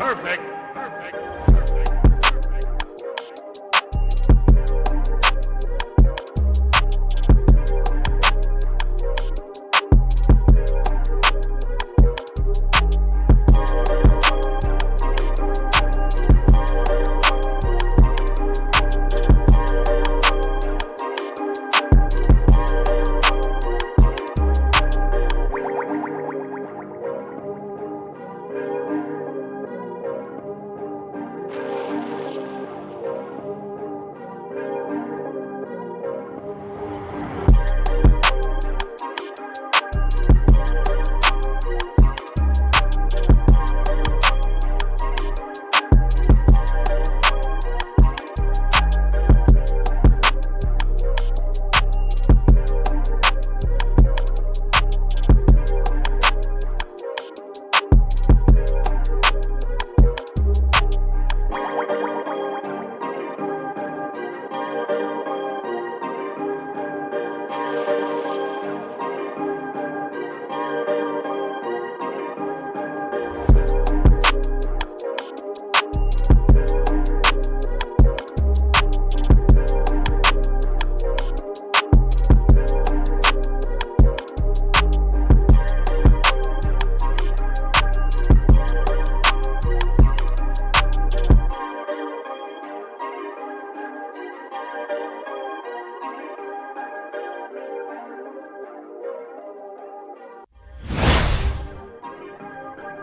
Perfect.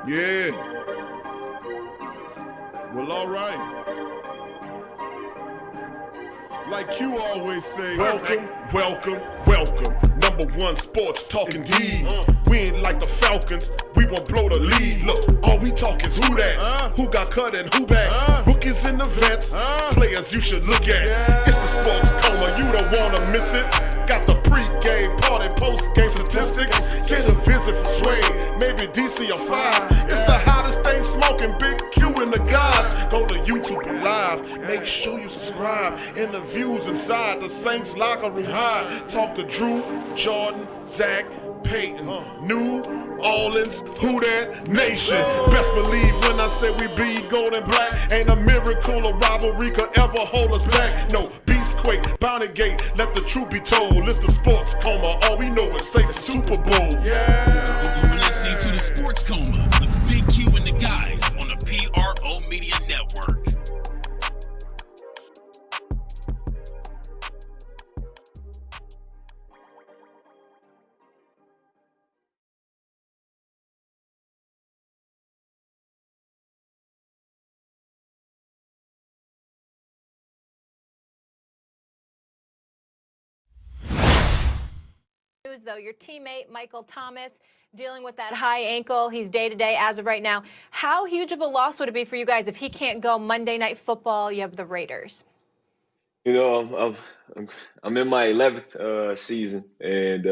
Yeah. Well, all right. Like you always say, welcome, welcome, welcome. Number one sports talking D. We ain't like the Falcons, we won't blow the lead. Look, all we talk is who that, who got cut and who back. Rookies in the vets, players you should look at. It's the sports coma, you don't wanna miss it. Got the pre-game, party, post-game statistics. Get a visit from Sway, maybe DC or 5. It's the hottest thing smoking, Big Q and the guys. Go to YouTube Live, make sure you subscribe. Interviews inside the Saints locker room high. Talk to Drew, Jordan, Zach, Peyton, New Orleans, who that nation. Best believe when I say we bleed gold and black. Ain't a miracle or rivalry could ever hold us back. No, Beastquake, Bounty Gate, let the truth be told. It's the sports coma, all we know is say Super Bowl. Yeah. You're listening to the Sports Coma with Big Q and the guys on the PRO Media Network. Though your teammate Michael Thomas dealing with that high ankle, he's day-to-day as of right now. How huge of a loss would it be for you guys if he can't go Monday Night Football? You have the Raiders. You know, I'm in my 11th season, and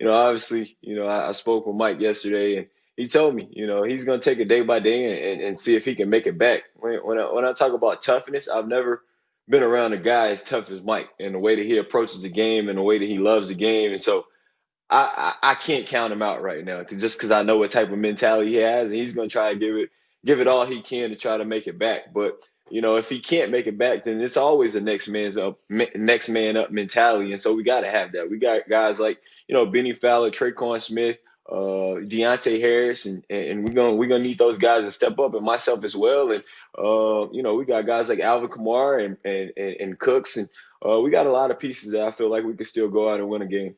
obviously, I spoke with Mike yesterday, and he told me, he's gonna take it day by day and see if he can make it back. When I talk about toughness, I've never been around a guy as tough as Mike, and the way that he approaches the game, and the way that he loves the game, and so I can't count him out right now, because I know what type of mentality he has, and he's gonna try to give it all he can to try to make it back, but. If he can't make it back, then it's always a next man up mentality. And so we got to have that. We got guys like, Benny Fowler, Traquan Smith, Deontay Harris, and we're gonna need those guys to step up, and myself as well. And we got guys like Alvin Kamara and Cooks, and we got a lot of pieces that I feel like we could still go out and win a game.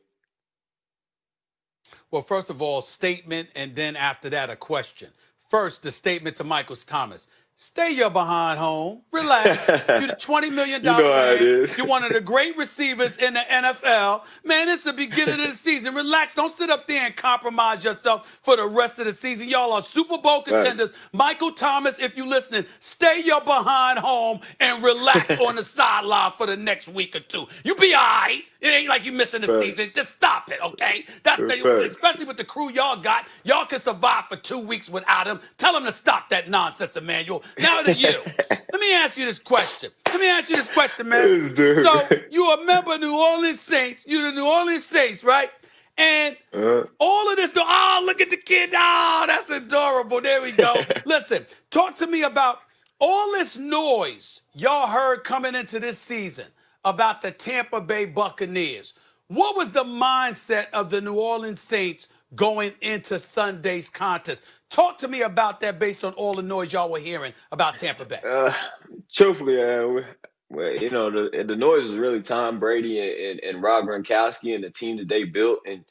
Well, first of all, statement, and then after that, a question. First, the statement to Michael Thomas. Stay your behind home. Relax. You're the $20 million man. You're one of the great receivers in the NFL. Man, it's the beginning of the season. Relax. Don't sit up there and compromise yourself for the rest of the season. Y'all are Super Bowl contenders. Right. Michael Thomas, if you're listening, stay your behind home and relax on the sideline for the next week or two. You be all right. It ain't like you missing the season. Just stop it, okay? Especially with the crew y'all got. Y'all can survive for 2 weeks without him. Tell him to stop that nonsense, Emmanuel. Now to you. Let me ask you this question. Man. So you a member of New Orleans Saints. You're the New Orleans Saints, right? And all of this, oh, look at the kid. Oh, that's adorable. There we go. Listen, talk to me about all this noise y'all heard coming into this season about the Tampa Bay Buccaneers. What was the mindset of the New Orleans Saints going into Sunday's contest? Talk to me about that based on all the noise y'all were hearing about Tampa Bay. Truthfully, well, you know, the noise is really Tom Brady and Rob Gronkowski and the team that they built, and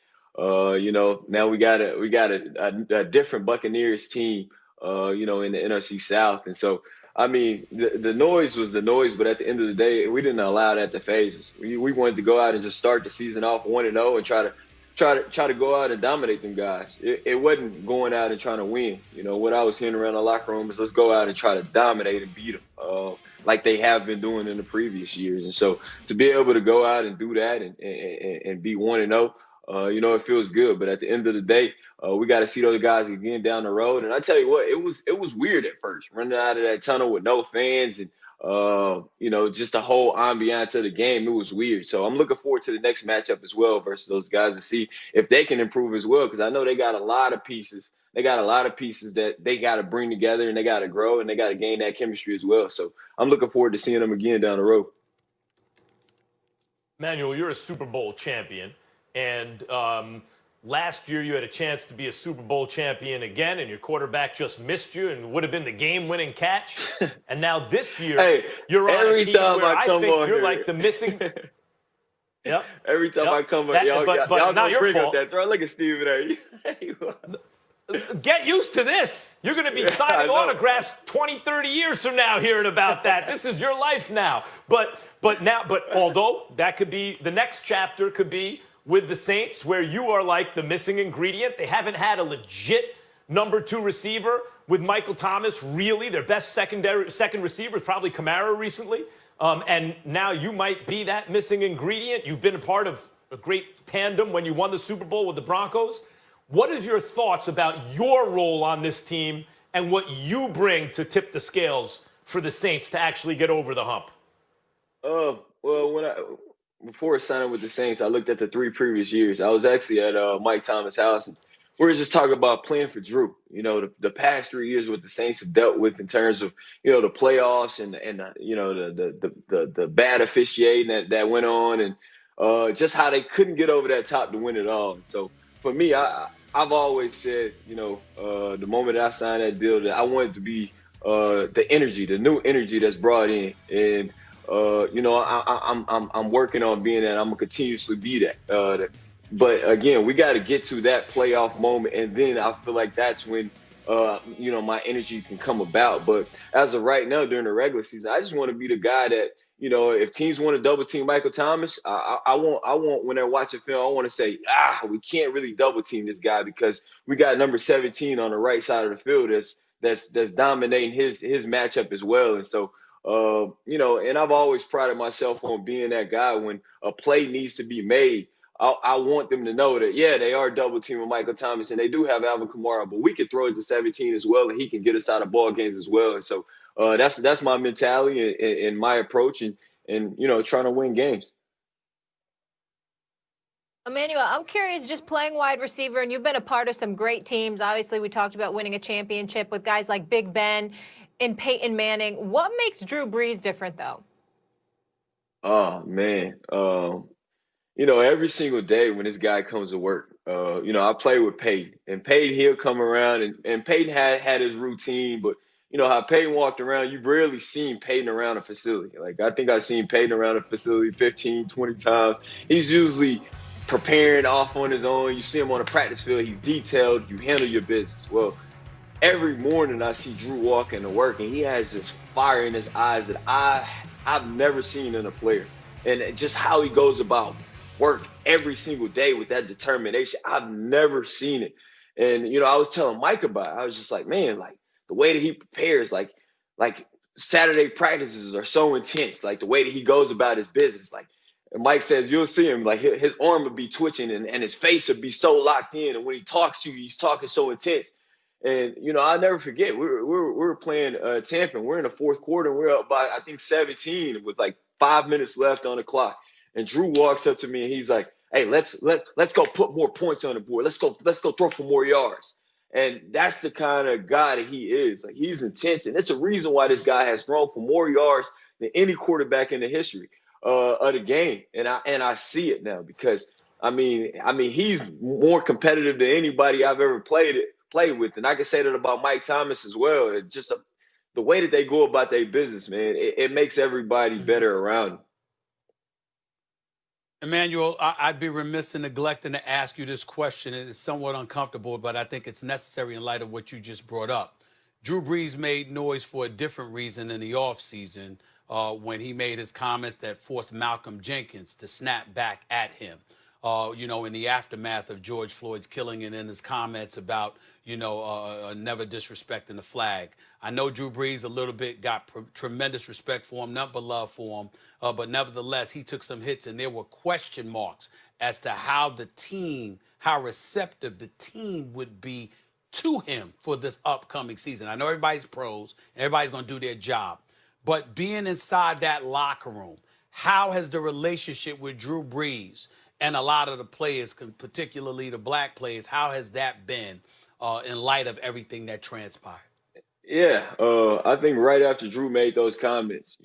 you know, now we got a different Buccaneers team, you know, in the NFC South, and so I mean, the noise was the noise, but at the end of the day, we didn't allow that to phase us. We wanted to go out and just start the season off 1-0 and try to go out and dominate them guys. It wasn't going out and trying to win. You know, what I was hearing around the locker room is let's go out and try to dominate and beat them, like they have been doing in the previous years. And so to be able to go out and do that and be 1-0, you know, it feels good. But at the end of the day, we got to see those guys again down the road. And I tell you what, it was weird at first, running out of that tunnel with no fans and you know, just the whole ambiance of the game. It was weird. So I'm looking forward to the next matchup as well versus those guys to see if they can improve as well, because I know they got a lot of pieces. They got a lot of pieces that they got to bring together, and they got to grow, and they got to gain that chemistry as well. So I'm looking forward to seeing them again down the road. Emmanuel, you're a Super Bowl champion, and last year you had a chance to be a Super Bowl champion again, and your quarterback just missed you and would have been the game-winning catch. And now this year, hey, you're on every a team time where I come think on you're here. like the missing. Yep. Every time I come on, y'all gonna bring up that throw. Look at Steven there. Get used to this. You're going to be signing autographs 20, 30 years from now hearing about that. This is your life now. But although that could be the next chapter could be with the Saints, where you are like the missing ingredient. They haven't had a legit number 2 receiver with Michael Thomas, really. Their best second receiver is probably Kamara recently. And now you might be that missing ingredient. You've been a part of a great tandem when you won the Super Bowl with the Broncos. What is your thoughts about your role on this team and what you bring to tip the scales for the Saints to actually get over the hump? Well, before signing with the Saints, I looked at the 3 previous years. I was actually at Mike Thomas' house, and we were just talking about playing for Drew. You know, the past 3 years what the Saints have dealt with in terms of, you know, the playoffs and you know, the bad officiating that went on, and just how they couldn't get over that top to win it all. And so for me, I've always said, you know, the moment I signed that deal, that I wanted to be the energy, the new energy that's brought in, and you know, I'm working on being that. I'm gonna continuously be that. But again, we got to get to that playoff moment, and then I feel like that's when you know, my energy can come about. But as of right now, during the regular season, I just want to be the guy that, you know, if teams want to double team Michael Thomas, I want when they're watching film, I want to say, we can't really double team this guy because we got number 17 on the right side of the field that's dominating his matchup as well. And so, you know, and I've always prided myself on being that guy when a play needs to be made. I want them to know that, yeah, they are double teaming Michael Thomas and they do have Alvin Kamara, but we can throw it to 17 as well, and he can get us out of ball games as well. And so that's my mentality and my approach, and you know, trying to win games. Emmanuel, I'm curious, just playing wide receiver, and you've been a part of some great teams. Obviously, we talked about winning a championship with guys like Big Ben and Peyton Manning. What makes Drew Brees different, though? Oh, man. You know, every single day when this guy comes to work, you know, I play with Peyton. And Peyton, he'll come around, and Peyton had his routine, but you know how Peyton walked around, you've rarely seen Peyton around a facility. Like, I think I've seen Peyton around a facility 15, 20 times. He's usually preparing off on his own. You see him on the practice field. He's detailed. You handle your business. Well, every morning I see Drew walk into work, and he has this fire in his eyes that I've never seen in a player. And just how he goes about work every single day with that determination, I've never seen it. And, you know, I was telling Mike about it. I was just like, man, like, the way that he prepares, like Saturday practices are so intense, like the way that he goes about his business. Like, and Mike says, you'll see him, like his arm would be twitching and his face would be so locked in. And when he talks to you, he's talking so intense. And, you know, I'll never forget, we were playing Tampa, and we're in the fourth quarter, and we're up by, I think, 17 with like 5 minutes left on the clock. And Drew walks up to me and he's like, hey, let's go put more points on the board. Let's go throw for more yards. And that's the kind of guy that he is. Like, he's intense, and it's a reason why this guy has thrown for more yards than any quarterback in the history of the game. And I see it now because I mean he's more competitive than anybody I've ever played with, and I can say that about Mike Thomas as well. It just the way that they go about their business, man, it makes everybody better around him. Emmanuel, I'd be remiss in neglecting to ask you this question. It is somewhat uncomfortable, but I think it's necessary in light of what you just brought up. Drew Brees made noise for a different reason in the offseason when he made his comments that forced Malcolm Jenkins to snap back at him. In the aftermath of George Floyd's killing, and in his comments about, never disrespecting the flag. I know Drew Brees a little bit got tremendous respect for him, nothing but love for him. But nevertheless, he took some hits, and there were question marks as to how receptive the team would be to him for this upcoming season. I know everybody's pros, everybody's going to do their job. But being inside that locker room, how has the relationship with Drew Brees and a lot of the players, particularly the black players, how has that been in light of everything that transpired? Yeah, I think right after Drew made those comments,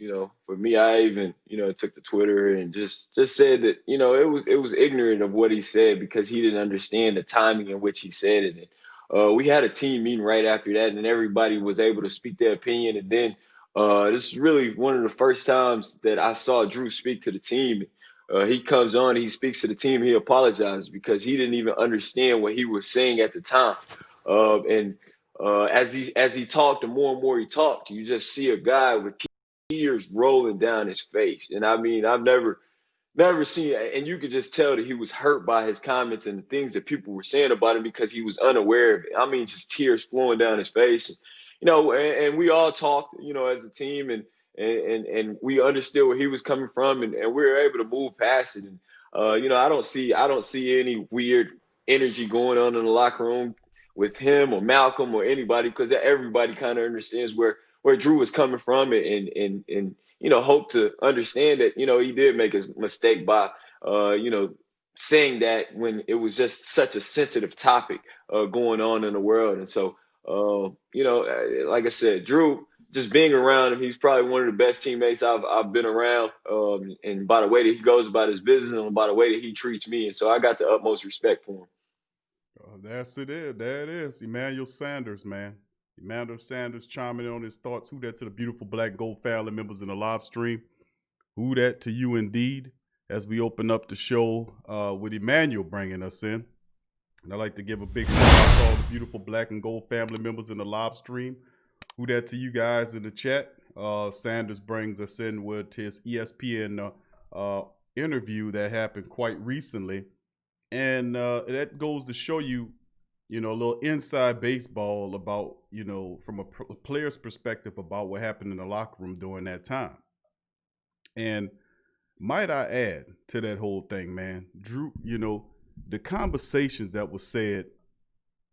for me, I even, took to Twitter and just said that, it was ignorant of what he said because he didn't understand the timing in which he said it. And we had a team meeting right after that, and everybody was able to speak their opinion. And then this is really one of the first times that I saw Drew speak to the team. He comes on, he speaks to the team, he apologizes because he didn't even understand what he was saying at the time. As he talked, the more and more he talked, you just see a guy with tears rolling down his face. And I mean, I've never seen, and you could just tell that he was hurt by his comments and the things that people were saying about him because he was unaware of it. I mean, just tears flowing down his face. And we all talked, as a team, and we understood where he was coming from, and we were able to move past it. And I don't see any weird energy going on in the locker room with him or Malcolm or anybody, because everybody kind of understands where Drew was coming from, and hope to understand that he did make a mistake by saying that when it was just such a sensitive topic going on in the world. And so like I said, Drew, just being around him, he's probably one of the best teammates I've been around, and by the way that he goes about his business and by the way that he treats me, and so I got the utmost respect for him. There it is. Emmanuel Sanders, man. Emmanuel Sanders chiming in on his thoughts. Who that to the beautiful Black Gold family members in the live stream. Who that to you indeed, as we open up the show with Emmanuel bringing us in. And I'd like to give a big shout out to all the beautiful Black and Gold family members in the live stream. Who that to you guys in the chat. Sanders brings us in with his ESPN interview that happened quite recently. And that goes to show you, a little inside baseball about, from a player's perspective about what happened in the locker room during that time. And might I add to that whole thing, man, Drew, the conversations that was said,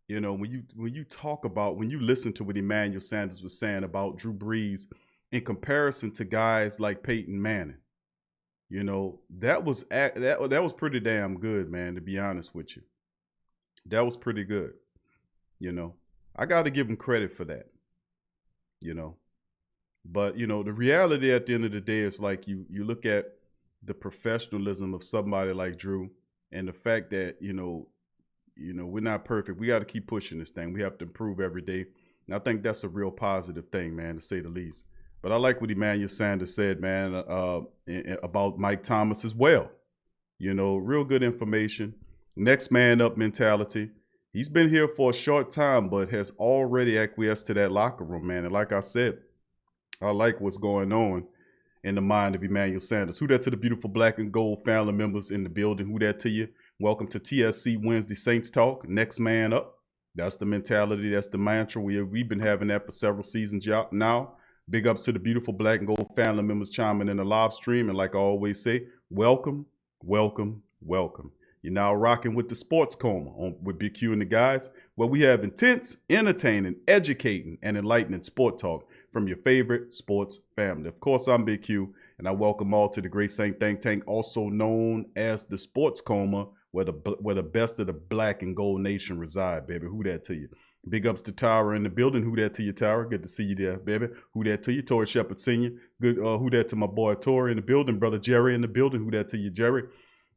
when you listen to what Emmanuel Sanders was saying about Drew Brees in comparison to guys like Peyton Manning. That was pretty damn good, man, to be honest with you. That was pretty good. I got to give him credit for that. But, the reality at the end of the day is like you look at the professionalism of somebody like Drew and the fact that, we're not perfect. We got to keep pushing this thing. We have to improve every day. And I think that's a real positive thing, man, to say the least. But I like what Emmanuel Sanders said, man, about Mike Thomas as well. Real good information. Next man up mentality. He's been here for a short time, but has already acquiesced to that locker room, man. And like I said, I like what's going on in the mind of Emmanuel Sanders. Who that to the beautiful Black and Gold family members in the building? Who that to you? Welcome to TSC Wednesday Saints Talk. Next man up. That's the mentality. That's the mantra. We've been having that for several seasons now. Big ups to the beautiful Black and Gold family members chiming in the live stream. And like I always say, welcome, welcome, welcome. You're now rocking with the Sports Coma with Big Q and the guys, where we have intense, entertaining, educating, and enlightening sport talk from your favorite sports family. Of course, I'm Big Q, And I welcome all to the Great Saint Think Tank, also known as the Sports Coma, where the best of the black and gold nation reside, baby. Who that to you? Big ups to Tyra in the building. Who that to you, Tyra? Good to see you there, baby. Who that to you? Tori Shepard Sr. Good. Who that to my boy Tori in the building? Brother Jerry in the building. Who that to you, Jerry?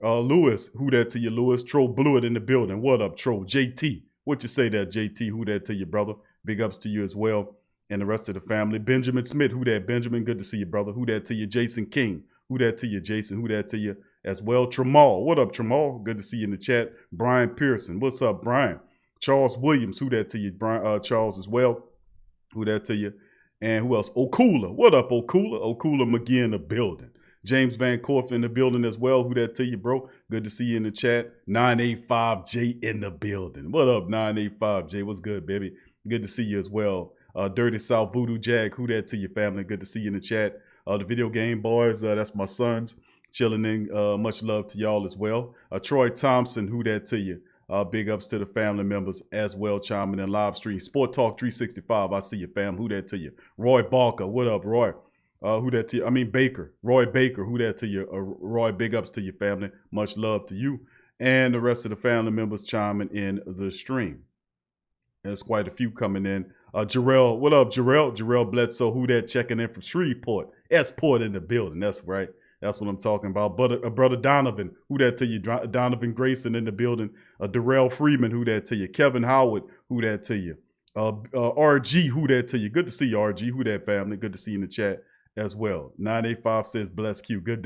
Lewis. Who that to you, Lewis? Tro Blewett in the building. What up, Tro? JT. What you say there, JT? Who that to you, brother? Big ups to you as well. And the rest of the family. Benjamin Smith. Who that, Benjamin? Good to see you, brother. Who that to you, Jason King? Who that to you, Jason? Who that to you as well? Tramal. What up, Tramal? Good to see you in the chat. Brian Pearson. What's up, Brian? Charles Williams, who that to you, Brian, Charles as well. Who that to you? And who else? Okula. What up, Okula? Okula McGee in the building. James Van Corf in the building as well. Who that to you, bro? Good to see you in the chat. 985J in the building. What up, 985J? What's good, baby? Good to see you as well. Dirty South Voodoo Jag. Who that to you, family? Good to see you in the chat. The Video Game Boys, that's my sons. Chilling in. Much love to y'all as well. Troy Thompson. Who that to you? Big ups to the family members as well, chiming in live stream. Sport Talk 365, I see you, fam. Who that to you? Roy Barker, what up, Roy? Who that to you? I mean, Baker. Roy Baker, who that to you? Roy, big ups to your family. Much love to you. And the rest of the family members chiming in the stream. There's quite a few coming in. Jarrell, what up, Jarrell? Jarrell Bledsoe, who that checking in from Shreveport? S-Port in the building, that's right. That's what I'm talking about. Brother Donovan, who that to you? Donovan Grayson in the building. Darrell Freeman, who that to you? Kevin Howard, who that to you? RG, who that to you? Good to see you, RG. Who that, family? Good to see you in the chat as well. 985 says, bless Q. Good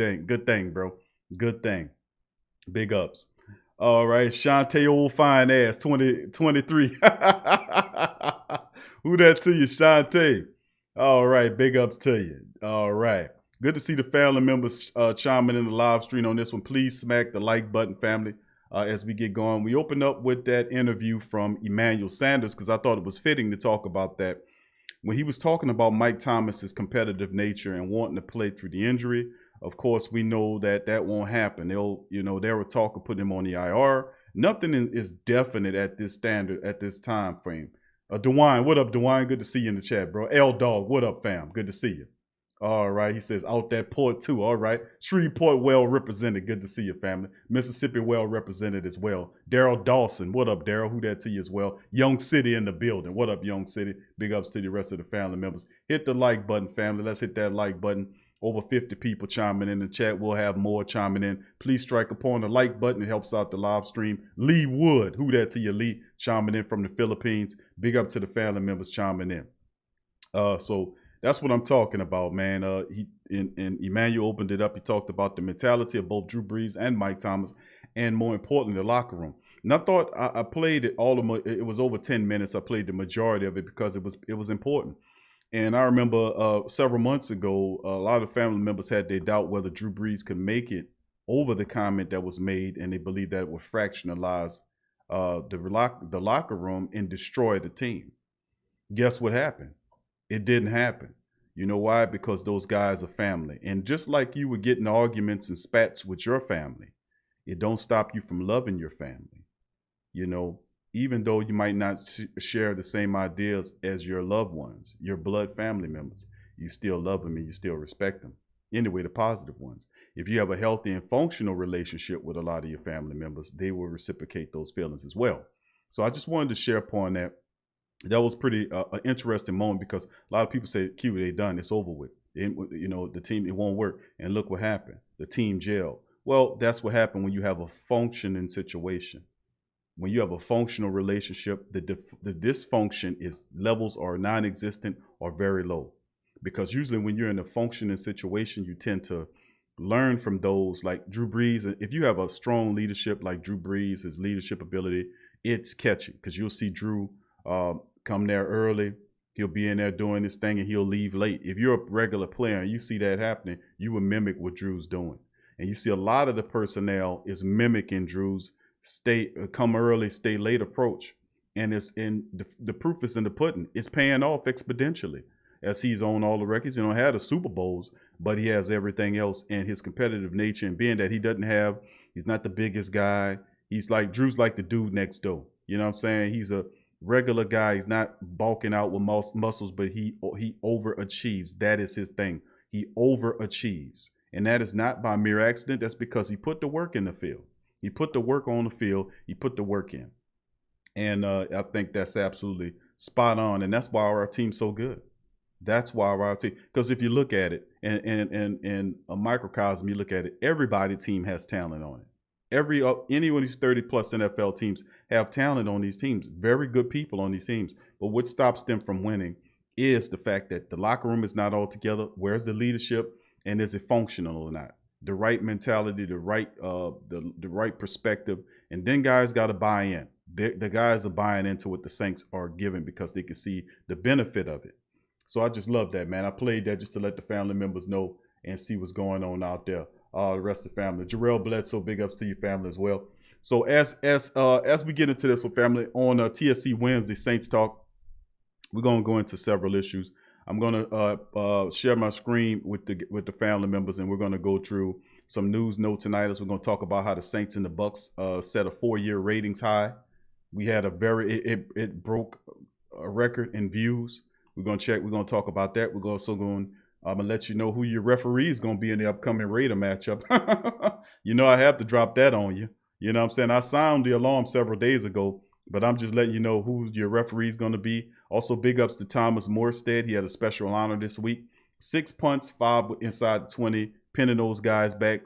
thing, bro. Good thing. Big ups. All right, Shantae old fine ass, 23. Who that to you, Shantae? All right, big ups to you. All right. Good to see the family members chiming in the live stream on this one. Please smack the like button, family, as we get going. We opened up with that interview from Emmanuel Sanders because I thought it was fitting to talk about that. When he was talking about Mike Thomas's competitive nature and wanting to play through the injury, of course, we know that that won't happen. They were talk of putting him on the IR. Nothing is definite at this time frame. DeWine, what up, DeWine? Good to see you in the chat, bro. L-Dog, what up, fam? Good to see you. All right, he says out that port too. All right, Shreveport well represented. Good to see you, family. Mississippi well represented as well. Daryl Dawson, what up, Daryl? Who that to you as well? Young City in the building. What up, Young City? Big ups to the rest of the family members. Hit the like button, family. Let's hit that like button. Over 50 people chiming in the chat. We'll have more chiming in. Please strike upon the like button. It helps out the live stream. Lee Wood, who that to you, Lee? Chiming in from the Philippines. Big up to the family members chiming in. So that's what I'm talking about, man. Emmanuel opened it up. He talked about the mentality of both Drew Brees and Mike Thomas, and more importantly, the locker room. And I thought I played it it was over 10 minutes. I played the majority of it because it was important. And I remember several months ago, a lot of family members had their doubt whether Drew Brees could make it over the comment that was made, and they believed that it would fractionalize the locker room and destroy the team. Guess what happened? It didn't happen. You know why? Because those guys are family. And just like you were getting arguments and spats with your family, it don't stop you from loving your family. You know, even though you might not share the same ideas as your loved ones, your blood family members, you still love them and you still respect them. Anyway, the positive ones. If you have a healthy and functional relationship with a lot of your family members, they will reciprocate those feelings as well. So I just wanted to share upon that. That was pretty an interesting moment because a lot of people say, Q, they done, it's over with. The team, it won't work. And look what happened. The team jailed. Well, that's what happened when you have a functioning situation. When you have a functional relationship, the dysfunction levels are non-existent or very low. Because usually when you're in a functioning situation, you tend to learn from those like Drew Brees. If you have a strong leadership like Drew Brees, his leadership ability, it's catchy because you'll see Drew come there early. He'll be in there doing this thing and he'll leave late. If you're a regular player and you see that happening, you will mimic what Drew's doing. And you see a lot of the personnel is mimicking Drew's come early, stay late approach. And the proof is in the pudding. It's paying off exponentially as he's on all the records. He don't have the Super Bowls, but he has everything else. And his competitive nature and being that he's not the biggest guy. Drew's like the dude next door. You know what I'm saying? He's a regular guy. He's not bulking out with muscles, but he overachieves. That is his thing. he overachieves. And that is not by mere accident. That's because he put the work in the field. He put the work on the field. He put the work in. And I think that's absolutely spot on. And that's why our team's so good. That's why our team, because if you look at it in a microcosm, you look at it, everybody's team has talent on it. Any of these 30 plus NFL teams have talent on these teams, very good people on these teams. But what stops them from winning is the fact that the locker room is not all together. Where's the leadership, and is it functional or not? The right mentality, the right perspective, and then guys got to buy in. The guys are buying into what the Saints are giving because they can see the benefit of it. So I just love that, man. I played that just to let the family members know and see what's going on out there. The rest of the family. Jarrell Bledsoe, big ups to your family as well. So as we get into this with family on TSC Wednesday Saints Talk, we're gonna go into several issues. I'm gonna share my screen with the family members, and we're gonna go through some news notes tonight. As we're gonna talk about how the Saints and the Bucs set a 4-year ratings high. We had it broke a record in views. We're gonna check. We're gonna talk about that. We're also going. I'm gonna let you know who your referee is gonna be in the upcoming Raider matchup. You know I have to drop that on you. You know what I'm saying? I sounded the alarm several days ago, but I'm just letting you know who your referee is gonna be. Also, big ups to Thomas Morstead. He had a special honor this week. 6 punts, 5 inside the 20, pinning those guys back.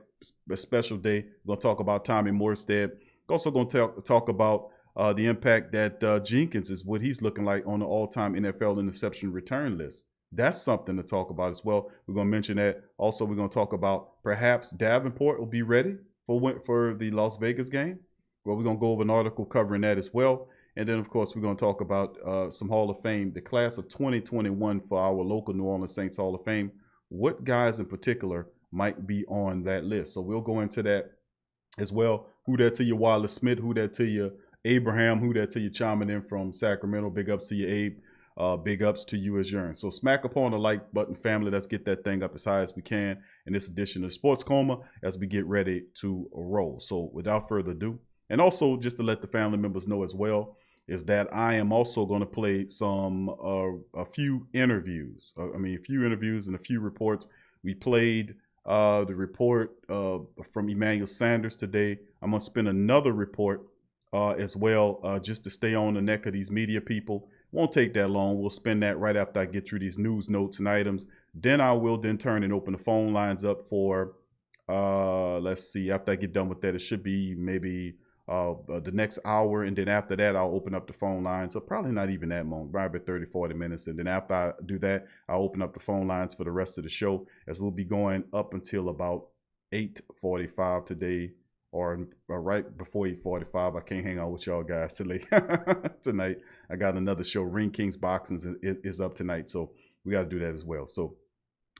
A special day. We're gonna talk about Tommy Morstead. Also gonna talk about the impact that Jenkins is what he's looking like on the all-time NFL interception return list. That's something to talk about as well. We're going to mention that. Also, we're going to talk about perhaps Davenport will be ready for the Las Vegas game. Well, we're going to go over an article covering that as well. And then, of course, we're going to talk about some Hall of Fame, the class of 2021 for our local New Orleans Saints Hall of Fame. What guys in particular might be on that list? So we'll go into that as well. Who that to you, Wallace Smith? Who that to you, Abraham? Who that to you, chiming in from Sacramento? Big ups to you, Abe. Big ups to you as Yearn. So smack upon the like button, family. Let's get that thing up as high as we can in this edition of Sports Coma as we get ready to roll. So without further ado, and also just to let the family members know as well, is that I am also going to play a few interviews. A few interviews and a few reports. We played the report from Emmanuel Sanders today. I'm going to spin another report as well, just to stay on the neck of these media people. Won't take that long. We'll spin that right after I get through these news notes and items. Then I will turn and open the phone lines up for, let's see, after I get done with that, it should be maybe the next hour. And then after that, I'll open up the phone lines. So probably not even that long, probably 30, 40 minutes. And then after I do that, I'll open up the phone lines for the rest of the show, as we'll be going up until about 8:45 today. Or right before 8:45. I can't hang out with y'all guys tonight. I got another show. Ring Kings Boxing is up tonight, so we got to do that as well. So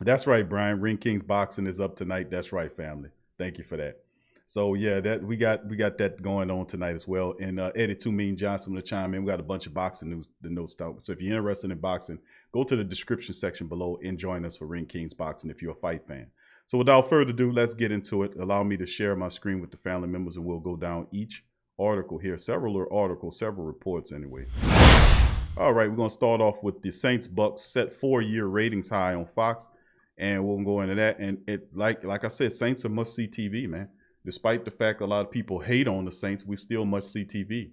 that's right, Brian. Ring Kings Boxing is up tonight. That's right, family. Thank you for that. So yeah, that we got that going on tonight as well. And Eddie Too Mean Johnson will chime in. We got a bunch of boxing news, the notes stuff. So if you're interested in boxing, go to the description section below and join us for Ring Kings Boxing if you're a fight fan. So without further ado, let's get into it. Allow me to share my screen with the family members, and we'll go down each article here. Several reports anyway. All right, we're going to start off with the Saints Bucs set 4-year ratings high on Fox, and we'll go into that. And it like I said, Saints are must-see TV, man. Despite the fact a lot of people hate on the Saints, we still must-see TV.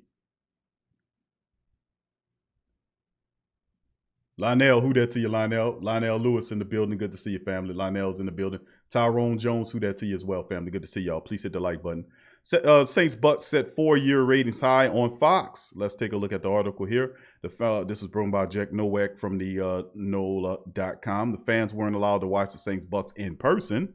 Lionel, who that to you, Lionel? Lionel Lewis in the building. Good to see you, family. Lionel's in the building. Tyrone Jones, who that to you as well, family. Good to see y'all. Please hit the like button. Saints Bucs set 4-year ratings high on Fox. Let's take a look at the article here. This was brought by Jack Nowak from the NOLA.com. The fans weren't allowed to watch the Saints Bucs in person,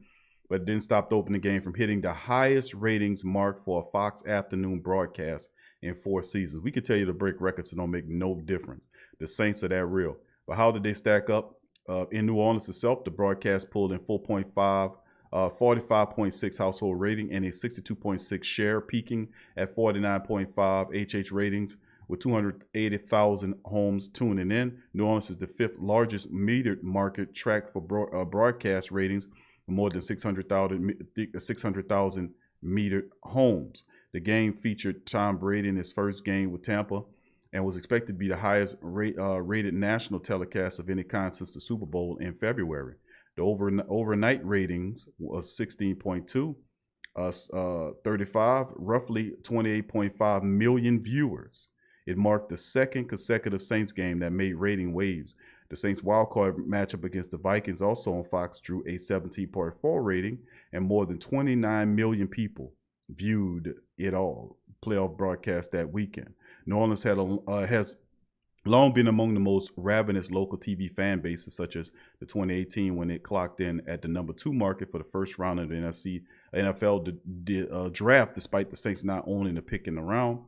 but it didn't stop the opening game from hitting the highest ratings mark for a Fox afternoon broadcast in 4 seasons. We could tell you to break records, it don't make no difference. The Saints are that real. But how did they stack up? In New Orleans itself, the broadcast pulled in 45.6 household rating and a 62.6 share, peaking at 49.5 HH ratings with 280,000 homes tuning in. New Orleans is the 5th largest metered market tracked for broadcast ratings, with more than 600,000 metered homes. The game featured Tom Brady in his first game with Tampa, and was expected to be the highest rated national telecast of any kind since the Super Bowl in February. The overnight ratings was 16.2, 35, roughly 28.5 million viewers. It marked the second consecutive Saints game that made rating waves. The Saints wildcard matchup against the Vikings, also on Fox, drew a 17.4 rating, and more than 29 million people viewed it all. Playoff broadcast that weekend. New Orleans has long been among the most ravenous local TV fan bases, such as the 2018 when it clocked in at the number 2 market for the first round of the NFL draft, despite the Saints not owning the pick in the round.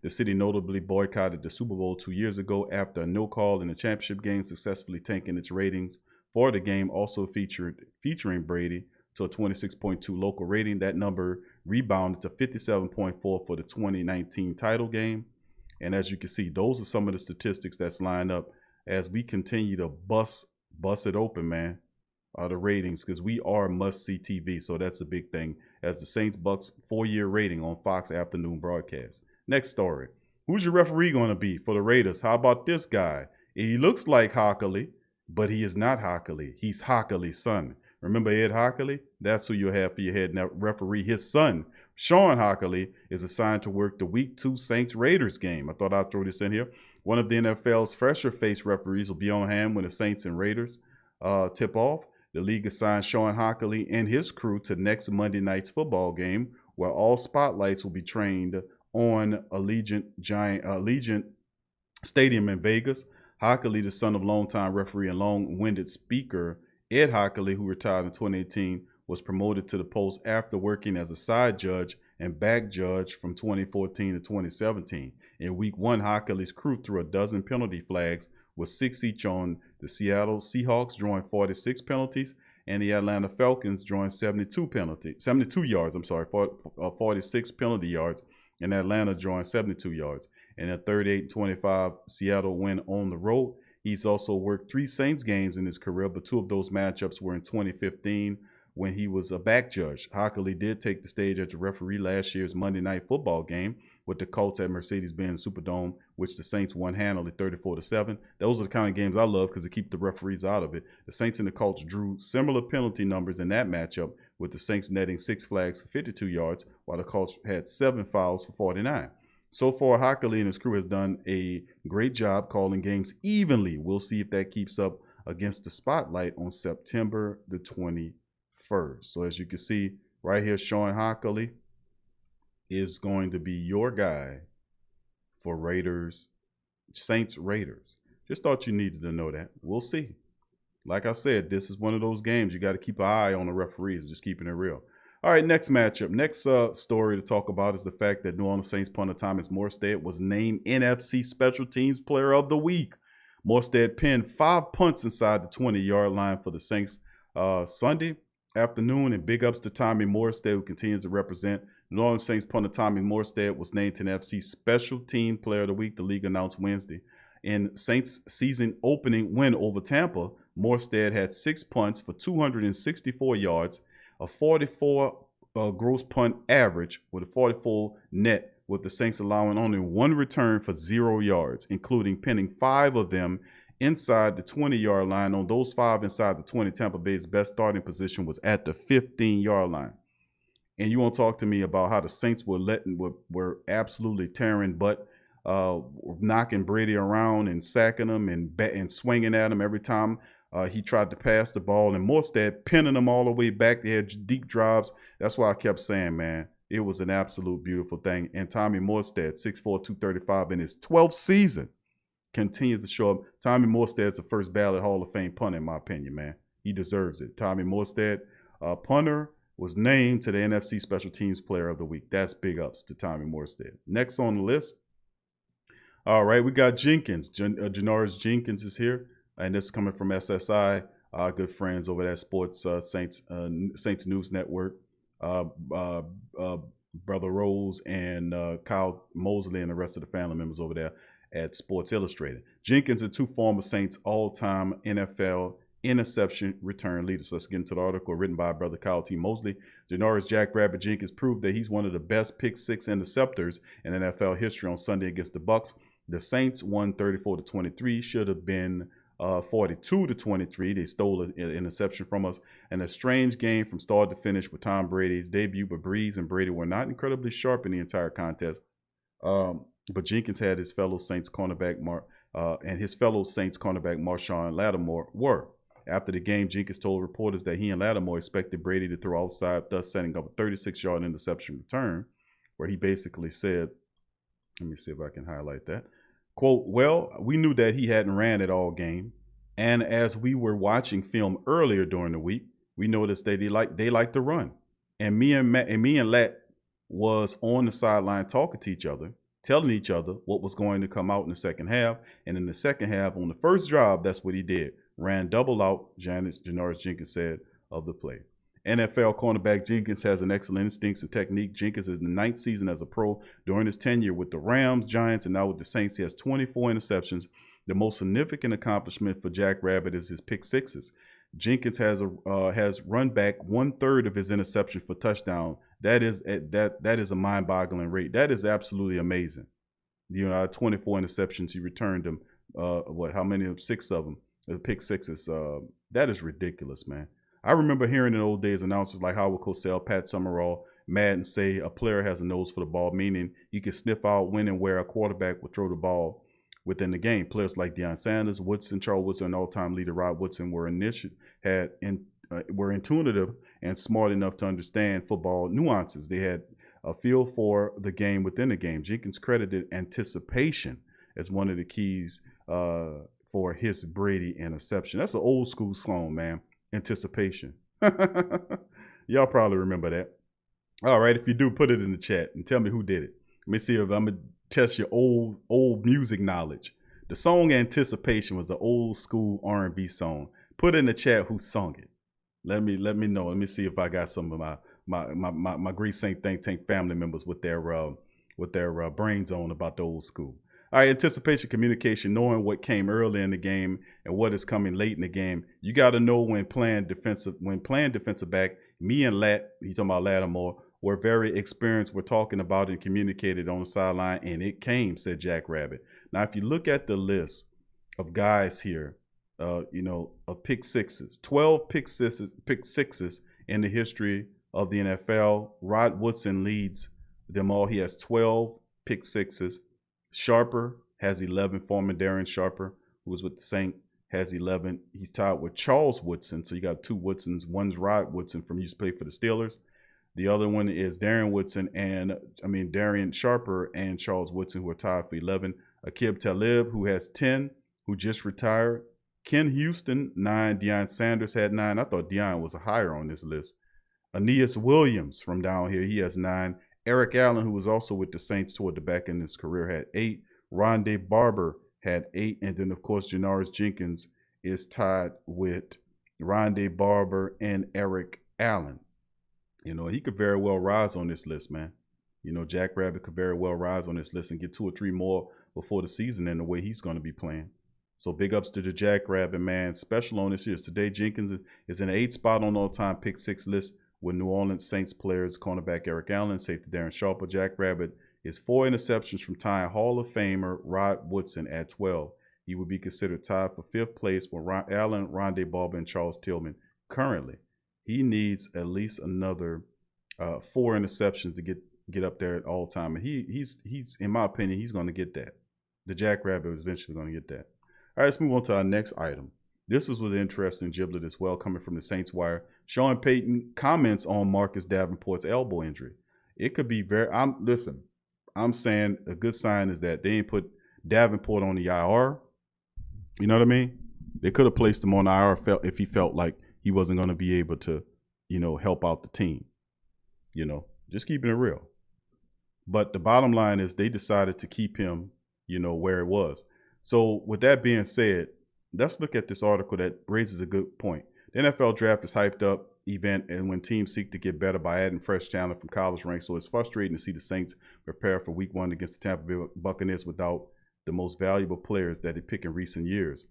The city notably boycotted the Super Bowl 2 years ago after a no call in the championship game, successfully tanking its ratings for the game, also featuring Brady, to a 26.2 local rating. That number rebounded to 57.4 for the 2019 title game. And as you can see, those are some of the statistics that's lined up as we continue to bust it open, man, the ratings, because we are must-see TV. So that's a big thing as the Saints-Bucs 4-year rating on Fox afternoon broadcast. Next story. Who's your referee going to be for the Raiders? How about this guy? He looks like Hockley, but he is not Hockley. He's Hockley's son. Remember Ed Hockley? That's who you'll have for your head referee. His son, Sean Hockley, is assigned to work the Week 2 Saints-Raiders game. I thought I'd throw this in here. One of the NFL's fresher-faced referees will be on hand when the Saints and Raiders tip off. The league assigned Sean Hockley and his crew to next Monday night's football game, where all spotlights will be trained on Allegiant Stadium in Vegas. Hockley, the son of longtime referee and long-winded speaker Ed Hockley, who retired in 2018, was promoted to the post after working as a side judge and back judge from 2014 to 2017. In Week 1, Hockley's crew threw a dozen penalty flags, with 6 each on the Seattle Seahawks, drawing 46 penalties, and the Atlanta Falcons drawing 72 yards, 46 penalty yards, and Atlanta drawing 72 yards. In a 38-25 Seattle win on the road. He's also worked 3 Saints games in his career, but 2 of those matchups were in 2015 when he was a back judge. Hockley did take the stage as a referee last year's Monday Night Football game with the Colts at Mercedes-Benz Superdome, which the Saints won handily 34-7. Those are the kind of games I love because they keep the referees out of it. The Saints and the Colts drew similar penalty numbers in that matchup, with the Saints netting 6 flags for 52 yards, while the Colts had 7 fouls for 49. So far, Hockley and his crew has done a great job calling games evenly. We'll see if that keeps up against the spotlight on September the 21st. So as you can see right here, Sean Hockley is going to be your guy for Saints Raiders. Just thought you needed to know that. We'll see. Like I said, this is one of those games you got to keep an eye on the referees, just keeping it real. All right, next matchup. Next story to talk about is the fact that New Orleans Saints punter Thomas Morstead was named NFC Special Teams Player of the Week. Morstead pinned 5 punts inside the 20-yard line for the Saints Sunday afternoon, and big ups to Tommy Morstead, who continues to represent. New Orleans Saints punter Tommy Morstead was named to the NFC Special Team Player of the Week, the league announced Wednesday. In Saints' season opening win over Tampa, Morstead had 6 punts for 264 yards, a 44 gross punt average with a 44 net, with the Saints allowing only 1 return for 0 yards, including pinning 5 of them inside the 20-yard line. On those 5 inside the 20, Tampa Bay's best starting position was at the 15-yard line. And you want to talk to me about how the Saints were absolutely tearing butt, knocking Brady around and sacking him and swinging at him every time he tried to pass the ball, and Morstead pinning them all the way back. They had deep drives. That's why I kept saying, man, it was an absolute beautiful thing. And Tommy Morstead, 6'4", 235, in his 12th season, continues to show up. Tommy Morstead's the first ballot Hall of Fame punter, in my opinion, man. He deserves it. Tommy Morstead, punter, was named to the NFC Special Teams Player of the Week. That's big ups to Tommy Morstead. Next on the list, all right, we got Jenkins. Janoris Jenkins is here. And this is coming from SSI, our good friends over at Sports Saints News Network, Brother Rose and Kyle Mosley and the rest of the family members over there at Sports Illustrated. Jenkins are 2 former Saints all-time NFL interception return leaders. So let's get into the article written by Brother Kyle T. Mosley. Janoris Jackrabbit Jenkins proved that he's one of the best pick-6 interceptors in NFL history on Sunday against the Bucs. The Saints won 34-23. Should have been 42-23. They stole an interception from us. And a strange game from start to finish with Tom Brady's debut, but Brees and Brady were not incredibly sharp in the entire contest. But Jenkins had his fellow Saints cornerback Marshawn Lattimore were. After the game, Jenkins told reporters that he and Lattimore expected Brady to throw outside, thus setting up a 36-yard interception return, where he basically said, let me see if I can highlight that. Quote, well, we knew that he hadn't ran it all game. And as we were watching film earlier during the week, we noticed that they like to run. And me and Lat was on the sideline talking to each other, telling each other what was going to come out in the second half. And in the second half, on the first drive, that's what he did. Ran double out, Janoris Jenkins said of the play. NFL cornerback Jenkins has an excellent instincts and technique. Jenkins is in the 9th season as a pro. During his tenure with the Rams, Giants, and now with the Saints, he has 24 interceptions. The most significant accomplishment for Jack Rabbit is his pick sixes. Jenkins has run back 1/3 of his interception for touchdown. That is a mind-boggling rate. That is absolutely amazing. 24 interceptions, he returned them. How many? 6 of them. The pick sixes. That is ridiculous, man. I remember hearing in the old days announcers like Howard Cosell, Pat Summerall, Madden say a player has a nose for the ball, meaning you can sniff out when and where a quarterback will throw the ball within the game. Players like Deion Sanders, Woodson, Charles Woodson, and all-time leader Rod Woodson were intuitive and smart enough to understand football nuances. They had a feel for the game within the game. Jenkins credited anticipation as one of the keys for his Brady interception. That's an old school song, man. Anticipation. Y'all probably remember that. All right, if you do, put it in the chat and tell me who did it. Let me see if I'm gonna test your old music knowledge. The song Anticipation was an old school R&B song. Put in the chat who sung it. Let me know. Let me see if I got some of my Grease Saint Think Tank family members with their brains on about the old school. All right, anticipation, communication, knowing what came early in the game and what is coming late in the game. You got to know when playing defensive back. Me and he's talking about Lattimore, were very experienced. We're talking about it and communicated on the sideline, and it came, said Jack Rabbit. Now, if you look at the list of guys here, of pick sixes, 12 pick sixes in the history of the NFL. Rod Woodson leads them all. He has 12 pick sixes. Sharper has 11. Former Darren Sharper, who was with the Saints, has 11. He's tied with Charles Woodson. So you got 2 Woodsons. One's Rod Woodson from used to play for the Steelers. The other one is Darren Sharper and Charles Woodson, who are tied for 11. Aqib Talib, who has 10, who just retired. Ken Houston, 9. Deion Sanders had 9. I thought Deion was higher on this list. Aeneas Williams from down here, he has 9. Eric Allen, who was also with the Saints toward the back end of his career, had 8. Rondé Barber had 8. And then, of course, Janoris Jenkins is tied with Rondé Barber and Eric Allen. He could very well rise on this list, man. Jack Rabbit could very well rise on this list and get 2 or 3 more before the season in the way he's going to be playing. So big ups to the Jack Rabbit, man. Special on this year. Today, Jenkins is in the 8th spot on all-time pick 6 list with New Orleans Saints players, cornerback Eric Allen, safety Darren Sharper. Jack Rabbit is 4 interceptions from tying Hall of Famer Rod Woodson at 12. He would be considered tied for 5th place with Allen, Rondé Barber, and Charles Tillman currently. He needs at least another 4 interceptions to get up there at all time. And he's in my opinion, he's going to get that. The Jack Rabbit is eventually going to get that. All right, let's move on to our next item. This was an interesting giblet as well, coming from the Saints Wire. Sean Payton comments on Marcus Davenport's elbow injury. It could be I'm saying a good sign is that they ain't put Davenport on the IR. You know what I mean? They could have placed him on the IR if he felt like he wasn't going to be able to, help out the team. Just keeping it real. But the bottom line is they decided to keep him, where it was. So with that being said, let's look at this article that raises a good point. The NFL draft is hyped up event, and when teams seek to get better by adding fresh talent from college ranks, so it's frustrating to see the Saints prepare for Week 1 against the Tampa Bay Buccaneers without the most valuable players that they picked in recent years.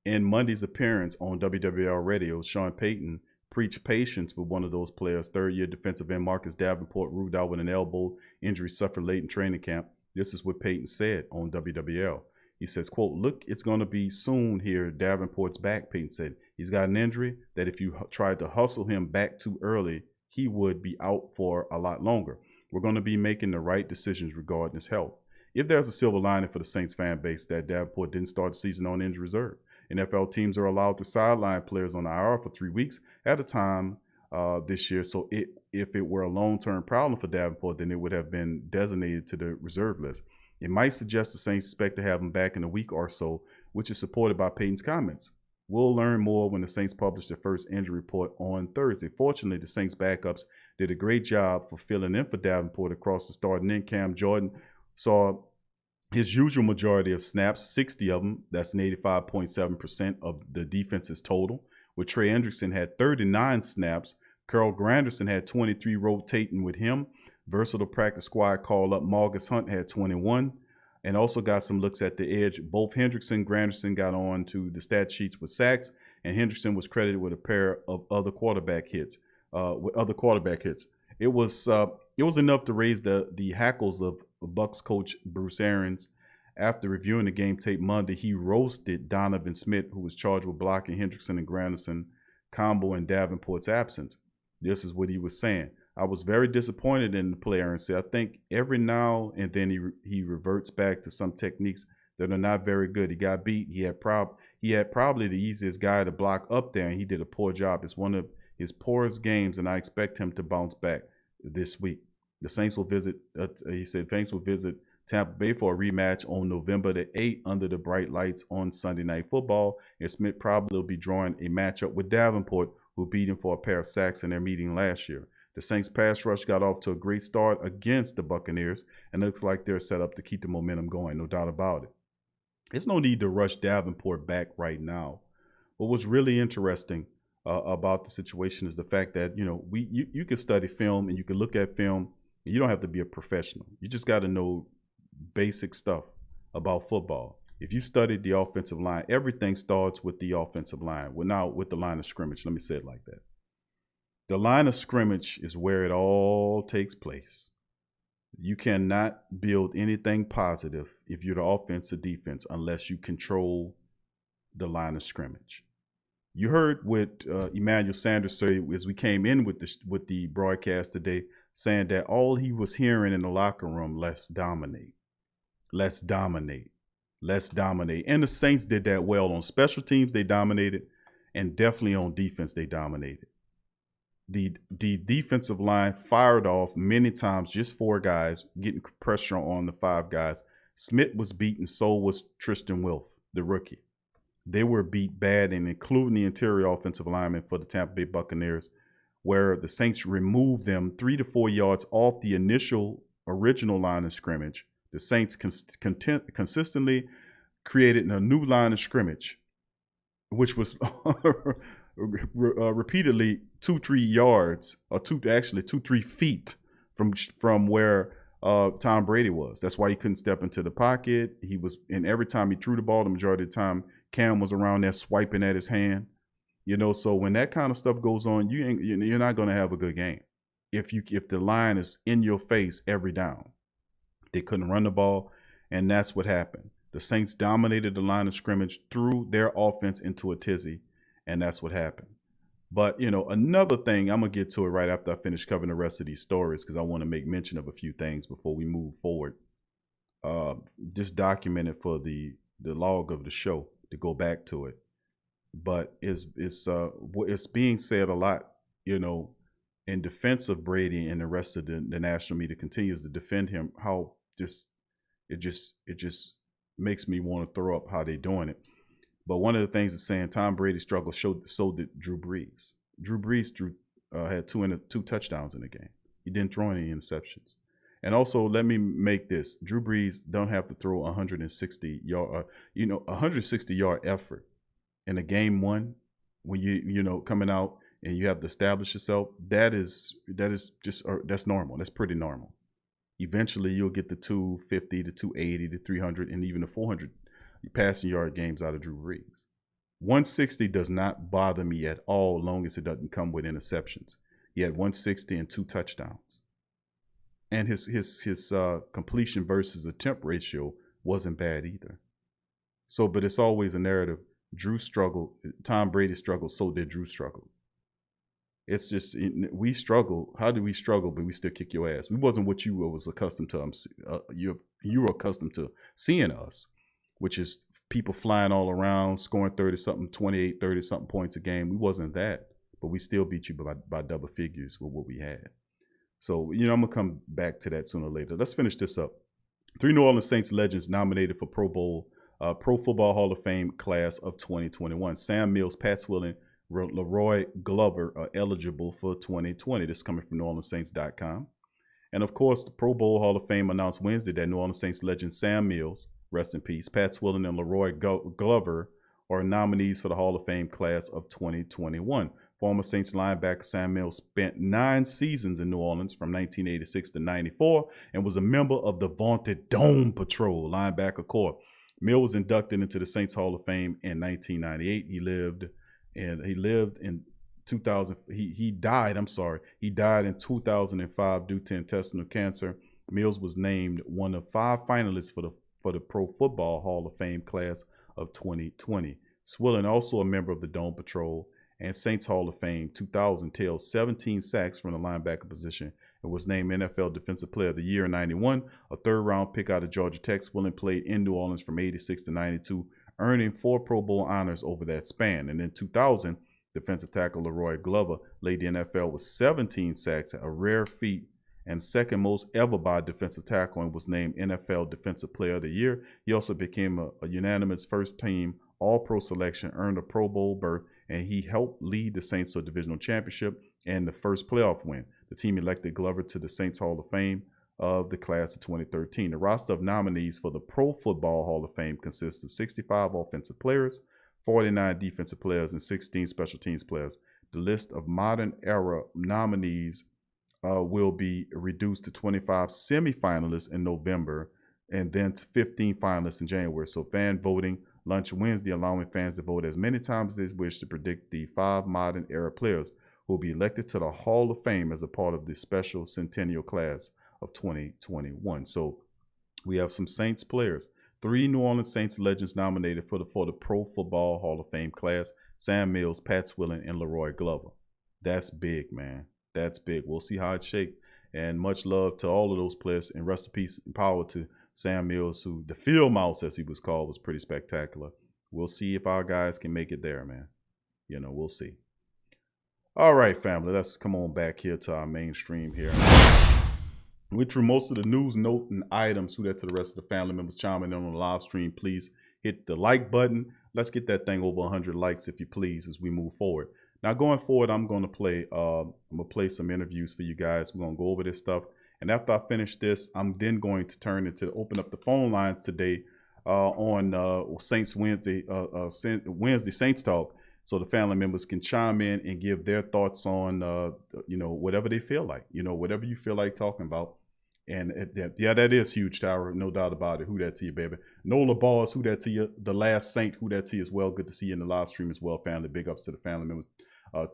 In Monday's appearance on WWL Radio, Sean Payton preached patience with one of those players. 3rd-year defensive end Marcus Davenport ruled out with an elbow injury suffered late in training camp. This is what Payton said on WWL. He says, quote, "Look, it's going to be soon here. Davenport's back," Peyton said. "He's got an injury that if you tried to hustle him back too early, he would be out for a lot longer. We're going to be making the right decisions regarding his health." If there's a silver lining for the Saints fan base, that Davenport didn't start the season on injury reserve. NFL teams are allowed to sideline players on the IR for 3 weeks at a time this year. So if it were a long-term problem for Davenport, then it would have been designated to the reserve list. It might suggest the Saints expect to have him back in a week or so, which is supported by Peyton's comments. We'll learn more when the Saints publish their first injury report on Thursday. Fortunately, the Saints backups did a great job for filling in for Davenport across the starting end. Cam Jordan saw his usual majority of snaps, 60 of them. That's an 85.7% of the defense's total. With Trey Hendrickson had 39 snaps. Carl Granderson had 23 rotating with him. Versatile practice squad call up Margus Hunt had 21 and also got some looks at the edge. Both Hendrickson and Granderson got on to the stat sheets with sacks, and Hendrickson was credited with a pair of other quarterback hits. It was enough to raise the hackles of Bucs coach Bruce Arians. After reviewing the game tape Monday, he roasted Donovan Smith, who was charged with blocking Hendrickson and Granderson combo in Davenport's absence. This is what he was saying. "I was very disappointed in the player," and said, "I think every now and then he reverts back to some techniques that are not very good. He got beat. He had probably the easiest guy to block up there, and he did a poor job. It's one of his poorest games, and I expect him to bounce back this week." The Saints will visit, he said, Saints will visit Tampa Bay for a rematch on November the 8th under the bright lights on Sunday Night Football. And Smith probably will be drawing a matchup with Davenport, who beat him for a pair of sacks in their meeting last year. The Saints pass rush got off to a great start against the Buccaneers, and looks like they're set up to keep the momentum going, no doubt about it. There's no need to rush Davenport back right now. What was really interesting about the situation is the fact that, you can study film and you can look at film. And you don't have to be a professional. You just got to know basic stuff about football. If you studied the offensive line, everything starts with the offensive line. Well, now with the line of scrimmage. Let me say it like that. The line of scrimmage is where it all takes place. You cannot build anything positive if you're the offense or defense unless you control the line of scrimmage. You heard what Emmanuel Sanders say as we came in with the broadcast today, saying that all he was hearing in the locker room, let's dominate. Let's dominate. Let's dominate. And the Saints did that well. On special teams, they dominated. And definitely on defense, they dominated. The defensive line fired off many times, just 4 guys, getting pressure on the 5 guys. Smith was beaten, so was Tristan Wilf, the rookie. They were beat bad, and including the interior offensive lineman for the Tampa Bay Buccaneers, where the Saints removed them 3 to 4 yards off the original line of scrimmage. The Saints consistently created a new line of scrimmage, which was repeatedly 2-3 yards, or 2-3 feet from where Tom Brady was. That's why he couldn't step into the pocket. And every time he threw the ball, the majority of the time, Cam was around there swiping at his hand. So when that kind of stuff goes on, you're not going to have a good game. If the line is in your face every down. They couldn't run the ball, and that's what happened. The Saints dominated the line of scrimmage, threw their offense into a tizzy, and that's what happened. But, another thing, I'm going to get to it right after I finish covering the rest of these stories, because I want to make mention of a few things before we move forward. Just documented for the log of the show to go back to it. But it's being said a lot, in defense of Brady, and the rest of the national media continues to defend him. How it just makes me want to throw up how they're doing it. But one of the things is saying Tom Brady struggled, so did Drew Brees. Drew Brees had 2 touchdowns in the game. He didn't throw any interceptions. And also, let me make this: Drew Brees don't have to throw 160 yard effort in a game 1 when you coming out and you have to establish yourself. That's normal. That's pretty normal. Eventually, you'll get the 250 to 280 to 300 and even the 400 passing yard games out of Drew Brees. 160 does not bother me at all, long as it doesn't come with interceptions. He had 160 and 2 touchdowns. And his completion versus attempt ratio wasn't bad either. So, but it's always a narrative. Drew struggled. Tom Brady struggled. So did Drew struggle. It's just, we struggle. How did we struggle, but we still kick your ass? We wasn't what you was accustomed to. You were accustomed to seeing us, which is people flying all around, scoring 30-something, 28, 30-something points a game. We wasn't that, but we still beat you by double figures with what we had. So, I'm going to come back to that sooner or later. Let's finish this up. 3 New Orleans Saints legends nominated for Pro Football Hall of Fame class of 2021. Sam Mills, Pat Swilling, Leroy Glover are eligible for 2020. This is coming from NewOrleansSaints.com. And of course, the Pro Bowl Hall of Fame announced Wednesday that New Orleans Saints legend Sam Mills, rest in peace, Pat Swilling, and Leroy Glover are nominees for the Hall of Fame class of 2021. Former Saints linebacker Sam Mills spent 9 seasons in New Orleans from 1986 to 94 and was a member of the vaunted Dome Patrol linebacker corps. Mills was inducted into the Saints Hall of Fame in 1998. He lived in 2000. He died in 2005 due to intestinal cancer. Mills was named one of 5 finalists for the Pro Football Hall of Fame class of 2020. Swilling, also a member of the Dome Patrol and Saints Hall of Fame 2000, tailed 17 sacks from the linebacker position and was named NFL Defensive Player of the Year in 91, a 3rd-round pick out of Georgia Tech. Swilling played in New Orleans from 86 to 92, earning 4 Pro Bowl honors over that span. And in 2000, defensive tackle Leroy Glover led the NFL with 17 sacks, a rare feat and second most ever by a defensive tackle, and was named NFL Defensive Player of the Year. He also became a unanimous first-team All-Pro selection, earned a Pro Bowl berth, and he helped lead the Saints to a divisional championship and the first playoff win. The team elected Glover to the Saints Hall of Fame of the class of 2013. The roster of nominees for the Pro Football Hall of Fame consists of 65 offensive players, 49 defensive players, and 16 special teams players. The list of modern era nominees will be reduced to 25 semifinalists in November and then to 15 finalists in January. So fan voting launched Wednesday, allowing fans to vote as many times as they wish to predict the 5 modern era players who will be elected to the Hall of Fame as a part of the special centennial class of 2021. So we have some Saints players. 3 New Orleans Saints legends nominated for the Pro Football Hall of Fame class: Sam Mills, Pat Swilling, and Leroy Glover. That's big, man. That's big. We'll see how it shakes. And much love to all of those players. And rest in peace and power to Sam Mills, who the field mouse, as he was called, was pretty spectacular. We'll see if our guys can make it there, man. We'll see. All right, family, let's come on back here to our mainstream here. Went through most of the news, note, and items. Who that to the rest of the family members chiming in on the live stream. Please hit the like button. Let's get that thing over 100 likes, if you please, as we move forward. Now, going forward, I'm going to play some interviews for you guys. We're going to go over this stuff. And after I finish this, I'm then going to open up the phone lines today on Saints Wednesday Saints Talk, so the family members can chime in and give their thoughts on whatever they feel like, whatever you feel like talking about. And yeah, that is huge, Tyra, no doubt about it. Who that to you, baby? Nola Balls, who that to you? The Last Saint, who that to you as well? Good to see you in the live stream as well, family. Big ups to the family members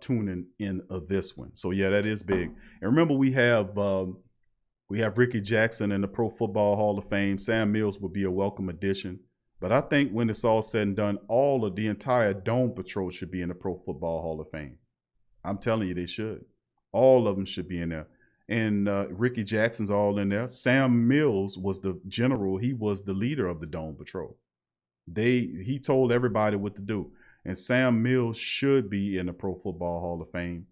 tuning in this one. So yeah, that is big. And remember, we have Ricky Jackson in the Pro Football Hall of Fame. Sam Mills would be a welcome addition. But I think when it's all said and done, all of the entire Dome Patrol should be in the Pro Football Hall of Fame. I'm telling you, they should. All of them should be in there. And Ricky Jackson's all in there. Sam Mills was the general. He was the leader of the Dome Patrol. He told everybody what to do. And Sam Mills should be in the Pro Football Hall of Fame.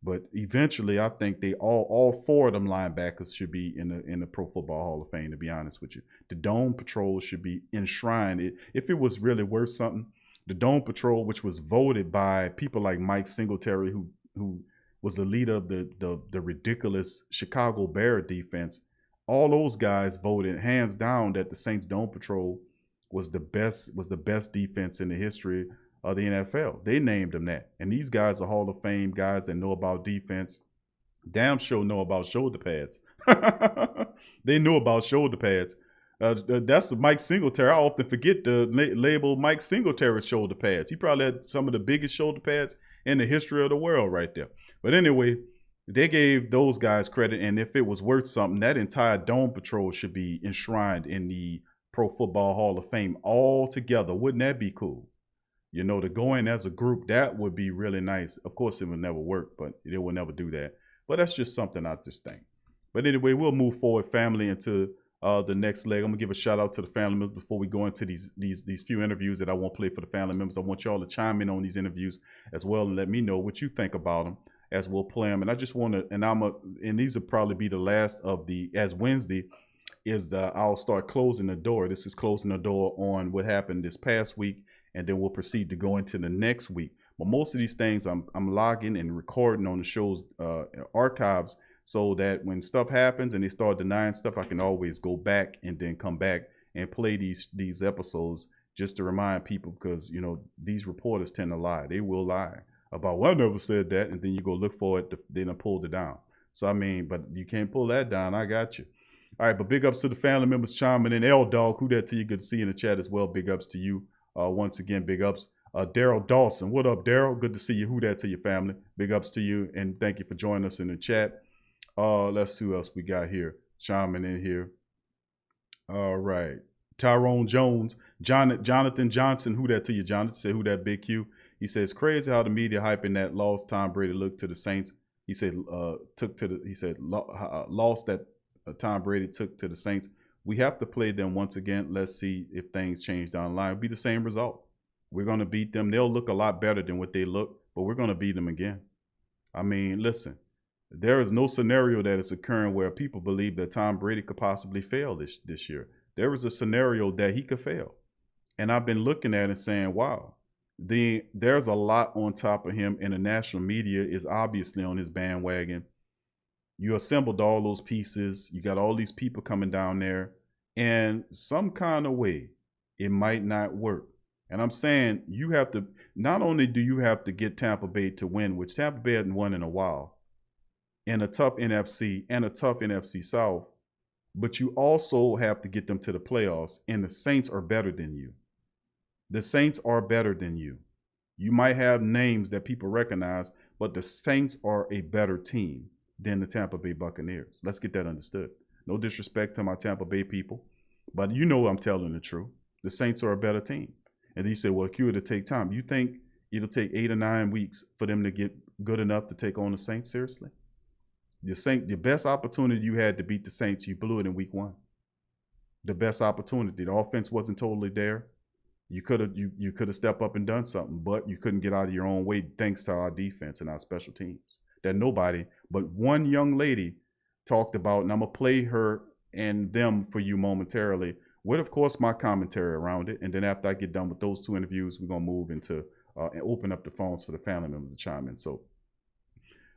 But eventually, I think all 4 of them linebackers should be in the Pro Football Hall of Fame, to be honest with you. The Dome Patrol should be enshrined. If it was really worth something, the Dome Patrol, which was voted by people like Mike Singletary, who was the leader of the ridiculous Chicago Bear defense, all those guys voted hands down that the Saints Dome Patrol was the best defense in the history of the NFL. They named them that. And these guys are Hall of Fame guys that know about defense. Damn sure know about shoulder pads. They knew about shoulder pads. That's Mike Singletary. I often forget to label Mike Singletary's shoulder pads. He probably had some of the biggest shoulder pads in the history of the world right there. But anyway, they gave those guys credit. And if it was worth something, that entire Dome Patrol should be enshrined in the Pro Football Hall of Fame all together. Wouldn't that be cool? You know, to go in as a group, that would be really nice. Of course, it would never work, but they will never do that. But that's just something I just think. But anyway, we'll move forward, family, into the next leg. I'm gonna give a shout out to the family members before we go into these few interviews that I won't play for the family members. I want y'all to chime in on these interviews as well and let me know what you think about them as we'll play them. And I just want to, and these will probably be the last of as Wednesday I'll start closing the door. This is closing the door on what happened this past week, and then we'll proceed to go into the next week. But most of these things I'm logging and recording on the show's archives, so that when stuff happens and they start denying stuff, I can always go back and then come back and play these episodes just to remind people, because, you know, these reporters tend to lie. They will lie about, well, I never said that, and then you go look for it, then I pulled it down. So, I mean, but you can't pull that down. I got you. All right, but big ups to the family members chiming in. L-Dog, who that to you? Good to see you in the chat as well. Big ups to you. Once again, big ups. Daryl Dawson, what up, Daryl? Good to see you. Who that to your family? Big ups to you, and thank you for joining us in the chat. Let's see who else we got here. Chiming in here. All right. Tyrone Jones. Jonathan Johnson. Who that to you, Jonathan? Say, who that, Big Q? He says, crazy how the media hyping that lost Tom Brady look to the Saints. He said, lost that Tom Brady took to the Saints. We have to play them once again. Let's see if things change down the line. It'll be the same result. We're going to beat them. They'll look a lot better than what they look, but we're going to beat them again. I mean, listen. There is no scenario that is occurring where people believe that Tom Brady could possibly fail this year. There is a scenario that he could fail. And I've been looking at it and saying, wow, there's a lot on top of him, and the national media is obviously on his bandwagon. You assembled all those pieces. You got all these people coming down there, and some kind of way it might not work. And I'm saying you have to, not only do you have to get Tampa Bay to win, which Tampa Bay hasn't won in a while, in a tough NFC and a tough NFC South, but you also have to get them to the playoffs, and the Saints are better than you. The Saints are better than you. You might have names that people recognize, but the Saints are a better team than the Tampa Bay Buccaneers. Let's get that understood. No disrespect to my Tampa Bay people, but you know I'm telling the truth. The Saints are a better team. And then you say, well, Q, it'll take time. You think it'll take 8 or 9 weeks for them to get good enough to take on the Saints? Seriously? The best opportunity you had to beat the Saints, you blew it in week 1. The best opportunity. The offense wasn't totally there. You could have stepped up and done something, but you couldn't get out of your own way thanks to our defense and our special teams that nobody but one young lady talked about, and I'm going to play her and them for you momentarily with, of course, my commentary around it. And then after I get done with those 2 interviews, we're going to move into and open up the phones for the family members to chime in. So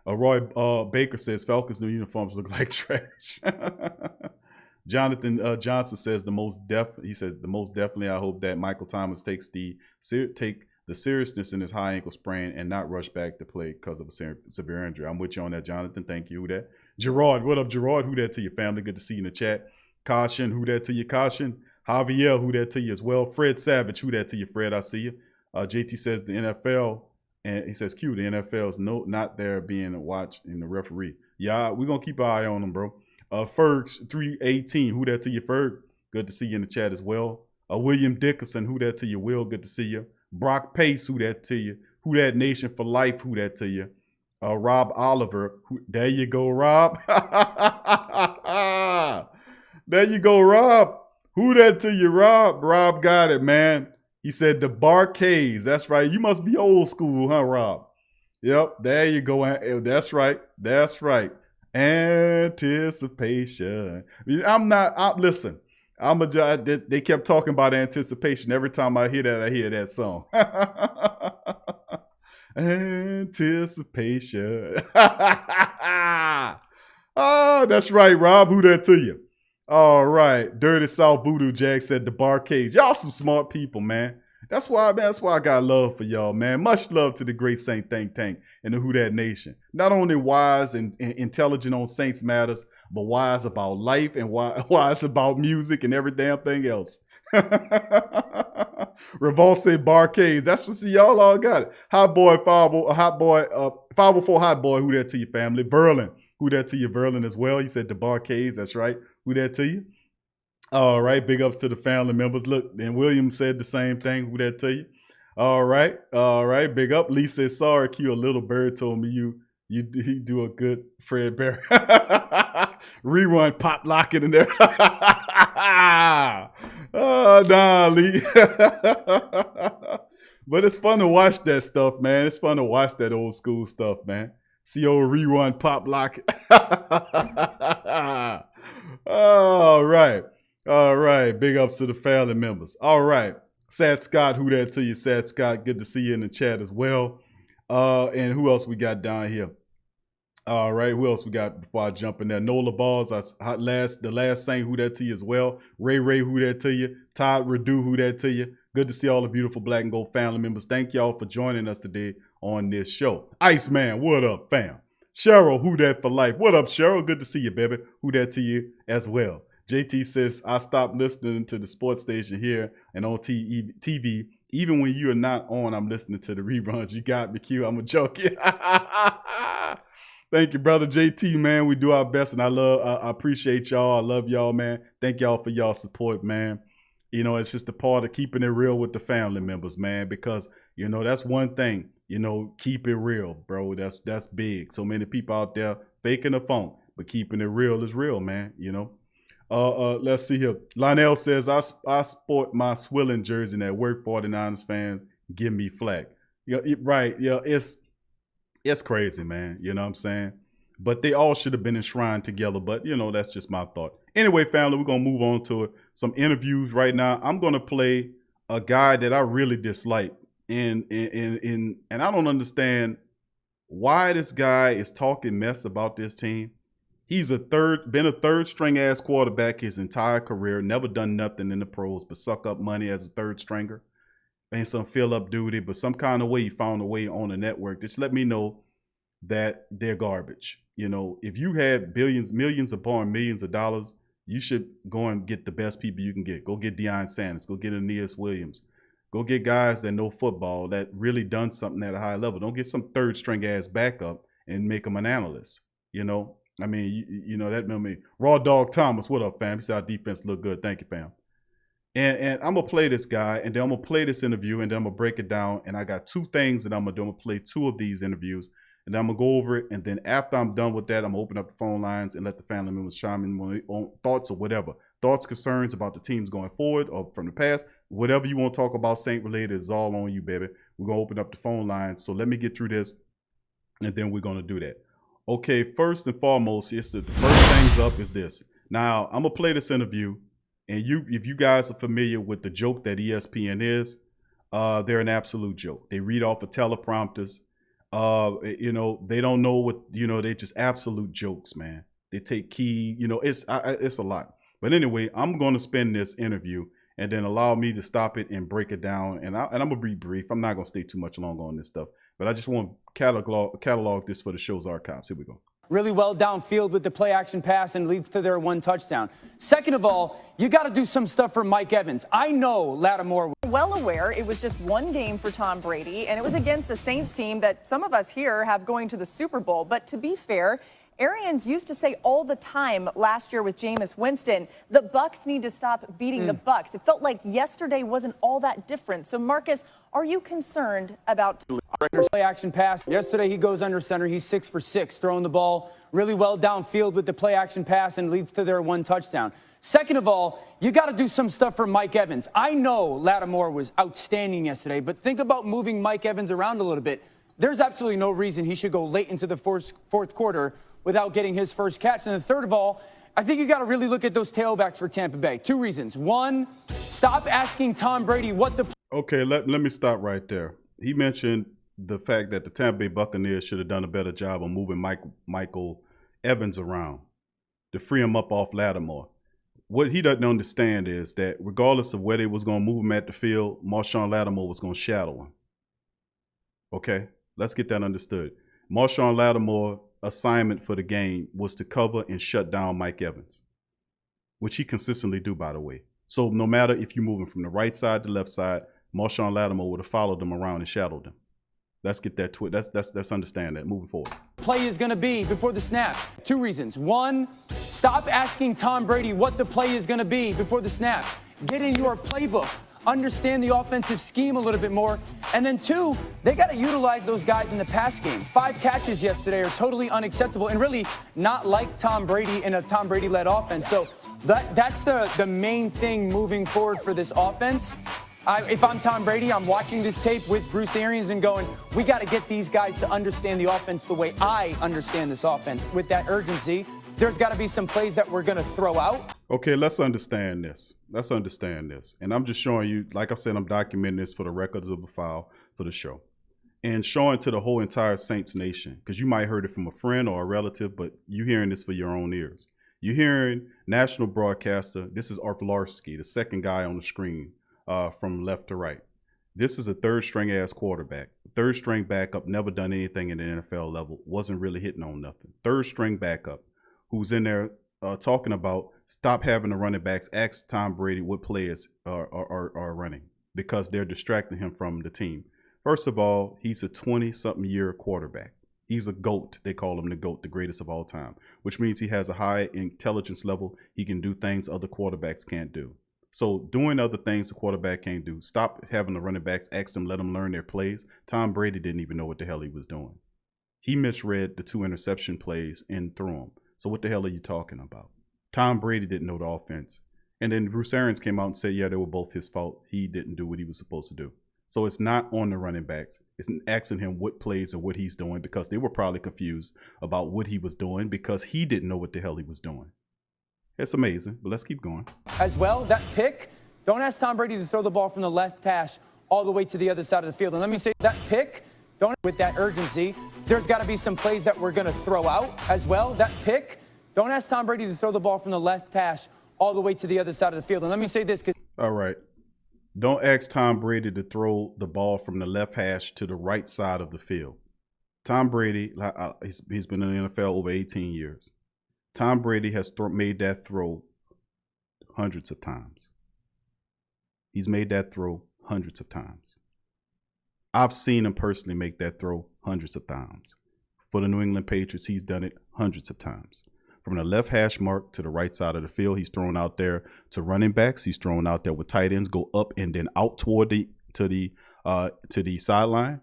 Roy Baker says Falcons' new uniforms look like trash. Jonathan Johnson says the most definitely I hope that Michael Thomas takes the seriousness in his high ankle sprain and not rush back to play because of a severe injury. I'm with you on that, Jonathan. Thank you. Who that? Gerard, what up, Gerard? Who that to your family? Good to see you in the chat. Caution, who that to you? Caution. Javier, who that to you as well? Fred Savage, who that to you? Fred, I see you. JT says the NFL. And he says, Q, the NFL is not there being watched in the referee. Yeah, we're going to keep an eye on them, bro. Fergs, 318, who that to you, Ferg? Good to see you in the chat as well. William Dickerson, who that to you, Will? Good to see you. Brock Pace, who that to you? Who that Nation for Life, who that to you? Rob Oliver, there you go, Rob. There you go, Rob. Who that to you, Rob? Rob got it, man. He said the Barcades. That's right. You must be old school, huh, Rob? Yep. There you go. That's right. That's right. Anticipation. Listen. They kept talking about anticipation. Every time I hear that song. Anticipation. Oh, that's right, Rob. Who that to you? All right. Dirty South Voodoo Jack said the Barcades. Y'all some smart people, man. That's why I got love for y'all, man. Much love to the great Saint Think Tank and the Who Dat Nation. Not only wise and intelligent on Saints matters, but wise about life and wise about music and every damn thing else. Revulse Barcades. That's what y'all all got it. Hot boy, 504 hot boy. Who that to your family? Verlin. Who that to you, Verlin as well? He said the Barcades. That's right. Who that to you? All right, big ups to the family members. Look, and William said the same thing. Who that tell you? All right, big up. Lee said, sorry, Q, a little bird told me you do a good Fred Bear. Rerun pop locking in there. Oh, nah, Lee. But it's fun to watch that stuff, man. It's fun to watch that old school stuff, man. See old rerun pop lock. All right. Big ups to the family members. All right. Sad Scott, who that to you? Sad Scott, good to see you in the chat as well. And who else we got down here? All right, who else we got before I jump in there? Nola Balls, the last saying who that to you as well. Ray, who that to you? Todd Redu, who that to you? Good to see all the beautiful Black and Gold family members. Thank y'all for joining us today on this show. Iceman, what up, fam? Cheryl, who that for life? What up, Cheryl? Good to see you, baby. Who that to you as well? JT says, I stopped listening to the sports station here and on TV. Even when you are not on, I'm listening to the reruns. You got me, Q. I'm a joke. Thank you, brother JT, man. We do our best, and I appreciate y'all. I love y'all, man. Thank y'all for y'all support, man. You know, it's just a part of keeping it real with the family members, man, because, you know, that's one thing, you know, keep it real, bro. That's big. So many people out there faking the funk, but keeping it real is real, man, you know. Let's see here. Lionel says, I sport my Swilling jersey and at work 49ers fans give me flack. Yeah, right. Yeah, it's crazy, man. You know what I'm saying? But they all should have been enshrined together. But, you know, that's just my thought. Anyway, family, we're going to move on to some interviews right now. I'm going to play a guy that I really dislike. And I don't understand why this guy is talking mess about this team. He's been a third string ass quarterback his entire career, never done nothing in the pros but suck up money as a third stringer and some fill up duty. But some kind of way he found a way on the network. Just let me know that they're garbage. You know, if you had millions upon millions of dollars, you should go and get the best people you can get. Go get Deion Sanders. Go get Aeneas Williams. Go get guys that know football, that really done something at a high level. Don't get some third string ass backup and make them an analyst. You know, I mean, you know, that mean Raw Dog Thomas. What up, fam? He said our defense look good. Thank you, fam. And I'm gonna play this guy, and then I'm gonna play this interview, and then I'm gonna break it down. And I got two things that I'm gonna do. I'm gonna play two of these interviews, and then I'm gonna go over it. And then after I'm done with that, I'm gonna open up the phone lines and let the family members chime in on thoughts or whatever. Thoughts, concerns about the teams going forward or from the past. Whatever you want to talk about Saint related is all on you, baby. We're gonna open up the phone lines. So let me get through this, and then we're gonna do that. Okay, first and foremost, the first things up is this. Now, I'm gonna play this interview, and if you guys are familiar with the joke that ESPN is, they're an absolute joke. They read off of teleprompters. You know, they don't know what, you know, they just absolute jokes, man. They take key, you know, it's a lot. But anyway, I'm gonna spin this interview and then allow me to stop it and break it down. And I'm gonna be brief. I'm not gonna stay too much longer on this stuff, but I just want to catalog this for the show's archives. Here we go. Really well downfield with the play action pass and leads to their one touchdown. Second of all, you got to do some stuff for Mike Evans. I know Lattimore. Well aware it was just one game for Tom Brady, and it was against a Saints team that some of us here have going to the Super Bowl. But to be fair, Arians used to say all the time last year with Jameis Winston, the Bucs need to stop beating the Bucs. It felt like yesterday wasn't all that different. So, Marcus, are you concerned about play action pass? Yesterday he goes under center. He's 6 for 6, throwing the ball really well downfield with the play action pass and leads to their one touchdown. Second of all, you got to do some stuff for Mike Evans. I know Lattimore was outstanding yesterday, but think about moving Mike Evans around a little bit. There's absolutely no reason he should go late into the fourth quarter without getting his first catch. And then third of all, I think you got to really look at those tailbacks for Tampa Bay. Two reasons. One, stop asking Tom Brady what the... Okay, let me stop right there. He mentioned the fact that the Tampa Bay Buccaneers should have done a better job of moving Michael Evans around to free him up off Lattimore. What he doesn't understand is that regardless of where they was going to move him at the field, Marshawn Lattimore was going to shadow him. Okay, let's get that understood. Marshawn Lattimore assignment for the game was to cover and shut down Mike Evans, which he consistently do, by the way. So no matter if you're moving from the right side to left side, Marshawn Lattimore would have followed them around and shadowed them. Let's get that let's understand that moving forward. Play is going to be before the snap. Two reasons. One, Stop asking Tom Brady what the play is going to be before the snap. Get in your playbook. Understand the offensive scheme a little bit more. And then 2, they got to utilize those guys in the pass game. 5 catches yesterday are totally unacceptable and really not like Tom Brady in a Tom Brady-led offense. So that's the main thing moving forward for this offense. If I'm Tom Brady, I'm watching this tape with Bruce Arians and going, we got to get these guys to understand the offense the way I understand this offense. With that urgency, there's got to be some plays that we're going to throw out. Okay, let's understand this. Let's understand this. And I'm just showing you, like I said, I'm documenting this for the records of the file for the show. And showing to the whole entire Saints nation, because you might have heard it from a friend or a relative, but you're hearing this for your own ears. You're hearing national broadcaster, this is Orfalowski, the second guy on the screen from left to right. This is a third-string ass quarterback. Third-string backup, never done anything in the NFL level, wasn't really hitting on nothing. Third-string backup, who's in there talking about stop having the running backs ask Tom Brady what players are running because they're distracting him from the team. First of all, he's a 20-something year quarterback. He's a GOAT. They call him the GOAT, the greatest of all time, which means he has a high intelligence level. He can do things other quarterbacks can't do. So doing other things the quarterback can't do. Stop having the running backs ask them, let them learn their plays. Tom Brady didn't even know what the hell he was doing. He misread the 2 interception plays and threw them. So what the hell are you talking about? Tom Brady didn't know the offense. And then Bruce Arians came out and said, yeah, they were both his fault. He didn't do what he was supposed to do. So it's not on the running backs. It's asking him what plays and what he's doing because they were probably confused about what he was doing because he didn't know what the hell he was doing. It's amazing, but let's keep going. As well, that pick, don't ask Tom Brady to throw the ball from the left hash all the way to the other side of the field. And let me say that pick, don't with that urgency, there's got to be some plays that we're going to throw out as well. That pick, don't ask Tom Brady to throw the ball from the left hash all the way to the other side of the field. And let me say this. All right. Don't ask Tom Brady to throw the ball from the left hash to the right side of the field. Tom Brady, he's been in the NFL over 18 years. Tom Brady has made that throw hundreds of times. He's made that throw hundreds of times. I've seen him personally make that throw hundreds of times. For the New England Patriots, he's done it hundreds of times. From the left hash mark to the right side of the field, he's thrown out there to running backs. He's thrown out there with tight ends, go up and then out toward to the sideline.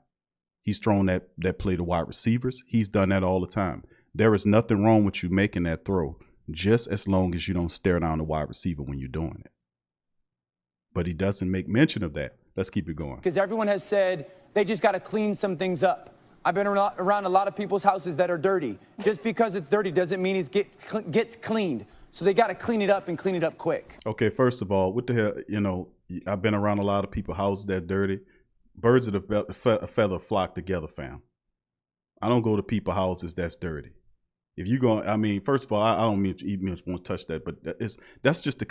He's thrown that play to wide receivers. He's done that all the time. There is nothing wrong with you making that throw, just as long as you don't stare down the wide receiver when you're doing it. But he doesn't make mention of that. Let's keep it going. Because everyone has said they just got to clean some things up. I've been around a lot of people's houses that are dirty. Just because it's dirty doesn't mean it gets cleaned. So they got to clean it up and clean it up quick. Okay, first of all, what the hell, I've been around a lot of people's houses that dirty. Birds of a feather flock together, fam. I don't go to people's houses that's dirty. If you go, first of all, I don't even want to touch that, but that's just the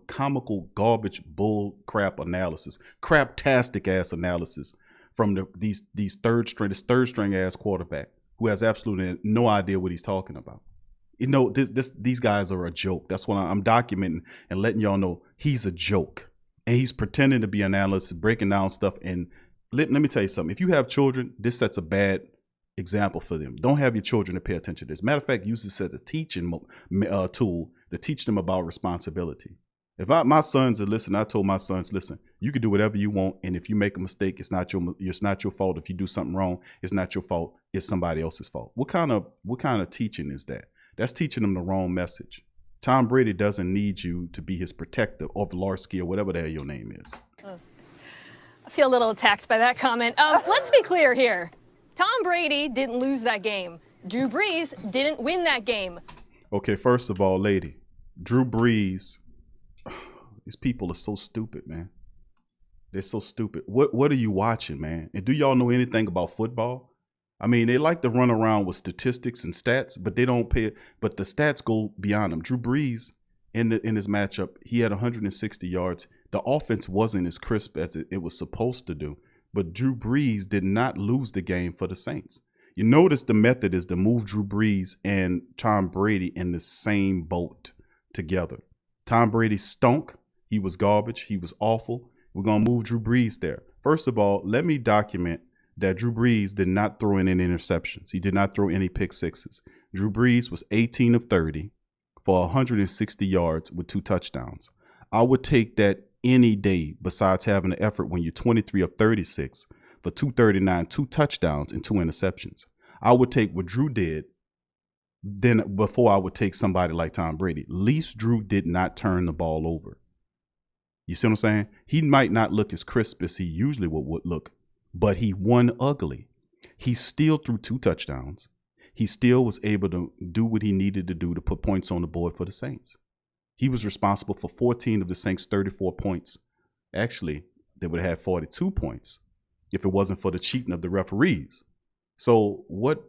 comical garbage bull crap analysis, craptastic ass analysis from these third string ass quarterback who has absolutely no idea what he's talking about. These guys are a joke. That's what I'm documenting and letting y'all know he's a joke, and he's pretending to be an analyst, breaking down stuff. And let me tell you something. If you have children, this sets a bad example for them. Don't have your children to pay attention to this. Matter of fact, use this as a teaching tool to teach them about responsibility. If my sons are listening, I told my sons, listen, you can do whatever you want, and if you make a mistake, it's not your fault. If you do something wrong, it's not your fault. It's somebody else's fault. What kind of teaching is that? That's teaching them the wrong message. Tom Brady doesn't need you to be his protector, Orfalowski, or whatever the hell your name is. I feel a little attacked by that comment. Let's be clear here. Tom Brady didn't lose that game. Drew Brees didn't win that game. Okay, first of all, lady, Drew Brees, these people are so stupid, man. They're so stupid. What are you watching, man? And do y'all know anything about football? They like to run around with statistics and stats, but they don't pay. But the stats go beyond them. Drew Brees, in his matchup, he had 160 yards. The offense wasn't as crisp as it was supposed to do. But Drew Brees did not lose the game for the Saints. You notice the method is to move Drew Brees and Tom Brady in the same boat together. Tom Brady stunk. He was garbage. He was awful. We're going to move Drew Brees there. First of all, let me document that Drew Brees did not throw in any interceptions. He did not throw any pick sixes. Drew Brees was 18 of 30, for 160 yards with 2 touchdowns. I would take that any day besides having an effort when you're 23 of 36 for 239, 2 touchdowns and 2 interceptions. I would take what Drew did then before I would take somebody like Tom Brady. At least Drew did not turn the ball over. You see what I'm saying? He might not look as crisp as he usually would look, but he won ugly. He still threw 2 touchdowns. He still was able to do what he needed to do to put points on the board for the Saints. He was responsible for 14 of the Saints' 34 points. Actually, they would have had 42 points if it wasn't for the cheating of the referees. So what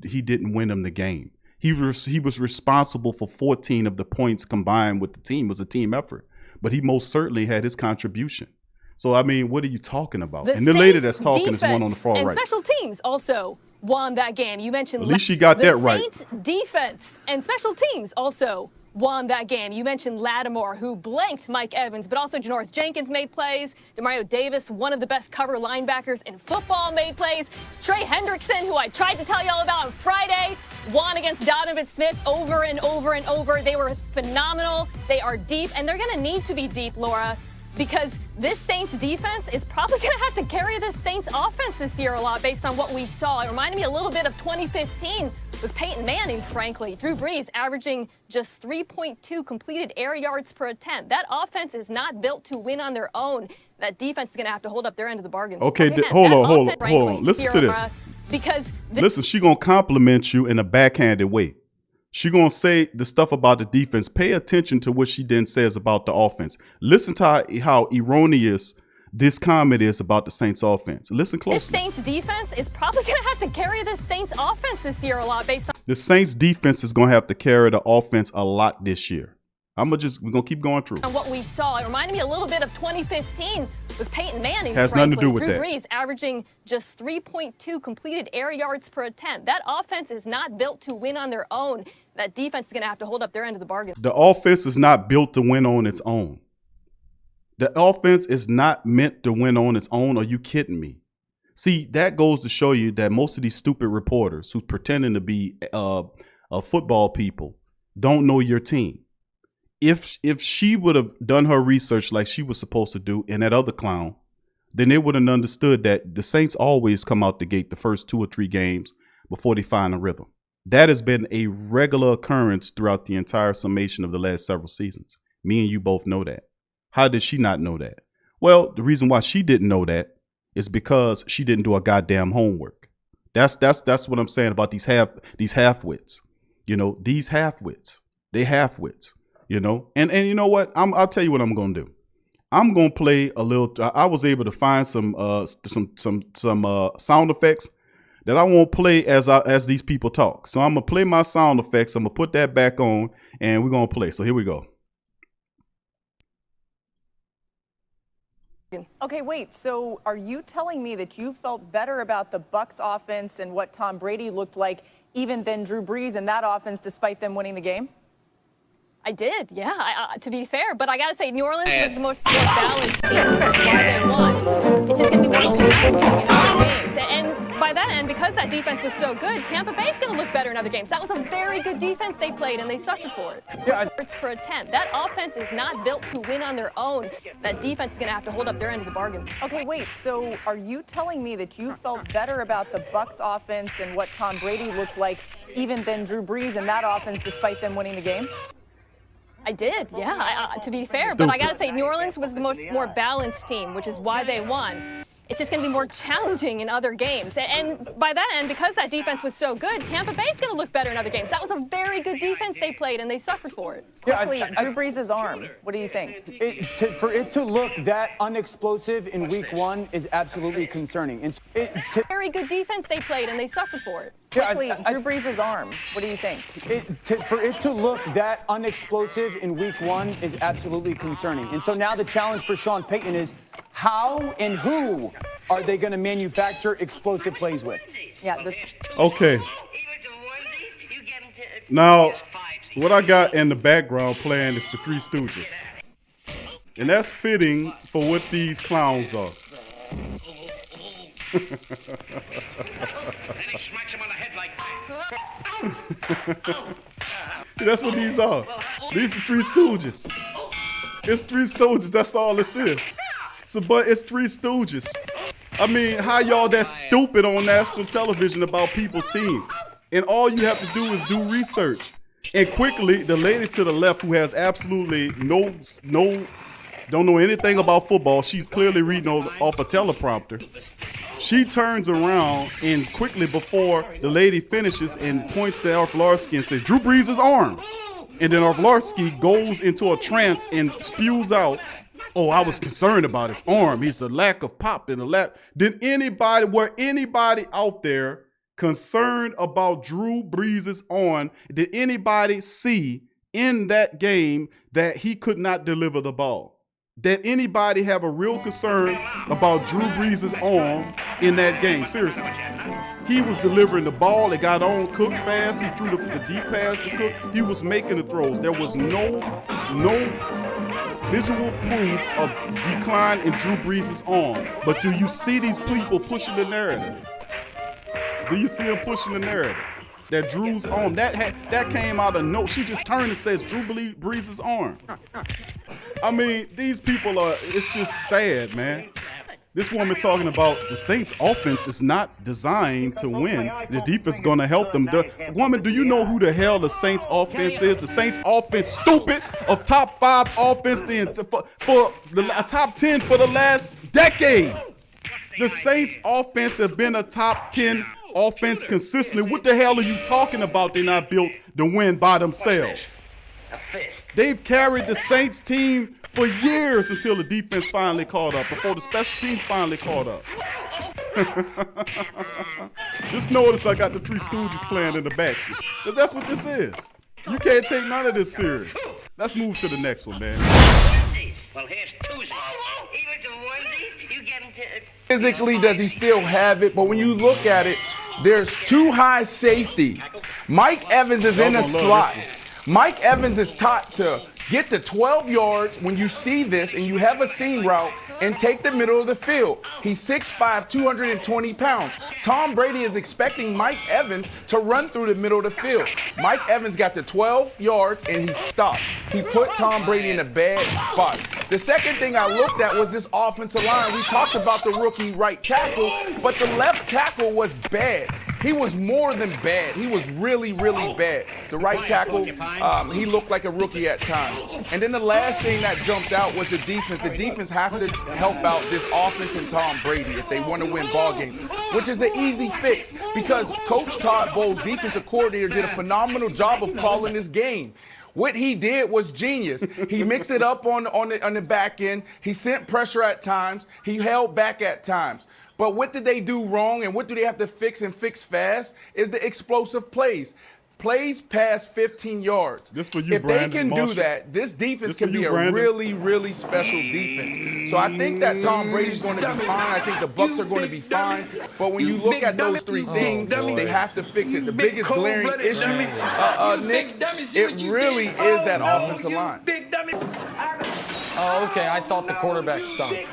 he didn't win them the game. He was responsible for 14 of the points combined with the team. It was a team effort. But he most certainly had his contribution. So, I mean, what are you talking about? And the lady that's talking is one on the far and right. Special teams also won that game. You mentioned at least she got that right. The Saints defense and special teams also won that game. You mentioned Lattimore, who blanked Mike Evans, but also Janoris Jenkins made plays. Demario Davis, one of the best cover linebackers in football, made plays. Trey Hendrickson, who I tried to tell you all about on Friday, won against Donovan Smith over and over and over. They were phenomenal. They are deep, and they're going to need to be deep, Laura, because this Saints defense is probably going to have to carry this Saints offense this year a lot based on what we saw. It reminded me a little bit of 2015 with Peyton Manning, frankly. Drew Brees averaging just 3.2 completed air yards per attempt. That offense is not built to win on their own. That defense is going to have to hold up their end of the bargain. Okay, hold on. Listen to this. Listen, she's going to compliment you in a backhanded way. She's going to say the stuff about the defense. Pay attention to what she then says about the offense. Listen to how erroneous this comment is about the Saints offense. Listen closely. This Saints defense is probably going to have to carry the Saints offense this year a lot based on. The Saints defense is going to have to carry the offense a lot this year. We're going to keep going through. On what we saw, it reminded me a little bit of 2015 with Peyton Manning. Has nothing to do with Drew that. Brees averaging just 3.2 completed air yards per attempt. That offense is not built to win on their own. That defense is going to have to hold up their end of the bargain. The offense is not built to win on its own. The offense is not meant to win on its own. Are you kidding me? See, that goes to show you that most of these stupid reporters who's pretending to be football people don't know your team. If she would have done her research like she was supposed to do and that other clown, then they would have understood that the Saints always come out the gate the first 2 or 3 games before they find a rhythm. That has been a regular occurrence throughout the entire summation of the last several seasons. Me and you both know that. How did she not know that? Well, the reason why she didn't know that is because she didn't do her goddamn homework. That's what I'm saying about these half-wits. You know, these half-wits. They half-wits. You know, and you know what? I'll tell you what I'm gonna do. I'm gonna play a little. I was able to find some sound effects that I won't play as these people talk. So I'm gonna play my sound effects. I'm gonna put that back on, and we're gonna play. So here we go. Okay, wait. So are you telling me that you felt better about the Bucs offense and what Tom Brady looked like, even than Drew Brees and that offense, despite them winning the game? I did, yeah, to be fair. But I got to say, New Orleans was the most balanced team, which is why they won. It's just going to be more challenging in other games. And by that end, because that defense was so good, Tampa Bay's going to look better in other games. That was a very good defense they played, and they suffered for it. Yards per attempt. That offense is not built to win on their own. That defense is going to have to hold up their end of the bargain. Okay, wait. So are you telling me that you felt better about the Bucs offense and what Tom Brady looked like, even than Drew Brees and that offense, despite them winning the game? I did, yeah, to be fair. But I got to say, New Orleans was the more balanced team, which is why they won. It's just going to be more challenging in other games. And by that end, because that defense was so good, Tampa Bay's going to look better in other games. That was a very good defense they played, and they suffered for it. Quickly, Drew Brees' arm. What do you think? For it to look that unexplosive in week 1 is absolutely concerning. Very good defense they played, and they suffered for it. Quickly, Drew Brees' arm. What do you think? For it to look that unexplosive in week 1 is absolutely concerning. And so now the challenge for Sean Payton is how and who are they going to manufacture explosive plays with? Yeah, this. Okay. Now, what I got in the background playing is the Three Stooges. And that's fitting for what these clowns are. Then he smacks him on the head like that. That's what these are. These are Three Stooges. It's Three Stooges. That's all this is. But it's Three Stooges. I mean, how y'all that stupid on national television about people's team? And all you have to do is do research. And quickly, the lady to the left who has absolutely don't know anything about football, she's clearly reading off a teleprompter. She turns around and quickly before the lady finishes and points to Orfalowski and says, Drew Brees' arm. And then Orfalowski goes into a trance and spews out, oh, I was concerned about his arm. He's a lack of pop in the lap. Were anybody out there concerned about Drew Brees' arm? Did anybody see in that game that he could not deliver the ball? Did anybody have a real concern about Drew Brees' arm in that game? Seriously. He was delivering the ball. It got on Cook fast. He threw the deep pass to Cook. He was making the throws. There was no visual proof of decline in Drew Brees' arm. But do you see these people pushing the narrative? Do you see them pushing the narrative? That Drew's arm, that came out of no. She just turned and says Drew Brees' arm. I mean, these people it's just sad, man. This woman talking about the Saints offense is not designed to win. The defense is going to help them. Woman, do you know who the hell the Saints offense is? The Saints offense, stupid, of top 5 offense for the top 10 for the last decade. The Saints offense has been a top 10 offense consistently. What the hell are you talking about? They're not built to win by themselves. They've carried the Saints team for years until the defense finally caught up, before the special teams finally caught up. Just notice I got the Three Stooges playing in the back, because that's what this is. You can't take none of this serious. Let's move to the next one, man. Well, here's Tuesday. He was a onesies. You get him to... Physically, does he still have it? But when you look at it, there's too high safety. Mike Evans is in a slot. Mike Evans is taught to get to 12 yards when you see this and you have a seam route and take the middle of the field. He's 6'5", 220 pounds. Tom Brady is expecting Mike Evans to run through the middle of the field. Mike Evans got to 12 yards and he stopped. He put Tom Brady in a bad spot. The second thing I looked at was this offensive line. We talked about the rookie right tackle, but the left tackle was bad. He was more than bad. He was really, really bad. The right tackle, he looked like a rookie at times. And then the last thing that jumped out was the defense. The defense has to help out this offense and Tom Brady if they want to win ball games, which is an easy fix because Coach Todd Bowles, defensive coordinator, did a phenomenal job of calling this game. What he did was genius. He mixed it up on the back end. He sent pressure at times. He held back at times. But what did they do wrong and what do they have to fix and fix fast is the explosive plays. Plays past 15 yards. This for you, if Brandon they can Marshall. do that, this defense can be Brandon. a really, really special defense. So I think that Tom Brady's going to be fine. I think the Bucs are going to be fine. But when you look at those three things, they have to fix it. The biggest glaring issue, Nick, it really is that offensive line. Oh, okay. I thought the quarterback stunk.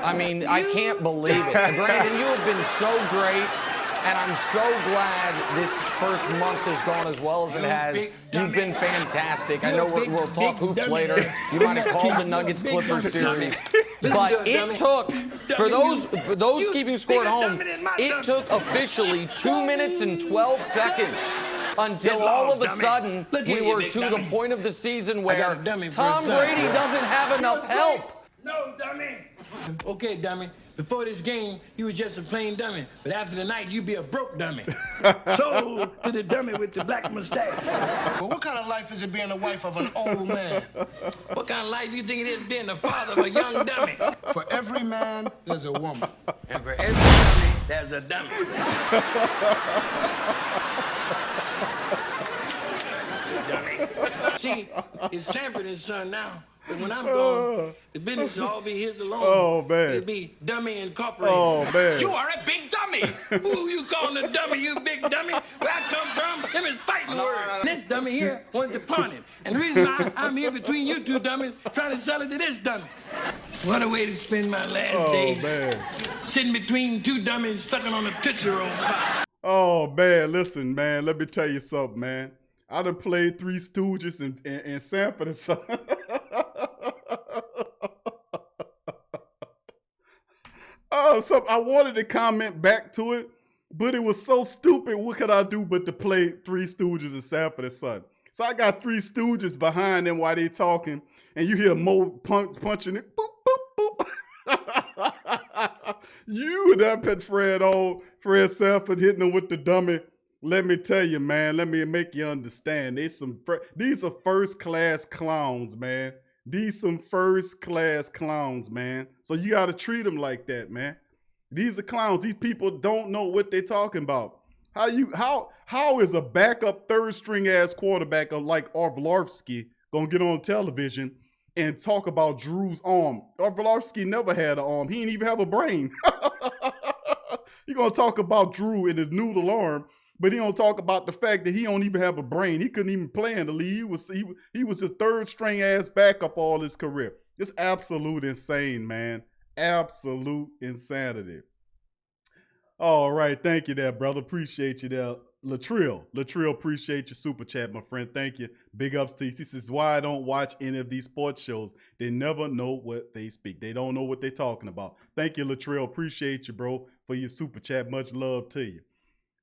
I mean, I can't believe it. Brandon, you have been so great. And I'm so glad this first month has gone as well as it has. You've been fantastic. I know we'll talk hoops later. You might have called the Nuggets-Clippers series. But it took, for those keeping score at home, it took officially 2 minutes and 12 seconds until all of a sudden we were to the point of the season where Tom Brady doesn't have enough help. No, dummy. Okay, dummy. Before this game, you was just a plain dummy. But after the night, you be a broke dummy. So to the dummy with the black mustache. Well, what kind of life is it being the wife of an old man? What kind of life do you think it is being the father of a young dummy? For every man, there's a woman. And for every dummy, there's a dummy. See, it's Sanford and Son now. But when I'm gone, the business will all be his alone. Oh, man. It'll be Dummy Incorporated. Oh, man. You are a big dummy. Who you calling a dummy, you big dummy? Where I come from, them is fighting words. This dummy here wanted to pawn it. And the reason why I'm here between you two dummies, trying to sell it to this dummy. What a way to spend my last days. Man. Sitting between two dummies sucking on a Tootsie Roll pop. Oh, man, listen, man, let me tell you something, man. I done played Three Stooges and Sanford and Son. Oh, so I wanted to comment back to it, but it was so stupid. What could I do but to play Three Stooges and Sanford and Son? So I got Three Stooges behind them while they talking, and you hear Mo punching it. Boop, boop, boop. You that pet Fred Sanford hitting him with the dummy. Let me tell you, man. Let me make you understand. These are first class clowns, man. These some first class clowns, man. So you got to treat them like that, man. These are clowns. These people don't know what they're talking about. How is a backup third string ass quarterback like Orlovsky gonna get on television and talk about Drew's arm? Orlovsky never had an arm. He didn't even have a brain. You're gonna talk about Drew and his noodle arm, but he don't talk about the fact that he don't even have a brain. He couldn't even play in the league. He was a third string ass backup all his career. It's absolute insane, man. Absolute insanity. All right, thank you there, brother. Appreciate you there. Latrell, appreciate your super chat, my friend. Thank you. Big ups to you. This is why I don't watch any of these sports shows. They never know what they speak. They don't know what they're talking about. Thank you, Latrell. Appreciate you, bro, for your super chat. Much love to you.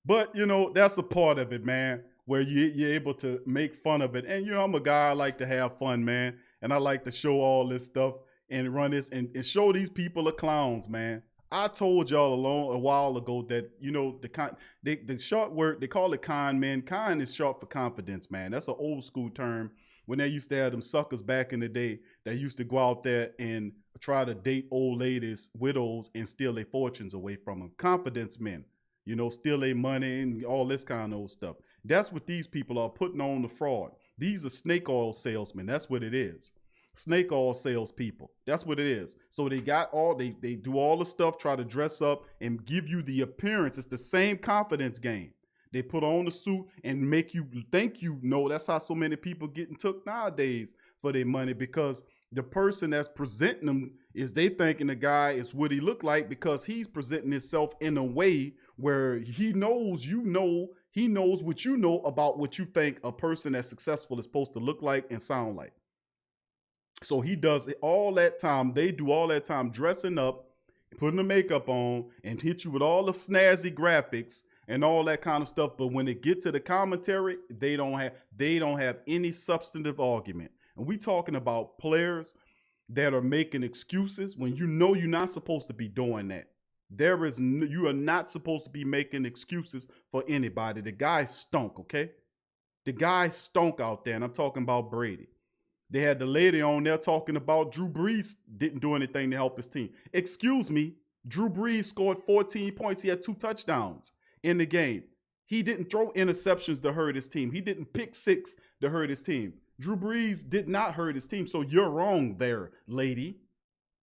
But, you know, that's a part of it, man, where you're able to make fun of it. And, you know, I'm a guy, I like to have fun, man. And I like to show all this stuff and run this and show these people are clowns, man. I told y'all a while ago that, you know, the short word, they call it con man. Con is short for confidence, man. That's an old school term. When they used to have them suckers back in the day that used to go out there and try to date old ladies, widows, and steal their fortunes away from them. Confidence men, you know, steal their money and all this kind of old stuff. That's what these people are putting on the fraud. These are snake oil salesmen. That's what it is. Snake oil salespeople. That's what it is. So they do all the stuff, try to dress up and give you the appearance. It's the same confidence game. They put on the suit and make you think you know. That's how so many people getting took nowadays for their money, because the person that's presenting them is they thinking the guy is what he look like because he's presenting himself in a way where he knows he knows what you know about what you think a person that's successful is supposed to look like and sound like. So he does it all that time. They do all that time dressing up, putting the makeup on, and hit you with all the snazzy graphics and all that kind of stuff. But when it get to the commentary, they don't have any substantive argument. And we talking about players that are making excuses when you know you're not supposed to be doing that. You are not supposed to be making excuses for anybody. The guy stunk, okay? The guy stunk out there, and I'm talking about Brady. They had the lady on there talking about Drew Brees didn't do anything to help his team. Excuse me, Drew Brees scored 14 points. He had 2 touchdowns in the game. He didn't throw interceptions to hurt his team. He didn't pick 6 to hurt his team. Drew Brees did not hurt his team. So you're wrong there, lady.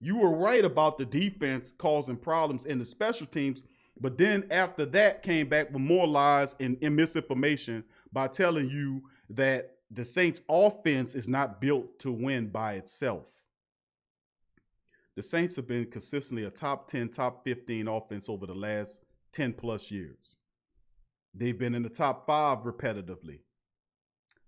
You were right about the defense causing problems in the special teams. But then after that came back with more lies and misinformation by telling you that the Saints offense is not built to win by itself. The Saints have been consistently a top 10, top 15 offense over the last 10 plus years. They've been in the top 5 repetitively.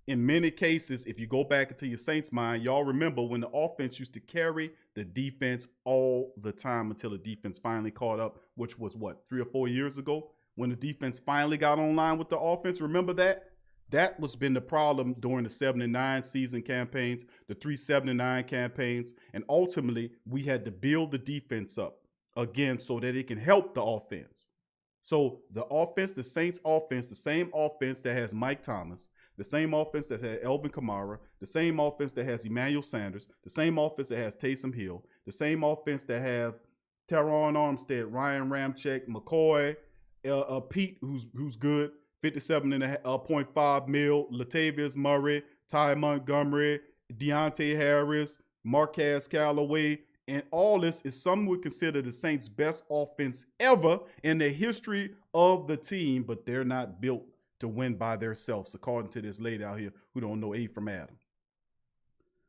In many cases, if you go back into your Saints mind, y'all remember when the offense used to carry the defense all the time until the defense finally caught up, which was what, 3 or 4 years ago? When the defense finally got online with the offense, remember that? That was been the problem during the 79 season campaigns, the 379 campaigns, and ultimately we had to build the defense up again so that it can help the offense. So the offense, the Saints offense, the same offense that has Mike Thomas, the same offense that has Elvin Kamara, the same offense that has Emmanuel Sanders, the same offense that has Taysom Hill, the same offense that have Teron Armstead, Ryan Ramczyk, McCoy, Pete, who's good. 57.5 mil, Latavius Murray, Ty Montgomery, Deontay Harris, Marquez Callaway, and all this is some would consider the Saints' best offense ever in the history of the team, but they're not built to win by themselves, according to this lady out here who don't know A from Adam.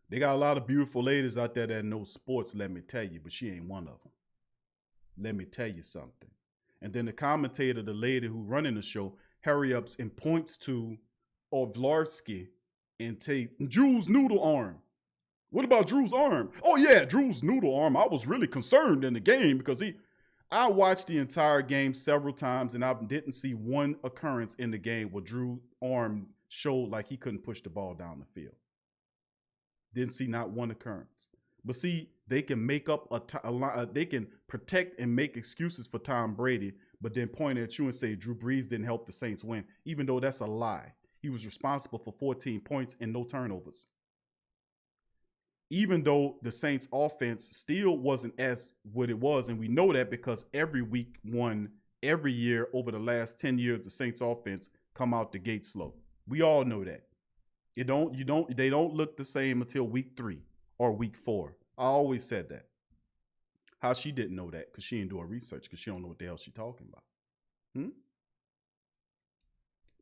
They got a lot of beautiful ladies out there that know sports, let me tell you, but she ain't one of them. Let me tell you something. And then the commentator, the lady who running the show, hurry ups and points to Orlovsky and take Drew's noodle arm. What about Drew's arm? Oh yeah, Drew's noodle arm. I was really concerned in the game because I watched the entire game several times and I didn't see one occurrence in the game where Drew's arm showed like he couldn't push the ball down the field. Didn't see not one occurrence. But see, they can make up they can protect and make excuses for Tom Brady, but then point at you and say Drew Brees didn't help the Saints win, even though that's a lie. He was responsible for 14 points and no turnovers. Even though the Saints offense still wasn't as what it was, and we know that because every week one, every year over the last 10 years, the Saints offense come out the gate slow. We all know that. They don't look the same until week 3 or week 4. I always said that. How she didn't know that? Because she didn't do her research, because she don't know what the hell she's talking about.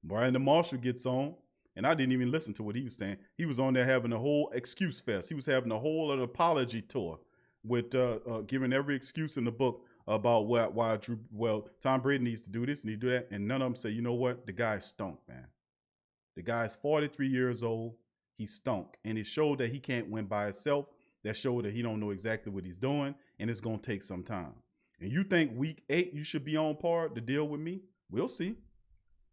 Brian the Marshall gets on, and I didn't even listen to what he was saying. He was on there having a whole excuse fest. He was having a whole apology tour with giving every excuse in the book about why Tom Brady needs to do this and he do that, and none of them say, you know what, the guy stunk, man. The guy's 43 years old. He stunk, and it showed that he can't win by himself. That showed that he don't know exactly what he's doing, and it's gonna take some time. And you think week 8 you should be on par to deal with me? We'll see.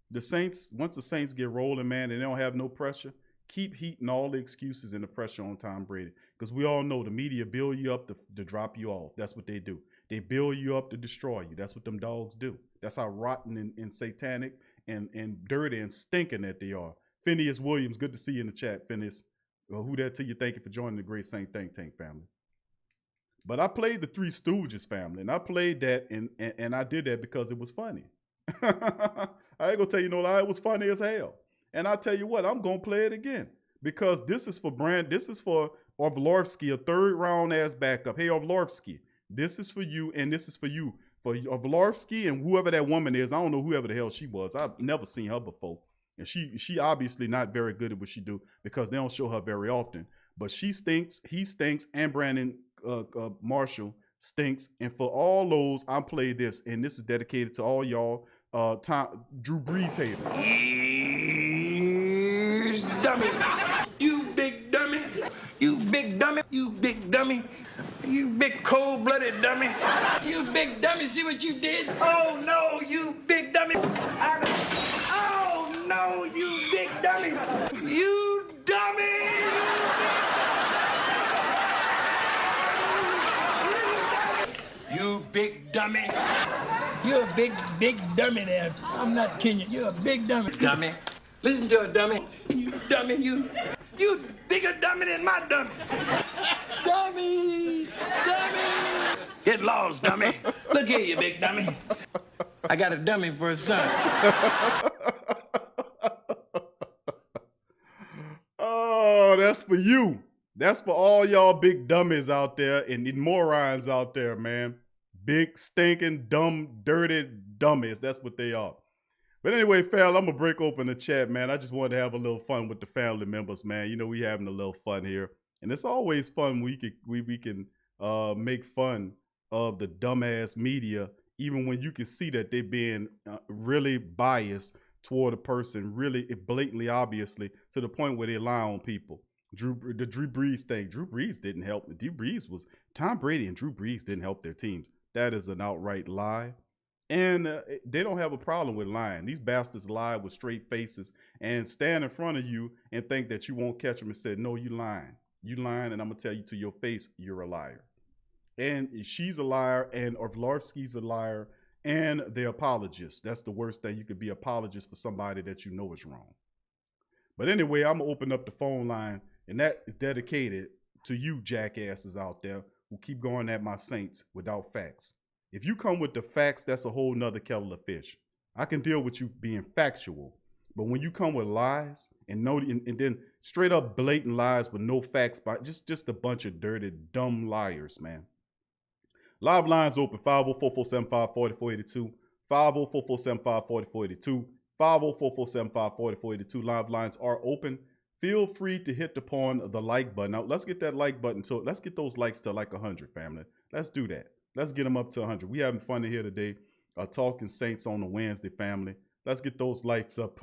The Saints, once the Saints get rolling, man, and they don't have no pressure, keep heating all the excuses and the pressure on Tom Brady. Because we all know the media build you up to drop you off. That's what they do. They build you up to destroy you. That's what them dogs do. That's how rotten and satanic and dirty and stinking that they are. Phineas Williams, good to see you in the chat, Phineas. Who that to you? Thank you for joining the Great Saint Think Tank family. But I played the Three Stooges family, and I played that, and I did that because it was funny. I ain't gonna tell you no lie, it was funny as hell. And I tell you what, I'm gonna play it again because this is for Orlovsky, a 3rd round ass backup. Hey Orlovsky, this is for you, and this is for you. For Orlovsky and whoever that woman is, I don't know whoever the hell she was. I've never seen her before. And she obviously not very good at what she do because they don't show her very often. But she stinks, he stinks, and Brandon Marshall stinks. And for all those, I played this, and this is dedicated to all y'all Drew Brees haters. Dummy. You big dummy. You big dummy. You big dummy. You big cold-blooded dummy. You big dummy. See what you did? Oh, no, you big dummy. Oh, no, you big dummy. You dummy. You big dummy. You're a big dummy there. I'm not kidding you. You're a big dummy. Dummy. Listen to a dummy. You dummy, you bigger dummy than my dummy. Dummy. Dummy. Get lost, dummy. Look here, you big dummy. I got a dummy for a son. Oh, that's for you. That's for all y'all big dummies out there and morons out there, man. Big, stinking, dumb, dirty dummies. That's what they are. But anyway, Fal, I'm going to break open the chat, man. I just wanted to have a little fun with the family members, man. You know, we having a little fun here. And it's always fun we can make fun of the dumbass media, even when you can see that they're being really biased toward a person, really blatantly, obviously, to the point where they lie on people. The Drew Brees thing. Drew Brees didn't help. Tom Brady and Drew Brees didn't help their teams. That is an outright lie. And they don't have a problem with lying. These bastards lie with straight faces and stand in front of you and think that you won't catch them and say, no, you lying. You lying, and I'm going to tell you to your face, you're a liar. And she's a liar, and Orlovsky's a liar, and they're apologists. That's the worst thing. You could be apologist for somebody that you know is wrong. But anyway, I'm going to open up the phone line, and that is dedicated to you jackasses out there who keep going at my Saints without facts. If you come with the facts, that's a whole nother kettle of fish. I can deal with you being factual. But when you come with lies and then straight up blatant lies with no facts, just a bunch of dirty, dumb liars, man. Live lines open, 504-475-4482, 504-475-4482, 504-475-4482. Live lines are open. Feel free to hit upon the like button. Now, let's get that like button. Let's get those likes to like 100, family. Let's do that. Let's get them up to 100. We having fun in here today. Talking Saints on the Wednesday, family. Let's get those lights up.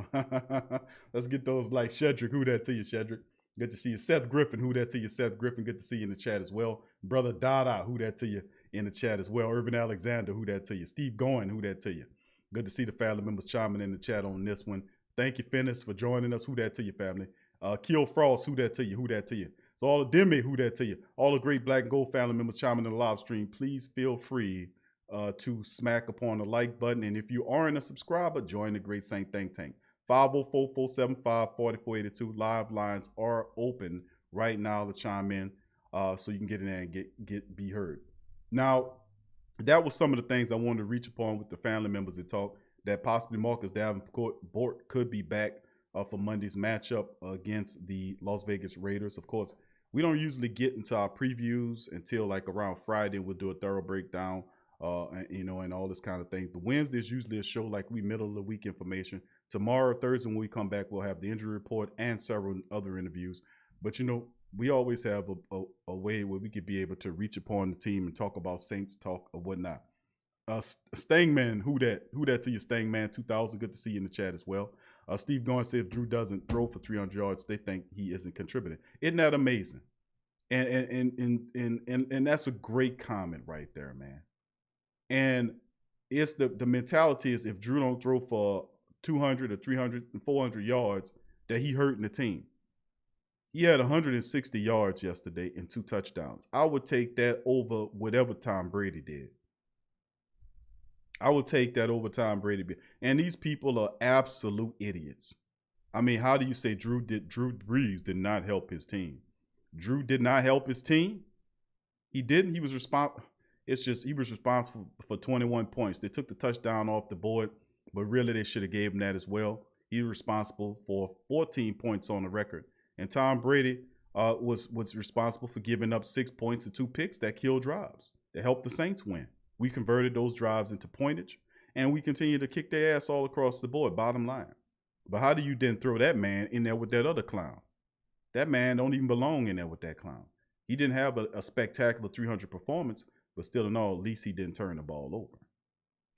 Let's get those lights. Shedrick, who that to you, Shedrick? Good to see you. Seth Griffin, who that to you, Seth Griffin? Good to see you in the chat as well. Brother Dada, who that to you in the chat as well. Irvin Alexander, who that to you. Steve Goin, who that to you. Good to see the family members chiming in the chat on this one. Thank you, Finnis, for joining us. Who that to you, family? Kill Frost, who that to you? Who that to you? So all of Demi, who that to you? All the great Black and Gold family members chiming in the live stream. Please feel free to smack upon the like button. And if you aren't a subscriber, join the Great Saint Think Tank. 504-475-4482. Live lines are open right now to chime in so you can get in there and be heard. Now, that was some of the things I wanted to reach upon with the family members that talk, that possibly Marcus Davenport could be back for Monday's matchup against the Las Vegas Raiders. Of course, we don't usually get into our previews until like around Friday. We'll do a thorough breakdown, and all this kind of thing. The Wednesday is usually a show like we middle of the week information. Tomorrow, Thursday, when we come back, we'll have the injury report and several other interviews. But, we always have a way where we could be able to reach upon the team and talk about Saints talk or whatnot. Stangman, who that to you, Stangman 2000. Good to see you in the chat as well. Steve Goin said if Drew doesn't throw for 300 yards, they think he isn't contributing. Isn't that amazing? And that's a great comment right there, man. And it's the mentality is if Drew don't throw for 200 or 300 and 400 yards, that he hurting the team. He had 160 yards yesterday and 2 touchdowns. I would take that over whatever Tom Brady did. I would take that over Tom Brady. And these people are absolute idiots. I mean, how do you say Drew Brees did not help his team? Drew did not help his team? He didn't. He was responsible. It's just he was responsible for 21 points. They took the touchdown off the board, but really they should have gave him that as well. He was responsible for 14 points on the record. And Tom Brady was responsible for giving up 6 points and 2 picks that killed drives that helped the Saints win. We converted those drives into pointage, and we continue to kick their ass all across the board, bottom line. But how do you then throw that man in there with that other clown? That man don't even belong in there with that clown. He didn't have a spectacular 300 performance, but still in all, at least he didn't turn the ball over.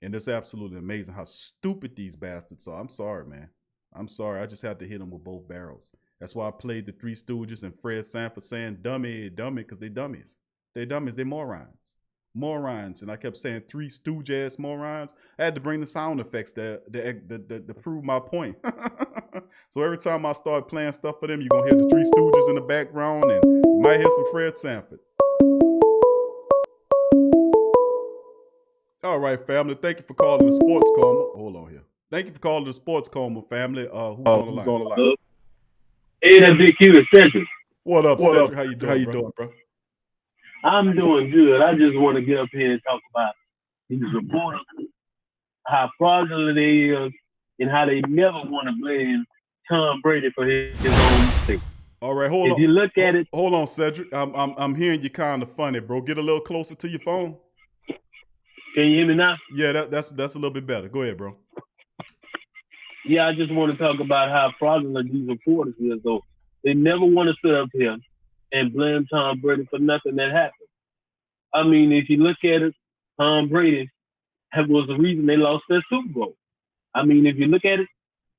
And it's absolutely amazing how stupid these bastards are. I'm sorry, man. I'm sorry. I just have to hit them with both barrels. That's why I played the Three Stooges and Fred Sanford saying dummy, because they dummies. They dummies. They morons. Morons. And I kept saying Three Stooge-ass morons. I had to bring the sound effects to prove my point. So every time I start playing stuff for them, you're going to hear the Three Stooges in the background, and you might hear some Fred Sanford. All right, family. Thank you for calling the Sports Coma. Hold on here. Thank you for calling the Sports Coma, family. Who's on the line? Hey, that Big Q is Cedric. What up, Cedric? How you doing, bro? I'm doing good. I just want to get up here and talk about these reporters, how fraudulent they is, and how they never want to blame Tom Brady for his own mistake. All right, hold on. If you look at it, hold on, Cedric. I'm hearing you kind of funny, bro. Get a little closer to your phone. Can you hear me now? Yeah, that's a little bit better. Go ahead, bro. Yeah, I just want to talk about how fraudulent these reporters is, though. They never want to sit up here and blame Tom Brady for nothing that happened. I mean, if you look at it, Tom Brady was the reason they lost their Super Bowl. I mean, if you look at it,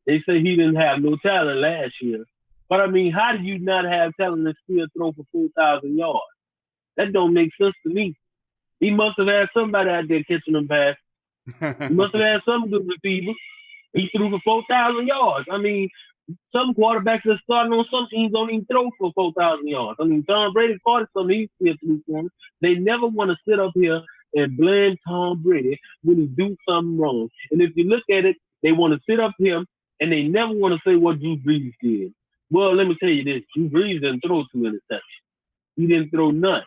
they say he didn't have no talent last year. But, I mean, how do you not have talent and still throw for 4,000 yards? That don't make sense to me. He must have had somebody out there catching them passes. He must have had some good receivers. He threw for 4,000 yards. I mean, some quarterbacks that starting on some teams don't even throw for 4,000 yards. I mean, Tom Brady started some, he still threw for them. They never want to sit up here and blame Tom Brady when he do something wrong. And if you look at it, they want to sit up here and they never want to say what Drew Brees did. Well, let me tell you this. Drew Brees didn't throw 2 interceptions. He didn't throw none.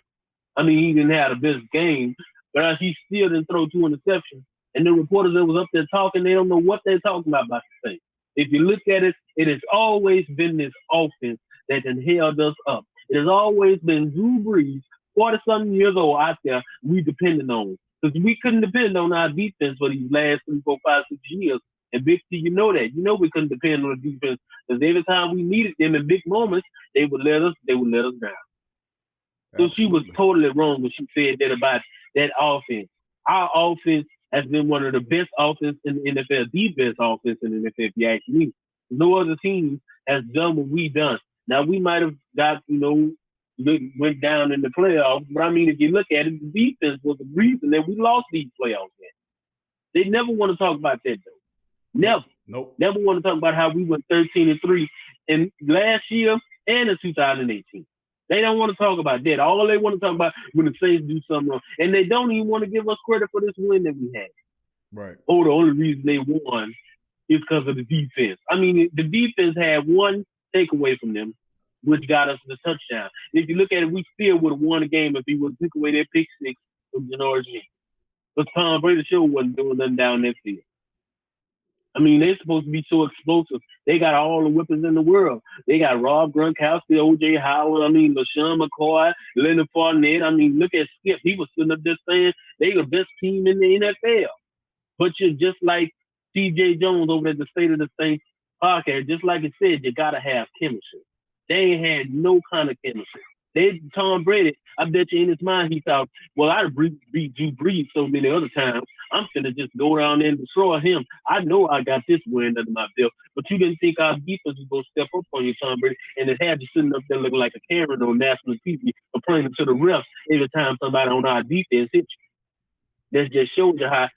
I mean, he didn't have the best game, but he still didn't throw 2 interceptions. And the reporters that was up there talking, they don't know what they're talking about the thing. If you look at it, it has always been this offense that has held us up. It has always been Drew Brees, 40-something years old out there, we depended on. Because we couldn't depend on our defense for these last 3, 4, 5, 6 years. And Big C, you know that. You know we couldn't depend on the defense. Because every time we needed them in big moments, they would let us down. Absolutely. So she was totally wrong when she said that about that offense. Our offense has been one of the best offense in the NFL, the best offense in the NFL, if you ask me. No other team has done what we done. Now, we might have got, went down in the playoffs, but I mean, if you look at it, the defense was the reason that we lost these playoffs. They never want to talk about that, though. Never. Nope. Never want to talk about how we went 13-3 in last year and in 2018. They don't want to talk about that. All they want to talk about when the Saints do something wrong. And they don't even want to give us credit for this win that we had. Right. Oh, the only reason they won is because of the defense. I mean, the defense had one takeaway from them, which got us the touchdown. If you look at it, we still would have won the game if he would have took away that pick six from Janoris Jenkins. But Tom Brady sure wasn't doing nothing down that field. I mean, they're supposed to be so explosive. They got all the weapons in the world. They got Rob Gronkowski, O.J. Howard, LaShawn McCoy, Leonard Fournette. I mean, look at Skip. He was sitting up there saying they the best team in the NFL. But you're just like C.J. Jones over at the State of the Saints podcast. Just like it said, you got to have chemistry. They ain't had no kind of chemistry. Tom Brady, I bet you in his mind he thought, well, I'd beat Drew Brees so many other times. I'm finna just go down there and destroy him. I know I got this win under my belt. But you didn't think our defense was going to step up on you, Tom Brady, and it had you sitting up there looking like a Karen on national TV complaining to the refs every time somebody on our defense hit you. That just shows you how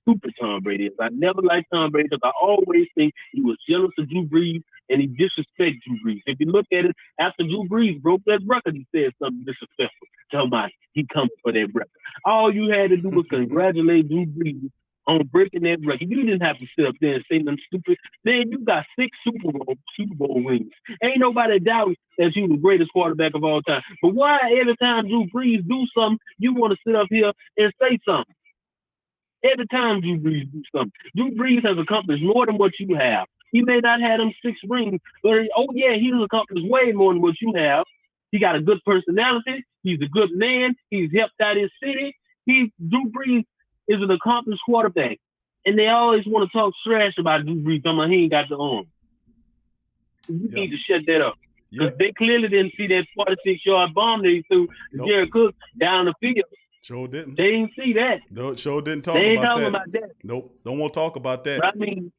stupid Tom Brady is. I never liked Tom Brady because I always think he was jealous of Drew Brees and he disrespected Drew Brees. If you look at it, after Drew Brees broke that record, he said something disrespectful. Tell me he coming for that record. All you had to do was congratulate Drew Brees on breaking that record. You didn't have to sit up there and say nothing stupid. Then you got 6 Super Bowl rings. Ain't nobody doubting that you the greatest quarterback of all time. But why every time Drew Brees do something, you want to sit up here and say something? Every time Drew Brees do something. Drew Brees has accomplished more than what you have. He may not have them 6 rings, but he's accomplished way more than what you have. He got a good personality. He's a good man. He's helped out his city. Drew Brees is an accomplished quarterback. And they always want to talk trash about Drew Brees, talking about he ain't got the arm. You need to shut that up. Because they clearly didn't see that 46-yard bomb that he threw to Jared Cook down the field. Sure didn't. They didn't see that. No, sure didn't talk they ain't about talking that. about that. Nope. Don't want to talk about that. But I mean,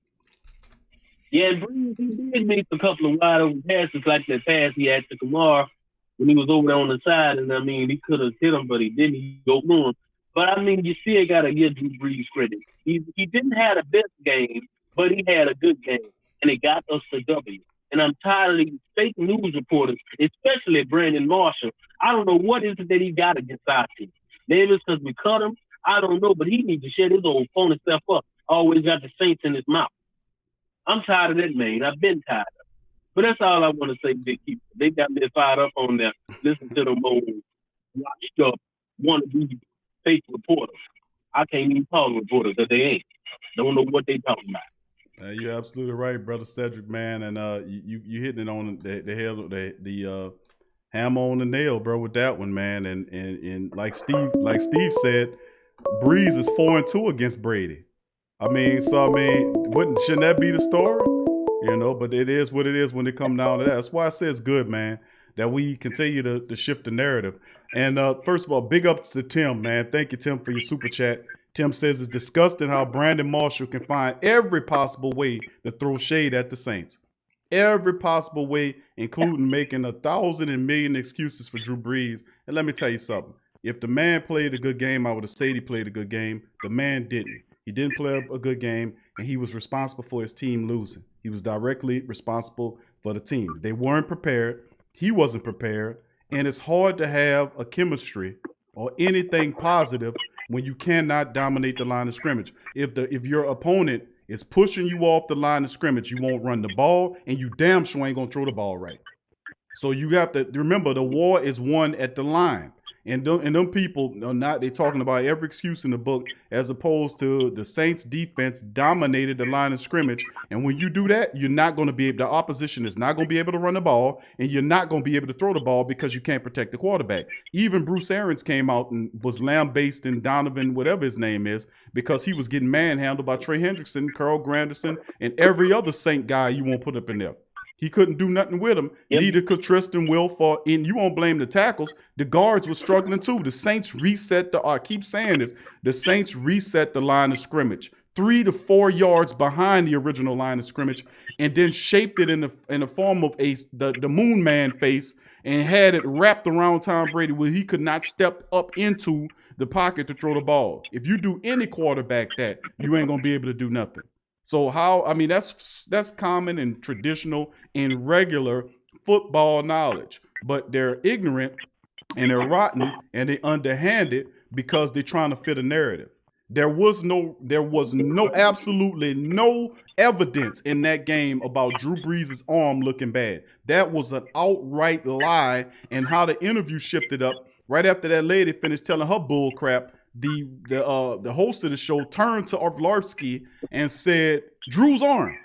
yeah, Brees, he did miss a couple of wide open passes like that pass he had to Kamara when he was over there on the side. And I mean, he could have hit him, but he didn't. He go on. But I mean, you still got to give Drew Brees credit. He didn't have the best game, but he had a good game. And it got us the W. And I'm tired of these fake news reporters, especially Brandon Marshall. I don't know what is it that he got against our team. Maybe it's because we cut him. I don't know, but he needs to shut his old phony stuff up. Always got the Saints in his mouth. I'm tired of that, man. I've been tired of it. But that's all I want to say, Big Keeper. They got me fired up on that. Listen to them old washed up, wannabe fake reporters. I can't even call them reporters because they ain't. Don't know what they talking about. You're absolutely right, Brother Cedric, man. And you hitting it on the hammer on the nail, bro, with that one, man. And like Steve said, Brees is 4-2 against Brady. Shouldn't that be the story? But it is what it is when it comes down to that. That's why I say it's good, man, that we continue to shift the narrative. And first of all, big ups to Tim, man. Thank you, Tim, for your super chat. Tim says it's disgusting how Brandon Marshall can find every possible way to throw shade at the Saints. Every possible way, including making 1,000 and million excuses for Drew Brees. And let me tell you something. If the man played a good game, I would have said he played a good game. The man didn't. He didn't play a good game, and he was responsible for his team losing. He was directly responsible for the team. They weren't prepared. He wasn't prepared. And it's hard to have a chemistry or anything positive when you cannot dominate the line of scrimmage. If your opponent is pushing you off the line of scrimmage, you won't run the ball, and you damn sure ain't going to throw the ball right. So you have to remember the war is won at the line. And them people are not, they talking about every excuse in the book as opposed to the Saints defense dominated the line of scrimmage. And when you do that, you're not going to be able, the opposition is not going to be able to run the ball, and you're not going to be able to throw the ball because you can't protect the quarterback. Even Bruce Arians came out and was lambasting Donovan, whatever his name is, because he was getting manhandled by Trey Hendrickson, Carl Granderson, and every other Saint guy you won't put up in there. He couldn't do nothing with him. Neither could Tristan Wilford. And you won't blame the tackles. The guards were struggling too. The Saints reset I keep saying this. The Saints reset the line of scrimmage 3 to 4 yards behind the original line of scrimmage, and then shaped it in the form of the Moon Man face, and had it wrapped around Tom Brady where he could not step up into the pocket to throw the ball. If you do any quarterback that, you ain't gonna be able to do nothing. So that's common and traditional and regular football knowledge, but they're ignorant and they're rotten and they're underhanded because they're trying to fit a narrative. There was absolutely no evidence in that game about Drew Brees' arm looking bad. That was an outright lie, and how the interview shifted up right after that lady finished telling her bull crap. The host of the show turned to Orlovsky and said, "Drew's arm."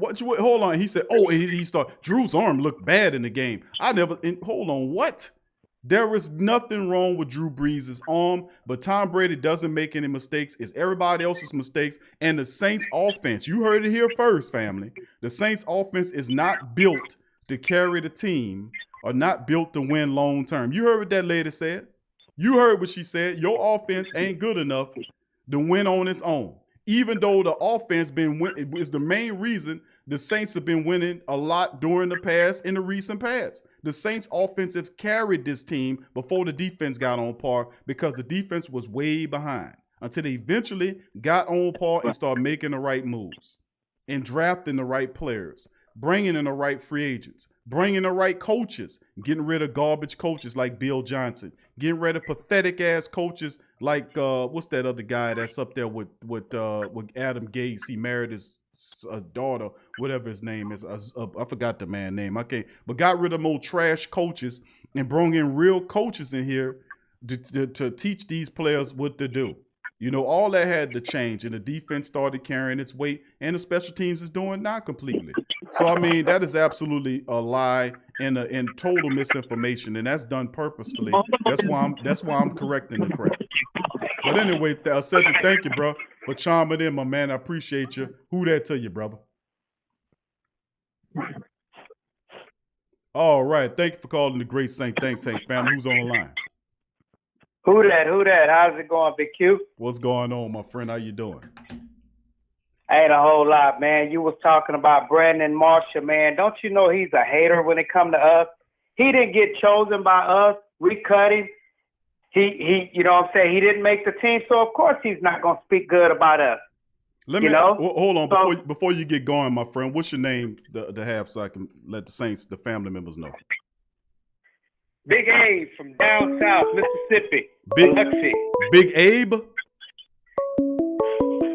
Hold on. He said, "Oh," and he started. Drew's arm looked bad in the game. Hold on. What? There is nothing wrong with Drew Brees' arm, but Tom Brady doesn't make any mistakes. It's everybody else's mistakes. And the Saints offense, you heard it here first, family. The Saints offense is not built to carry the team or not built to win long term. You heard what that lady said. You heard what she said. Your offense ain't good enough to win on its own. Even though the offense is the main reason the Saints have been winning a lot during the past, in the recent past. The Saints offensive carried this team before the defense got on par, because the defense was way behind until they eventually got on par and started making the right moves and drafting the right players, bringing in the right free agents, bringing the right coaches, getting rid of garbage coaches like Bill Johnson, getting rid of pathetic ass coaches like what's that other guy that's up there with Adam Gase? He married his daughter, whatever his name is. I forgot the man's name. But got rid of more trash coaches and brought in real coaches in here to teach these players what to do. You know, all that had to change, and the defense started carrying its weight, and the special teams is doing not completely. So, I mean, that is absolutely a lie and total misinformation, and that's done purposefully. That's why I'm correcting the crap. But anyway, Cedric, thank you, bro, for chiming in, my man. I appreciate you. Who that to you, brother? All right. Thank you for calling the Great Saint Think Tank, family. Who's on the line? Who that? How's it going, Big Q? What's going on, my friend? How you doing? Ain't a whole lot, man. You was talking about Brandon Marshall, man. Don't you know he's a hater when it come to us? He didn't get chosen by us. We cut him. He you know what I'm saying? He didn't make the team, so of course he's not going to speak good about us. Hold on, before you get going, my friend. What's your name to have so I can let the Saints, the family members know? Big Abe from down south, Mississippi. Biloxi. Big Abe?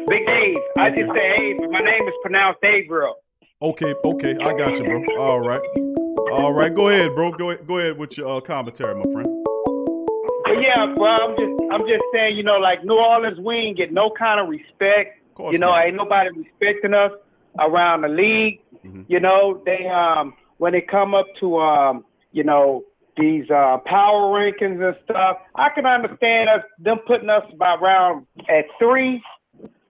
Big Abe. I just say Abe, but my name is pronounced Gabriel. Okay, I got you, bro. All right. Go ahead, bro. Go ahead with your commentary, my friend. But yeah, well, I'm just saying, you know, like New Orleans, we ain't get no kind of respect. You know, ain't nobody respecting us around the league. Mm-hmm. You know, they when they come up to you know, these power rankings and stuff, I can understand them putting us about around at 3,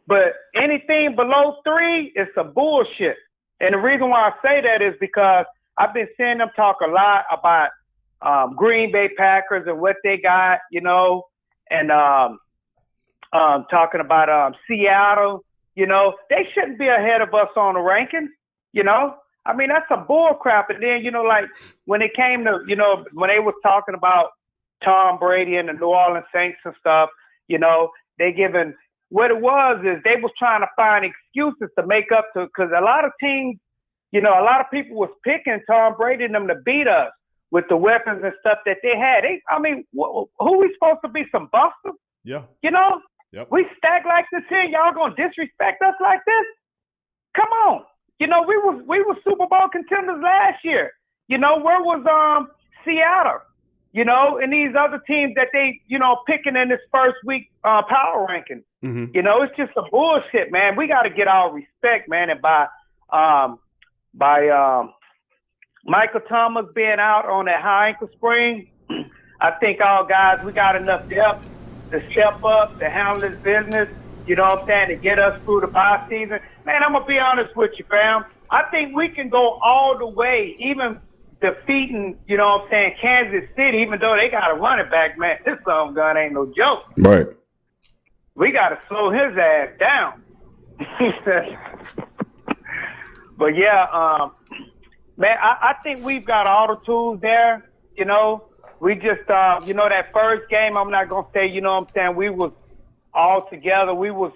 but anything below 3 is some bullshit. And the reason why I say that is because I've been seeing them talk a lot about Green Bay Packers and what they got, you know, and talking about Seattle. You know, they shouldn't be ahead of us on the rankings, you know. I mean, that's some bull crap. And then, you know, like when it came to, you know, when they was talking about Tom Brady and the New Orleans Saints and stuff, you know, they given what it was is they was trying to find excuses to make up to, because a lot of teams, you know, a lot of people was picking Tom Brady and them to beat us with the weapons and stuff that they had. I mean, who we supposed to be, some busters? Yeah. You know, we stacked like this here. Y'all gonna disrespect us like this? Come on. You know, we was Super Bowl contenders last year. You know, where was Seattle? You know, and these other teams that they, you know, picking in this first week power ranking. Mm-hmm. You know, it's just some bullshit, man. We got to get our respect, man. And by Michael Thomas being out on that high ankle sprain, I think all guys, we got enough depth to step up, to handle this business. You know what I'm saying? To get us through the bye season. Man, I'm going to be honest with you, fam. I think we can go all the way, even defeating, you know what I'm saying, Kansas City, even though they got a running back, man. This son gun ain't no joke. Right. We got to slow his ass down. But yeah, man, I think we've got all the tools there. You know, we just, you know, that first game, I'm not gonna say, you know what I'm saying, we was all together. We was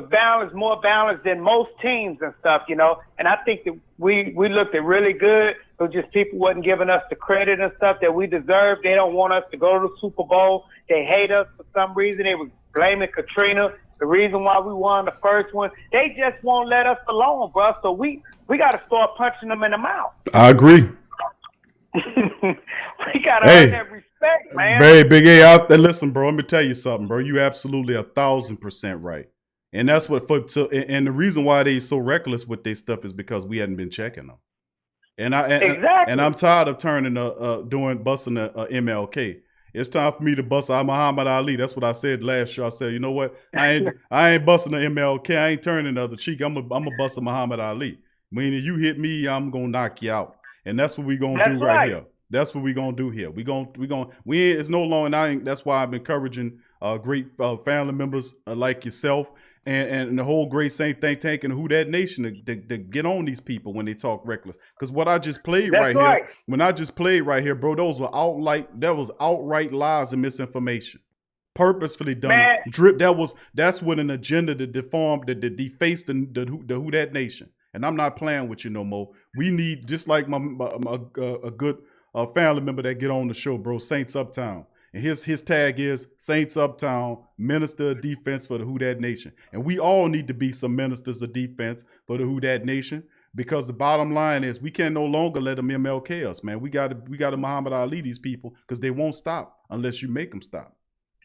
balanced, more balanced than most teams and stuff, you know. And I think that we looked at really good. It was just people wasn't giving us the credit and stuff that we deserved. They don't want us to go to the Super Bowl. They hate us for some reason. They was blaming Katrina, the reason why we won the first one. They just won't let us alone, bro. So we got to start punching them in the mouth. I agree. We got to earn that respect, man. Hey, Big A, out there. Listen, bro, let me tell you something, bro. You absolutely 1,000% right. And that's what and the reason why they so reckless with their stuff is because we hadn't been checking them. And I'm tired of busting a MLK. It's time for me to bust out Muhammad Ali. That's what I said last show. I said, you know what? I ain't busting the MLK. I ain't turning the other cheek. I'm a bust a Muhammad Ali. Meaning you hit me, I'm gonna knock you out. And that's what we gonna do right here. That's what we gonna do here. It's no longer. That's why I'm encouraging great family members like yourself and the whole great Saint think tank and Who Dat Nation to get on these people when they talk reckless. Because what I just played here, when I just played right here, bro, those were outright lies and misinformation, purposefully done. Man. That's what an agenda to deform, to deface the Who Dat Nation. And I'm not playing with you no more. We need, just like a good family member that get on the show, bro, Saints Uptown. And his tag is Saints Uptown, Minister of Defense for the Who Dat Nation. And we all need to be some ministers of defense for the Who Dat Nation, because the bottom line is we can no longer let them MLK us, man. We got to Muhammad Ali these people, because they won't stop unless you make them stop.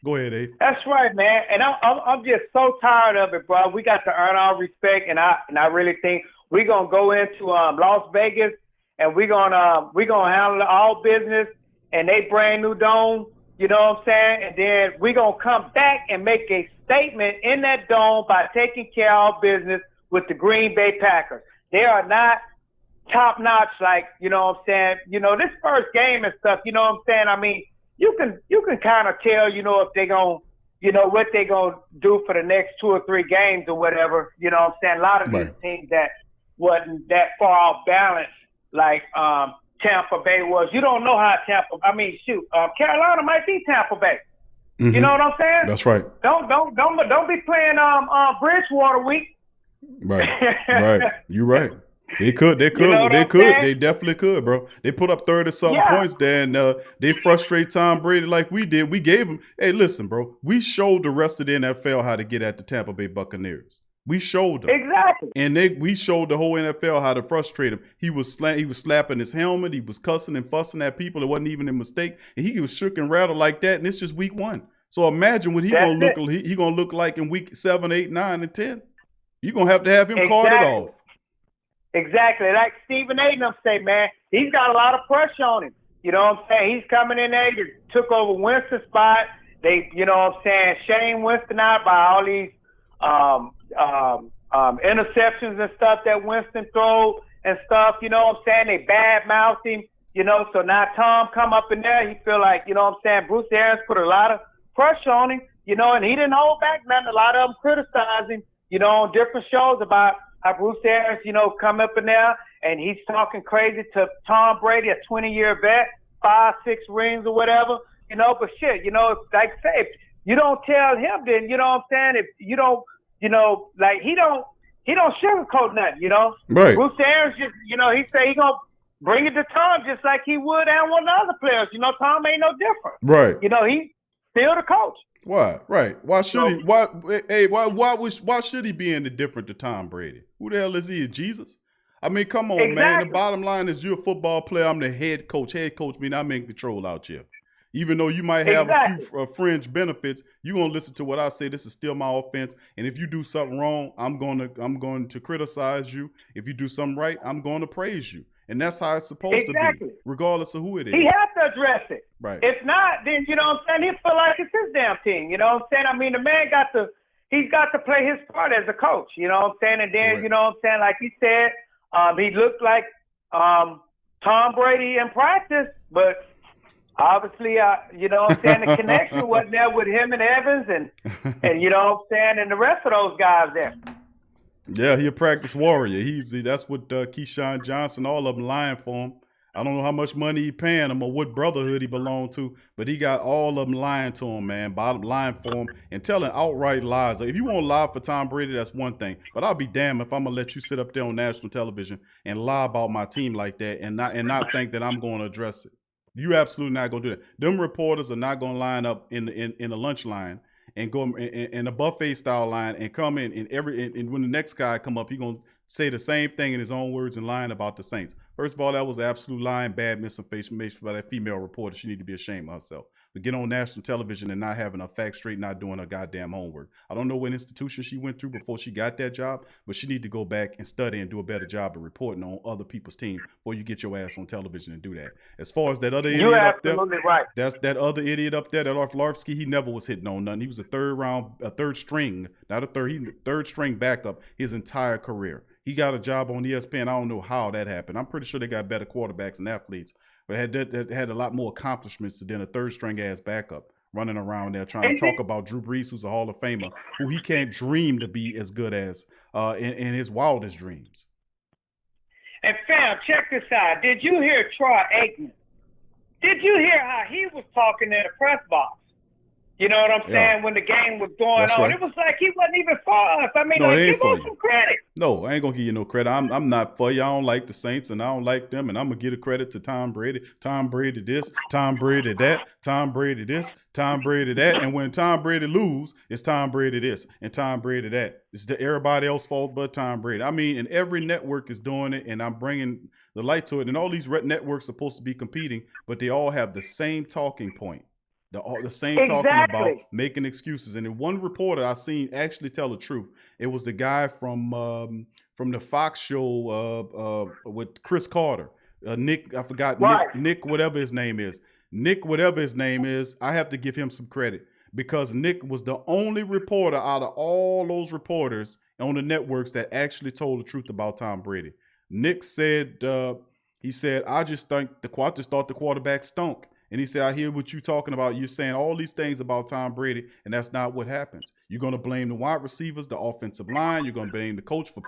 Go ahead, Abe. That's right, man. And I'm just so tired of it, bro. We got to earn our respect, and I really think we're gonna go into Las Vegas and we're gonna handle all business and they brand new dome. You know what I'm saying? And then we're going to come back and make a statement in that dome by taking care of our business with the Green Bay Packers. They are not top-notch, like, you know what I'm saying? You know, this first game and stuff, you know what I'm saying? I mean, you can kind of tell, you know, if they're going to, you know, what they're going to do for the next 2 or 3 games or whatever. You know what I'm saying? A lot of these teams that wasn't that far off balance, like Tampa Bay was. You don't know how Carolina might be Tampa Bay. Mm-hmm. You know what I'm saying? That's right. Don't be playing Bridgewater week. Right. You're right. They could. They definitely could, bro. They put up 30-something points there, and they frustrate Tom Brady like we did. We gave him. Hey, listen, bro. We showed the rest of the NFL how to get at the Tampa Bay Buccaneers. We showed them exactly, and we showed the whole NFL how to frustrate him. He was slapping his helmet. He was cussing and fussing at people. It wasn't even a mistake, and he was shook and rattled like that. And it's just week 1. So imagine what he gonna look like in week 7, 8, 9, and 10. You're gonna have him carted off. Exactly, like Stephen A. say, man, he's got a lot of pressure on him. You know what I'm saying? He's coming in there. He took over Winston's spot. They, you know what I'm saying, shame Winston out by all these interceptions and stuff that Winston throw and stuff, you know what I'm saying? They bad-mouthed him, you know, so now Tom come up in there, he feel like, you know what I'm saying, Bruce Arians put a lot of pressure on him, you know, and he didn't hold back nothing. A lot of them criticized him, you know, on different shows about how Bruce Arians, you know, come up in there and he's talking crazy to Tom Brady, a 20-year vet, 5, 6 rings or whatever, you know, but shit, you know, like I say, if you don't tell him, then, you know what I'm saying, if you don't, you know, like he don't sugarcoat nothing, you know. Right. Bruce Arians just, you know, he say he gonna bring it to Tom just like he would and one of the other players. You know, Tom ain't no different. Right. You know, he's still the coach. Why? Right. Why should he? Why should he be any different to Tom Brady? Who the hell is he? Is Jesus? I mean, come on, man. The bottom line is you're a football player. I'm the head coach. Head coach means I'm in control out here. Even though you might have a few fringe benefits, you're gonna listen to what I say. This is still my offense, and if you do something wrong, I'm going to criticize you. If you do something right, I'm going to praise you, and that's how it's supposed to be, regardless of who it is. He has to address it. Right. If not, then you know what I'm saying, he feel like it's his damn team. You know what I'm saying? I mean, the man he's got to play his part as a coach. You know what I'm saying? And then you know what I'm saying, like he said, He looked like Tom Brady in practice, but obviously, you know what I'm saying, the connection wasn't there with him and Evans and you know what I'm saying, and the rest of those guys there. Yeah, he a practice warrior. That's what Keyshawn Johnson, all of them lying for him. I don't know how much money he paying him or what brotherhood he belonged to, but he got all of them lying to him, man, lying for him and telling outright lies. Like, if you want to lie for Tom Brady, that's one thing, but I'll be damned if I'm gonna let you sit up there on national television and lie about my team like that and not think that I'm going to address it. You absolutely not gonna do that. Them reporters are not gonna line up in the lunch line and go in a buffet style line and come in and when the next guy come up, he gonna say the same thing in his own words and lying about the Saints. First of all, that was absolute lying, bad misinformation by that female reporter. She need to be ashamed of herself. But get on national television and not having her facts straight, not doing her goddamn homework. I don't know what institution she went through before she got that job, but she need to go back and study and do a better job of reporting on other people's team before you get your ass on television and do that. As far as that other idiot up there, right. That's that other idiot up there, that Larfsky, he never was hitting on nothing. He was a third string backup his entire career. He got a job on ESPN. I don't know how that happened. I'm pretty sure they got better quarterbacks and athletes, but had a lot more accomplishments than a third string ass backup running around there trying to talk about Drew Brees, who's a Hall of Famer, who he can't dream to be as good as in his wildest dreams. And fam, check this out. Did you hear Troy Aikman? Did you hear how he was talking in the press box? You know what I'm saying? When the game was going on, It was like he wasn't even for us. I mean, give him some credit. No, I ain't gonna give you no credit. I'm not for you. I don't like the Saints, and I don't like them. And I'm gonna give a credit to Tom Brady. Tom Brady this, Tom Brady that, Tom Brady this, Tom Brady that. And when Tom Brady lose, it's Tom Brady this and Tom Brady that. It's everybody else's fault but Tom Brady. I mean, and every network is doing it, and I'm bringing the light to it. And all these networks are supposed to be competing, but they all have the same talking point. The same talking about making excuses. And then one reporter I seen actually tell the truth. It was the guy from the Fox show with Chris Carter. Nick, I forgot, Nick, whatever his name is. Nick, whatever his name is, I have to give him some credit because Nick was the only reporter out of all those reporters on the networks that actually told the truth about Tom Brady. Nick said, he said, I just thought the quarterback stunk. And he said, I hear what you're talking about. You're saying all these things about Tom Brady, and that's not what happens. You're going to blame the wide receivers, the offensive line. You're going to blame the coach for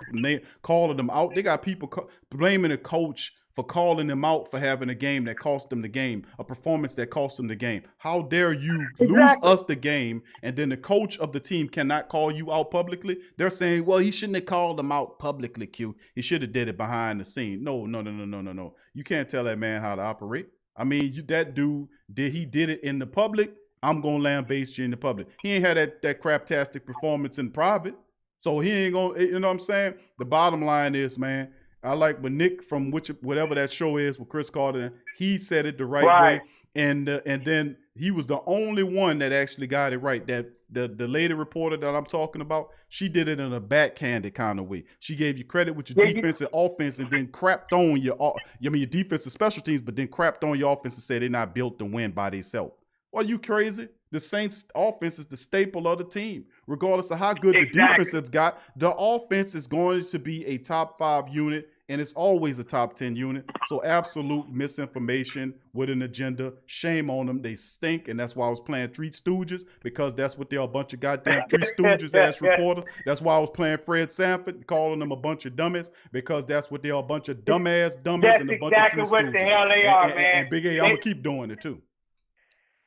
calling them out. They got people blaming the coach for calling them out for having a game that cost them the game, a performance that cost them the game. How dare you lose us the game, and then the coach of the team cannot call you out publicly? They're saying, well, he shouldn't have called them out publicly, Q. He should have did it behind the scene. No. You can't tell that man how to operate. I mean, that dude, he did it in the public. I'm going to lambaste you in the public. He ain't had that craptastic performance in private. So he ain't going to, you know what I'm saying? The bottom line is, man, I like when Nick from whatever that show is with Chris Carter, he said it the right way. And then he was the only one that actually got it right. That the lady reporter that I'm talking about, she did it in a backhanded kind of way. She gave you credit with your defense and offense, and then crapped on your defense and special teams, but then crapped on your offense and said they're not built to win by themselves. Are you crazy? The Saints offense is the staple of the team. Regardless of how good the defense has got, the offense is going to be a top 5 unit, and it's always a top 10 unit. So absolute misinformation with an agenda. Shame on them. They stink, and that's why I was playing Three Stooges, because that's what they're, a bunch of goddamn Three Stooges-ass reporters. That's why I was playing Fred Sanford, calling them a bunch of dummies, because that's what they're, a bunch of dumbass dummies and a bunch of Three Stooges. That's exactly what the hell they are, man. And Big A, I'm going to keep doing it, too.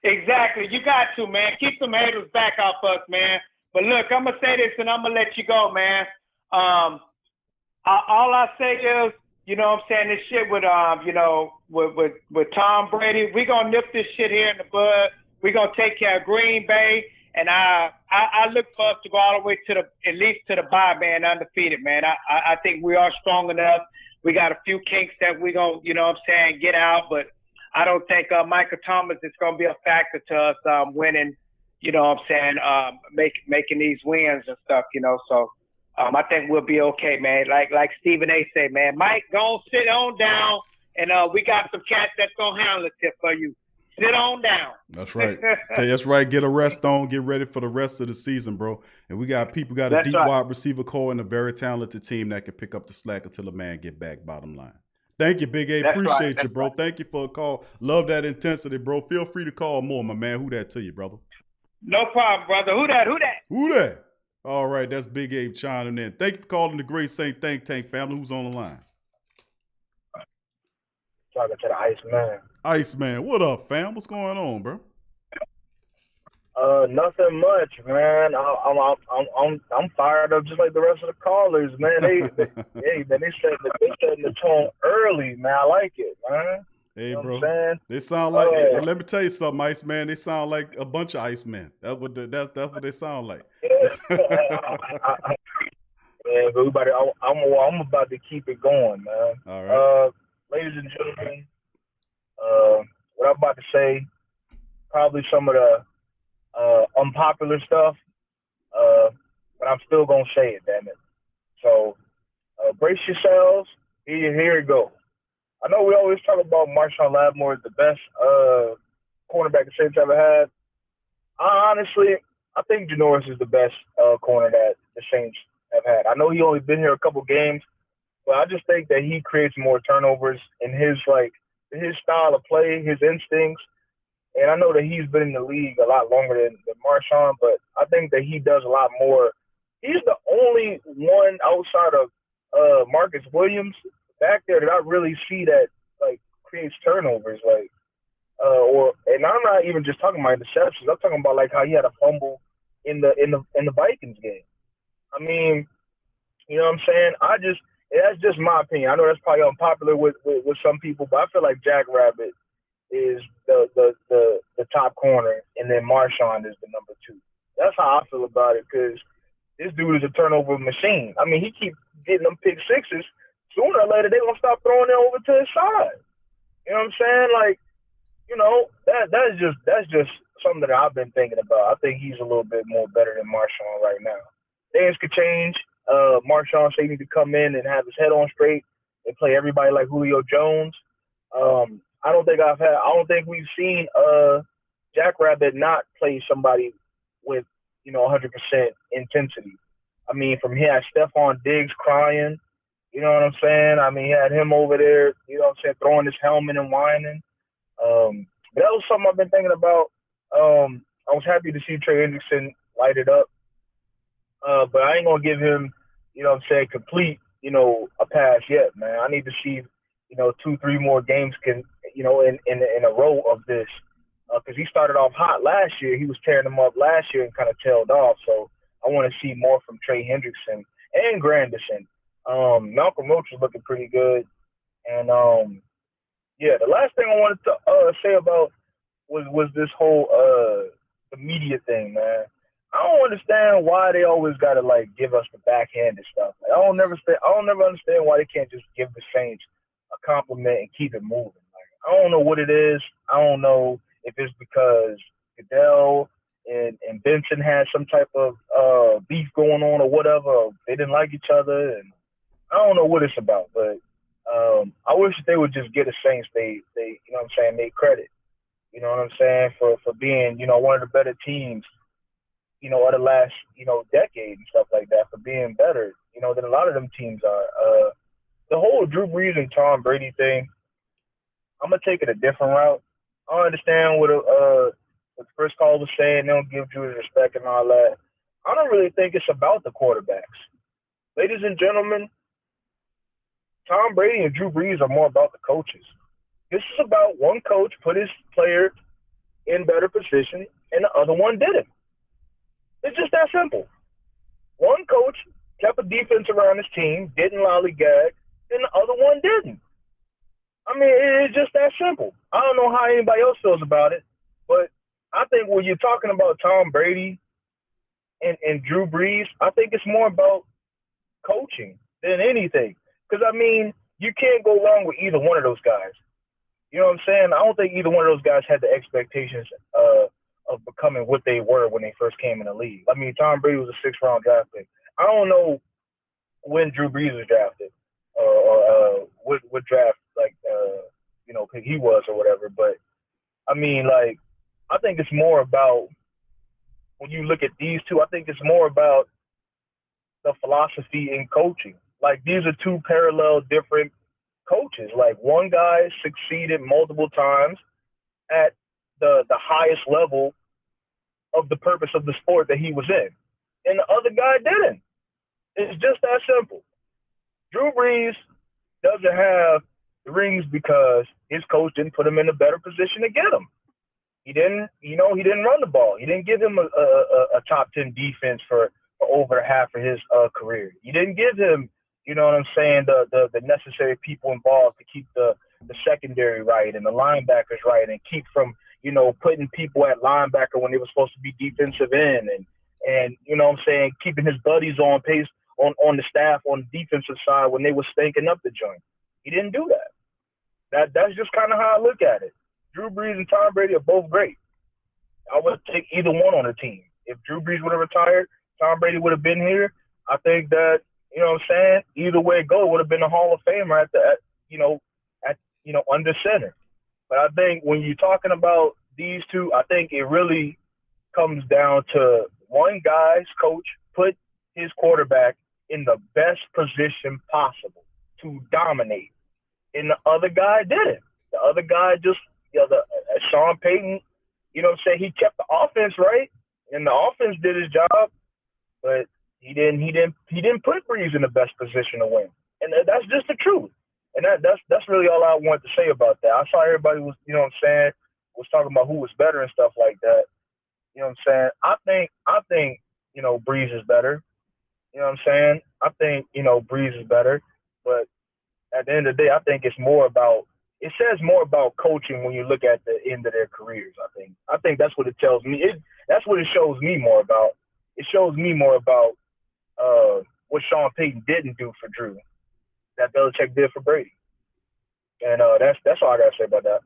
Exactly. You got to, man. Keep some haters back off us, man. But look, I'm going to say this, and I'm going to let you go, man. All I say is, you know what I'm saying, this shit with with Tom Brady, we're going to nip this shit here in the bud. We're going to take care of Green Bay. And I look for us to go all the way to at least to the bye, man, undefeated, man. I think we are strong enough. We got a few kinks that we're going to, you know what I'm saying, get out. But I don't think Michael Thomas is going to be a factor to us winning, you know what I'm saying, making these wins and stuff, you know. So I think we'll be okay, man. Like Stephen A. say, man, Mike, go sit on down, and we got some cats that's going to handle it for you. sit on down. That's right. That's right. Get a rest on. Get ready for the rest of the season, bro. And we got a That's deep right. wide receiver core and a very talented team that can pick up the slack until the man get back. Bottom line. Thank you, Big A. That's right. Appreciate That's you, bro. right. Thank you for a call. Love that intensity, bro. Feel free to call more, my man. Who that to you, brother? No problem, brother. Who that? Who that? All right, that's Big Abe chiming in. Thank you for calling the Great Saint Think Tank family. Who's on the line? Talking to the Iceman. Iceman, what up, fam? What's going on, bro? Nothing much, man. I'm fired up just like the rest of the callers, man. They setting the tone early, man. I like it, man. Hey, you know bro. They sound like. Let me tell you something, Iceman. They sound like a bunch of Icemen. That's what they sound like. Yeah, everybody, I'm about to keep it going, man. All right. Ladies and gentlemen, what I'm about to say, probably some of the unpopular stuff, but I'm still gonna say it, damn it. So brace yourselves. Here it goes. I know we always talk about Marshawn Lattimore as the best cornerback the Saints ever had. Honestly, I think Janoris is the best corner that the Saints have had. I know he only been here a couple games, but I just think that he creates more turnovers in his style of play, his instincts. And I know that he's been in the league a lot longer than Marshawn, but I think that he does a lot more. He's the only one outside of Marcus Williams back there that I really see that creates turnovers, and I'm not even just talking about interceptions. I'm talking about how he had a fumble in the Vikings game. I mean, you know what I'm saying? That's just my opinion. I know that's probably unpopular with some people, but I feel like Jack Rabbit is the top corner, and then Marshawn is the number 2. That's how I feel about it, because this dude is a turnover machine. I mean, he keeps getting them pick sixes. Sooner or later, they're going to stop throwing it over to his side. You know what I'm saying? That's just something that I've been thinking about. I think he's a little bit more better than Marshawn right now. Things could change. Marshawn said he need to come in and have his head on straight and play everybody like Julio Jones. I don't think we've seen Jackrabbit not play somebody with 100% intensity. I mean, from here, I had Stephon Diggs crying. You know what I'm saying? I mean, he had him over there, throwing his helmet and whining. But that was something I've been thinking about. I was happy to see Trey Hendrickson light it up. But I ain't going to give him, complete, a pass yet, man. I need to see, 2-3 more games in a row of this. Because he started off hot last year. He was tearing them up last year and kind of tailed off. So I want to see more from Trey Hendrickson and Granderson. Malcolm Roach is looking pretty good. And, the last thing I wanted to say about was this whole the media thing, man. I don't understand why they always gotta give us the backhanded stuff. I don't never understand why they can't just give the Saints a compliment and keep it moving. I don't know what it is. I don't know if it's because Goodell and Benson had some type of beef going on or whatever. Or they didn't like each other, and I don't know what it's about. But I wish they would just get the Saints they made credit. You know what I'm saying, for being one of the better teams of the last decade and stuff like that, for being better than a lot of them teams are. The whole Drew Brees and Tom Brady thing, I'm gonna take it a different route. I understand what the first call was saying. They don't give Drew his respect and all that. I don't really think it's about the quarterbacks. Ladies and gentlemen, Tom Brady and Drew Brees are more about the coaches. This is about one coach put his player in better position and the other one didn't. It's just that simple. One coach kept a defense around his team, didn't lollygag, and the other one didn't. I mean, it's just that simple. I don't know how anybody else feels about it, but I think when you're talking about Tom Brady and Drew Brees, I think it's more about coaching than anything. Because, I mean, you can't go wrong with either one of those guys. You know what I'm saying? I don't think either one of those guys had the expectations of becoming what they were when they first came in the league. I mean, Tom Brady was a 6th-round draft pick. I don't know when Drew Brees was drafted or what draft pick he was or whatever, but I mean, like, I think it's more about, when you look at these two, I think it's more about the philosophy in coaching. Like, these are two parallel different coaches. Like, one guy succeeded multiple times at the highest level of the purpose of the sport that he was in, and the other guy didn't. It's just that simple. Drew Brees doesn't have the rings because his coach didn't put him in a better position to get them. He didn't run the ball. He didn't give him a top 10 defense for over half of his career. He didn't give him, you know what I'm saying, the necessary people involved to keep the secondary right and the linebackers right, and keep from, you know, putting people at linebacker when they were supposed to be defensive end, and you know what I'm saying, keeping his buddies on pace on the staff on the defensive side when they were stinking up the joint. He didn't do that. That's just kind of how I look at it. Drew Brees and Tom Brady are both great. I would take either one on the team. If Drew Brees would have retired, Tom Brady would have been here. I think that, you know what I'm saying, either way it goes, would have been a Hall of Famer under center. But I think when you're talking about these two, I think it really comes down to one guy's coach put his quarterback in the best position possible to dominate, and the other guy didn't. The other guy just, Sean Payton, you know what I'm saying, he kept the offense right, and the offense did his job, but he didn't put Brees in the best position to win. And that's just the truth. And that's really all I wanted to say about that. I saw everybody was, you know what I'm saying, was talking about who was better and stuff like that. You know what I'm saying? I think, you know, Brees is better. You know what I'm saying? I think, you know, Brees is better. But at the end of the day, I think it says more about coaching when you look at the end of their careers, I think that's what it tells me. That's what it shows me more about. It shows me more about what Sean Payton didn't do for Drew that Belichick did for Brady. And that's all I got to say about that.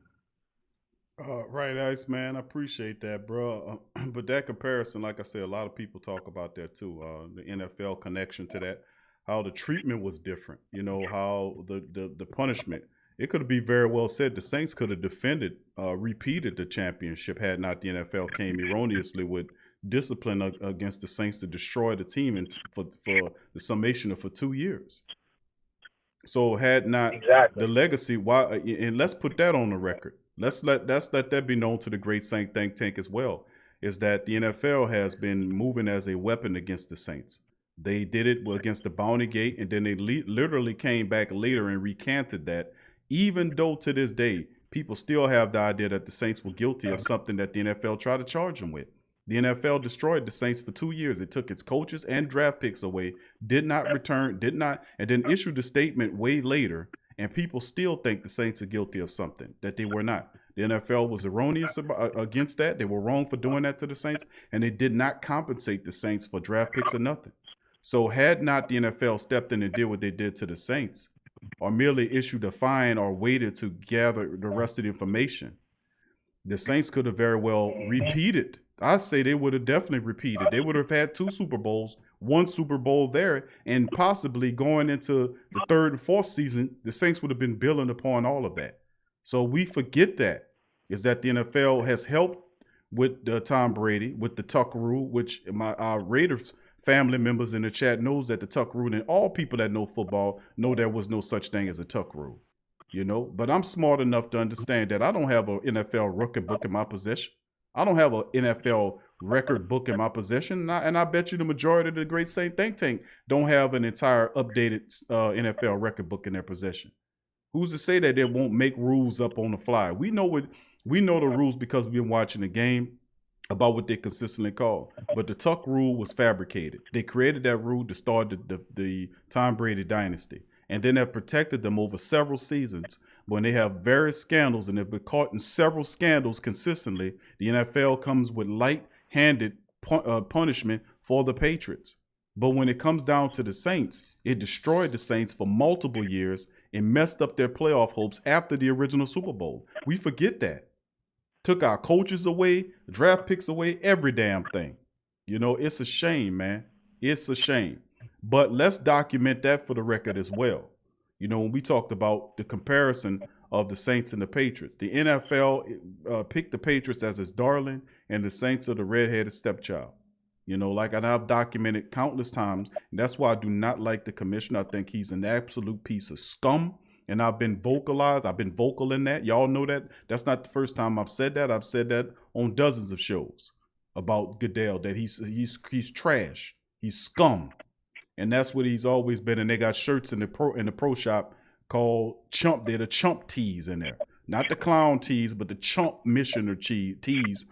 Right, Ice, man. I appreciate that, bro. But that comparison, like I said, a lot of people talk about that too. The NFL connection to that, how the treatment was different. You know, how the punishment. It could be very well said the Saints could have repeated the championship had not the NFL came erroneously with discipline against the Saints to destroy the team and for the summation of for 2 years. So had not the legacy, why? And let's put that on the record. Let's let that be known to the great Saint think tank as well, is that the NFL has been moving as a weapon against the Saints. They did it against the Bounty Gate, and then they literally came back later and recanted that, even though to this day, people still have the idea that the Saints were guilty of something that the NFL tried to charge them with. The NFL destroyed the Saints for 2 years. It took its coaches and draft picks away, and then issued a statement way later, and people still think the Saints are guilty of something that they were not. The NFL was erroneous against that. They were wrong for doing that to the Saints, and they did not compensate the Saints for draft picks or nothing. So had not the NFL stepped in and did what they did to the Saints, or merely issued a fine or waited to gather the rest of the information, the Saints could have very well repeated. I say they would have definitely repeated. They would have had 2 Super Bowls, 1 Super Bowl there, and possibly going into the 3rd and 4th season, the Saints would have been building upon all of that. So we forget that, is that the NFL has helped with Tom Brady, with the Tuck rule, which our Raiders family members in the chat knows that the Tuck rule, and all people that know football know there was no such thing as a Tuck rule, you know. But I'm smart enough to understand that I don't have an NFL record book in my possession. I don't have an NFL record book in my possession, and I bet you the majority of the great Saint think tank don't have an entire updated NFL record book in their possession. Who's to say that they won't make rules up on the fly? We know the rules because we've been watching the game about what they consistently call. But the Tuck rule was fabricated. They created that rule to start the Tom Brady dynasty, and then have protected them over several seasons. When they have various scandals and have been caught in several scandals consistently, the NFL comes with light-handed punishment for the Patriots. But when it comes down to the Saints, it destroyed the Saints for multiple years and messed up their playoff hopes after the original Super Bowl. We forget that. Took our coaches away, draft picks away, every damn thing. You know, it's a shame, man. It's a shame. But let's document that for the record as well. You know, when we talked about the comparison of the Saints and the Patriots. The NFL picked the Patriots as its darling, and the Saints are the redheaded stepchild. You know, like I've documented countless times, and that's why I do not like the commissioner. I think he's an absolute piece of scum, and I've been vocal in that. Y'all know that. That's not the first time I've said that. I've said that on dozens of shows about Goodell, that he's trash. He's scum. And that's what he's always been. And they got shirts in the pro shop called Chump. They're the Chump tees in there. Not the clown tees, but the Chump missioner tees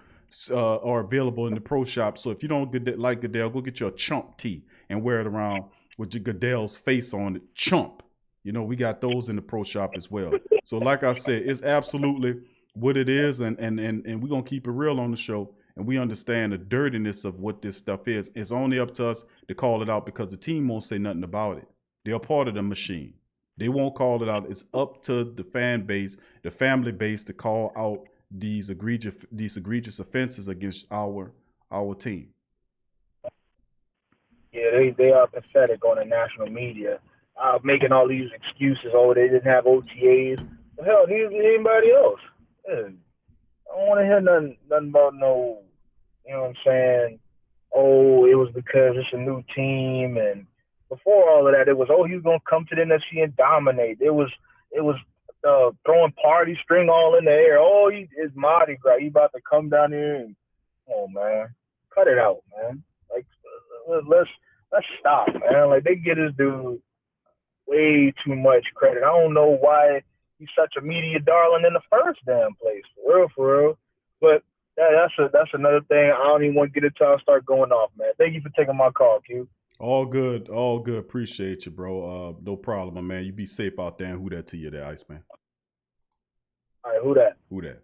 are available in the pro shop. So if you don't like Goodell, go get you a Chump tee and wear it around with your Goodell's face on it. Chump. You know, we got those in the pro shop as well. So like I said, it's absolutely what it is. And we're going to keep it real on the show. And we understand the dirtiness of what this stuff is. It's only up to us to call it out because the team won't say nothing about it. They're part of the machine. They won't call it out. It's up to the fan base, the family base, to call out these egregious offenses against our team. Yeah, they are pathetic on the national media, making all these excuses. Oh, they didn't have OTAs. Well, hell, neither did anybody else. Yeah. I don't want to hear nothing about no, you know what I'm saying, oh, it was because it's a new team. And before all of that, it was, oh, he's going to come to the NFC and dominate. It was throwing party string all in the air. Oh, it's Mardi Gras. He about to come down here and, oh, man, cut it out, man. Like, let's stop, man. Like, they get this dude way too much credit. I don't know why he's such a media darling in the first damn place, for real. But that's another thing. I don't even want to get it till I start going off, man. Thank you for taking my call, Q. All good. Appreciate you, bro. No problem, my man. You be safe out there, and who that to you there, Iceman? All right, who that?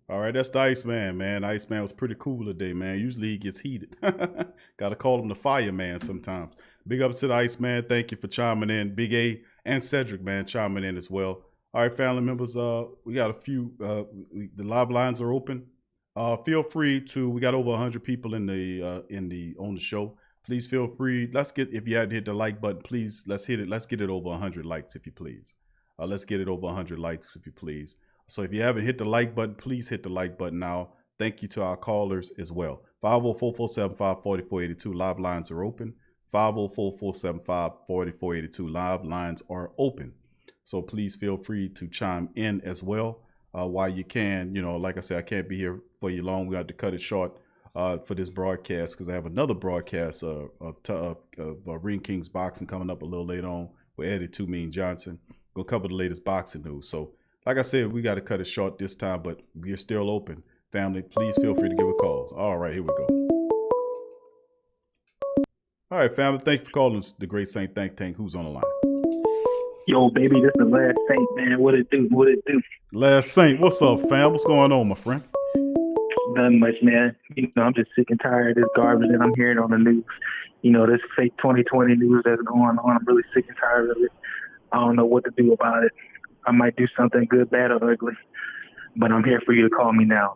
All right, that's the Iceman, man. Iceman was pretty cool today, man. Usually he gets heated. Got to call him the fireman sometimes. Big ups to the Iceman. Thank you for chiming in. Big A and Cedric, man, chiming in as well. All right, family members, we got a few, the live lines are open. Feel free to, we got over 100 people on the show. Please feel free. If you hadn't hit the like button, please, let's hit it. Let's get it over 100 likes, if you please. Let's get it over 100 likes, if you please. So if you haven't hit the like button, please hit the like button now. Thank you to our callers as well. 504-475-4482. Live lines are open. 504-475-4482. Live lines are open. So please feel free to chime in as well while you can. You know, like I said, I can't be here for you long. We have to cut it short for this broadcast because I have another broadcast of Ring Kings boxing coming up a little later on with Eddie Two Mean Johnson. We'll cover the latest boxing news. So like I said, we got to cut it short this time, but we're still open. Family, please feel free to give a call. All right, here we go. All right, family, thank you for calling the Great Saint Think Tank. Who's on the line? Yo, baby, this is the Last Saint, man. What it do? Last Saint, what's up, fam? What's going on, my friend? Nothing much, man. You know, I'm just sick and tired of this garbage that I'm hearing on the news. You know, this fake 2020 news that's going on. I'm really sick and tired of it. I don't know what to do about it. I might do something good, bad, or ugly. But I'm here for you to call me now.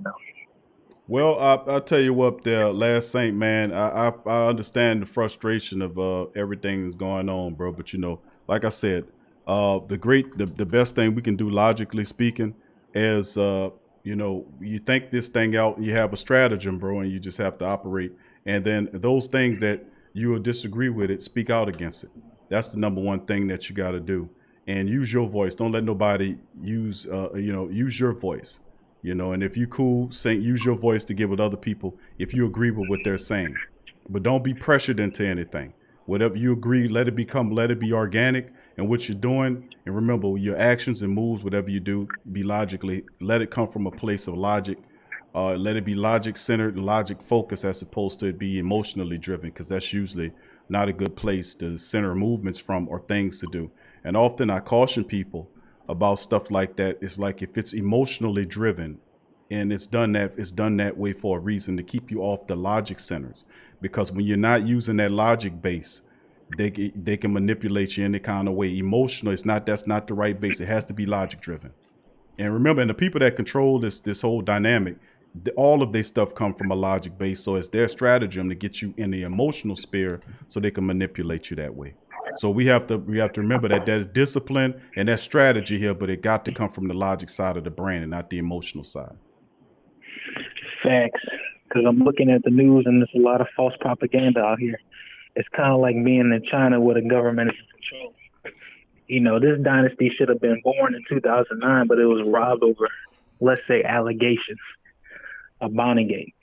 Well, I'll tell you what, there, Last Saint, man. I understand the frustration of everything that's going on, bro. But, you know, like I said, the best thing we can do, logically speaking, is you know, you think this thing out, you have a stratagem, bro, and you just have to operate. And then those things that you will disagree with it, speak out against it. That's the number one thing that you got to do. And use your voice. Don't let nobody use your voice. You know, and if you cool, use your voice to give with other people if you agree with what they're saying. But don't be pressured into anything. Whatever you agree, let it be organic in what you're doing. And remember, your actions and moves, whatever you do, let it come from a place of logic. Let it be logic-centered and logic-focused as opposed to it be emotionally driven, because that's usually not a good place to center movements from or things to do. And often I caution people about stuff like that. It's like if it's emotionally driven and it's done that way for a reason, to keep you off the logic centers. Because when you're not using that logic base, they can manipulate you any kind of way. Emotional, that's not the right base. It has to be logic driven. And remember, and the people that control this whole dynamic, all of their stuff come from a logic base. So it's their stratagem to get you in the emotional sphere so they can manipulate you that way. So we have to remember that there's discipline and that strategy here, but it got to come from the logic side of the brain and not the emotional side. Facts. Because I'm looking at the news and there's a lot of false propaganda out here. It's kind of like being in China where the government is in control. You know, this dynasty should have been born in 2009, but it was robbed over, let's say, allegations of Bonnygate.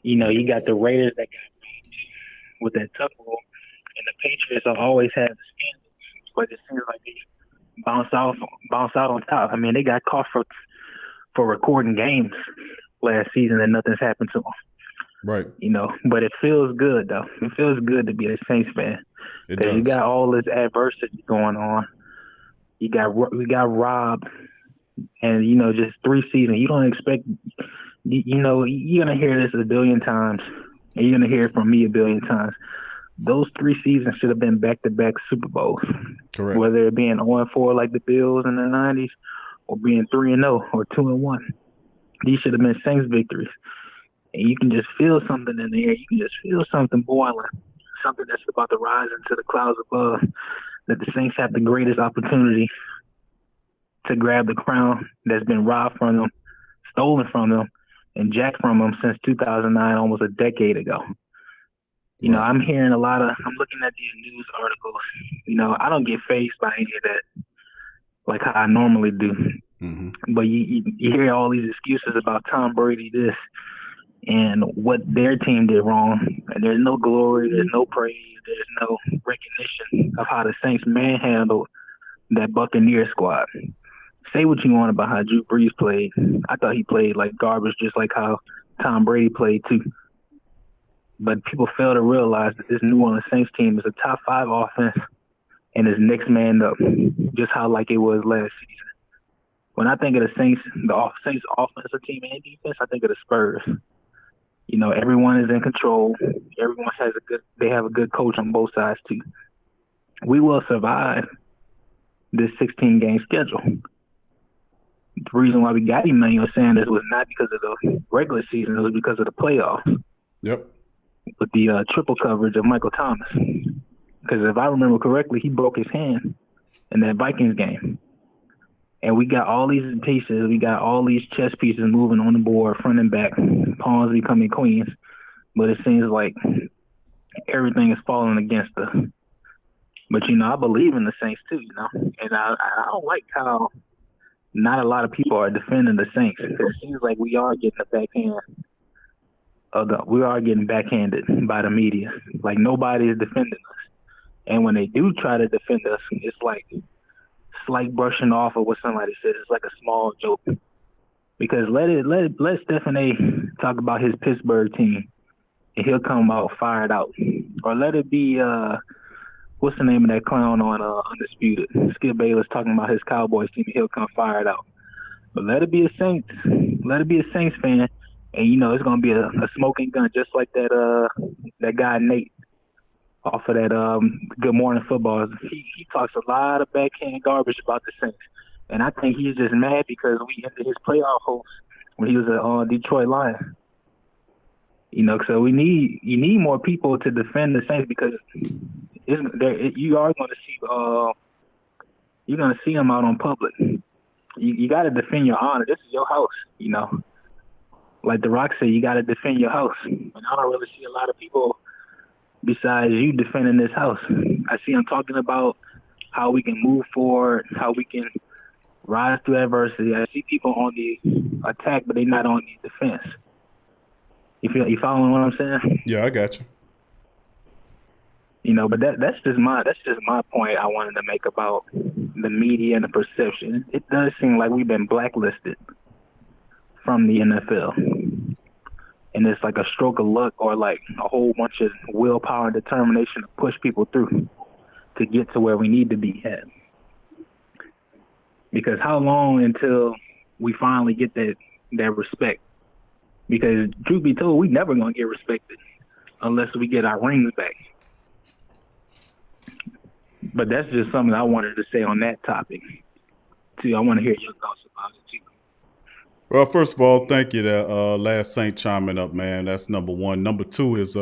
You know, you got the Raiders that got robbed with that tough rule, and the Patriots will always have the scandals, but it seems like they bounce out on top. I mean, they got caught for recording games last season and nothing's happened to them. Right. You know, but it feels good though. It feels good to be a Saints fan because you got all this adversity going on. We got robbed, and you know, just 3 seasons. You don't expect. You know, you're gonna hear this a billion times, and you're gonna hear it from me a billion times. Those 3 seasons should have been back-to-back Super Bowls. Correct. Whether it being 0-4 like the Bills in the '90s, or being 3-0 or 2-1. These should have been Saints victories. And you can just feel something in the air. You can just feel something boiling, something that's about to rise into the clouds above, that the Saints have the greatest opportunity to grab the crown that's been robbed from them, stolen from them, and jacked from them since 2009, almost a decade ago. You know, I'm looking at these news articles. You know, I don't get fazed by any of that like how I normally do. Mm-hmm. But you hear all these excuses about Tom Brady this and what their team did wrong. And there's no glory, there's no praise, there's no recognition of how the Saints manhandled that Buccaneers squad. Say what you want about how Drew Brees played. I thought he played like garbage, just like how Tom Brady played too. But people fail to realize that this New Orleans Saints team is a top 5 offense and is next man up, just how like it was last season. When I think of the Saints offensive team and defense, I think of the Spurs. You know, everyone is in control. Everyone they have a good coach on both sides too. We will survive this 16-game schedule. The reason why we got Emmanuel Sanders was not because of the regular season, it was because of the playoffs. Yep. With the triple coverage of Michael Thomas. Because if I remember correctly, he broke his hand in that Vikings game. And we got all these pieces. We got all these chess pieces moving on the board, front and back, pawns becoming queens. But it seems like everything is falling against us. But, you know, I believe in the Saints too, you know. And I don't like how not a lot of people are defending the Saints. It seems like we are getting backhanded by the media. Like nobody is defending us. And when they do try to defend us, it's like slight brushing off of what somebody said. It's like a small joke. Because let Stephen A. talk about his Pittsburgh team, and he'll come out fired out. Or let it be what's the name of that clown on Undisputed? Skip Bayless talking about his Cowboys team, and he'll come fired out. But let it be a Saints fan, and you know it's gonna be a smoking gun, just like that guy Nate off of that Good Morning Football. He talks a lot of backhand garbage about the Saints. And I think he's just mad because we ended his playoff hopes when he was a Detroit Lion. You know, so you need more people to defend the Saints because you are going to see them out on public. You got to defend your honor. This is your house, you know. Like The Rock said, you got to defend your house. And I don't really see a lot of people besides you defending this house. I see them talking about how we can move forward, how we can rise through adversity. I see people on the attack, but they're not on the defense. You following what I'm saying? Yeah, I got you. You know, but that's just my point I wanted to make about the media and the perception. It does seem like we've been blacklisted from the NFL. And it's like a stroke of luck or like a whole bunch of willpower and determination to push people through to get to where we need to be at. Because how long until we finally get that respect? Because truth be told, we never gonna get respected unless we get our rings back. But that's just something I wanted to say on that topic too. I want to hear your thoughts about it too. Well, first of all, thank you that last Saint chiming up, man. That's number one. Number two is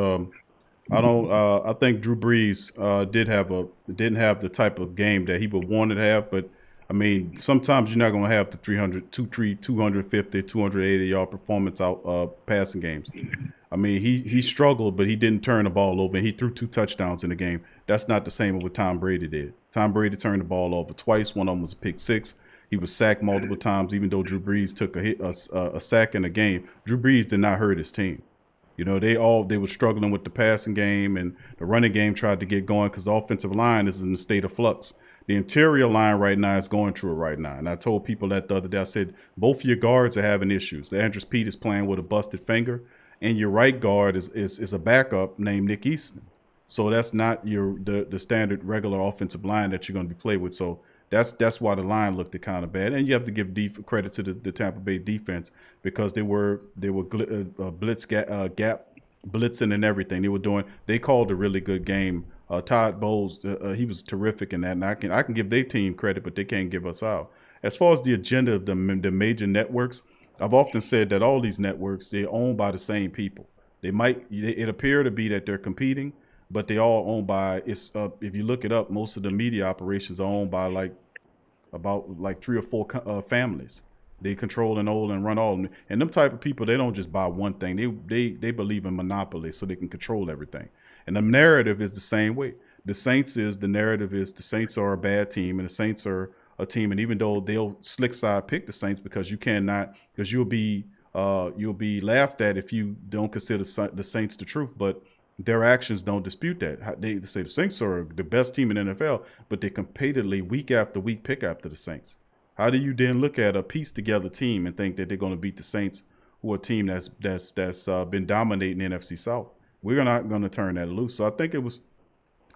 I don't. I think Drew Brees didn't have the type of game that he would want to have. But I mean, sometimes you're not going to have the 250, 280 yard performance out passing games. I mean, he struggled, but he didn't turn the ball over. He threw 2 touchdowns in the game. That's not the same as what Tom Brady did. Tom Brady turned the ball over twice. One of them was a pick 6. He was sacked multiple times. Even though Drew Brees took a sack in the game, Drew Brees did not hurt his team. You know, they were struggling with the passing game, and the running game tried to get going because the offensive line is in a state of flux. The interior line right now is going through it right now. And I told people that the other day, I said, both of your guards are having issues. The Andrews Pete is playing with a busted finger, and your right guard is a backup named Nick Easton. So that's not the standard regular offensive line that you're going to be played with. So that's why the line looked kind of bad. And you have to give credit to the Tampa Bay defense because they were blitz gap blitzing and everything. They called a really good game. Todd Bowles, he was terrific in that, and I can give their team credit, but they can't give us out. As far as the agenda of the major networks, I've often said that all these networks, they're owned by the same people. It appear to be that they're competing, but they all owned by if you look it up, most of the media operations are owned by about 3 or 4 families. They control and own and run all of them. And them type of people, they don't just buy one thing. They believe in monopoly, so they can control everything. And the narrative is the same way. The narrative is the Saints are a bad team, and the Saints are a team. And even though they'll slick side pick the Saints because you'll be laughed at if you don't consider the Saints the truth. But their actions don't dispute that. They say the Saints are the best team in the NFL, but they competitely week after week pick after the Saints. How do you then look at a pieced together team and think that they're going to beat the Saints, who are a team that's been dominating the NFC South? We're not going to turn that loose. So I think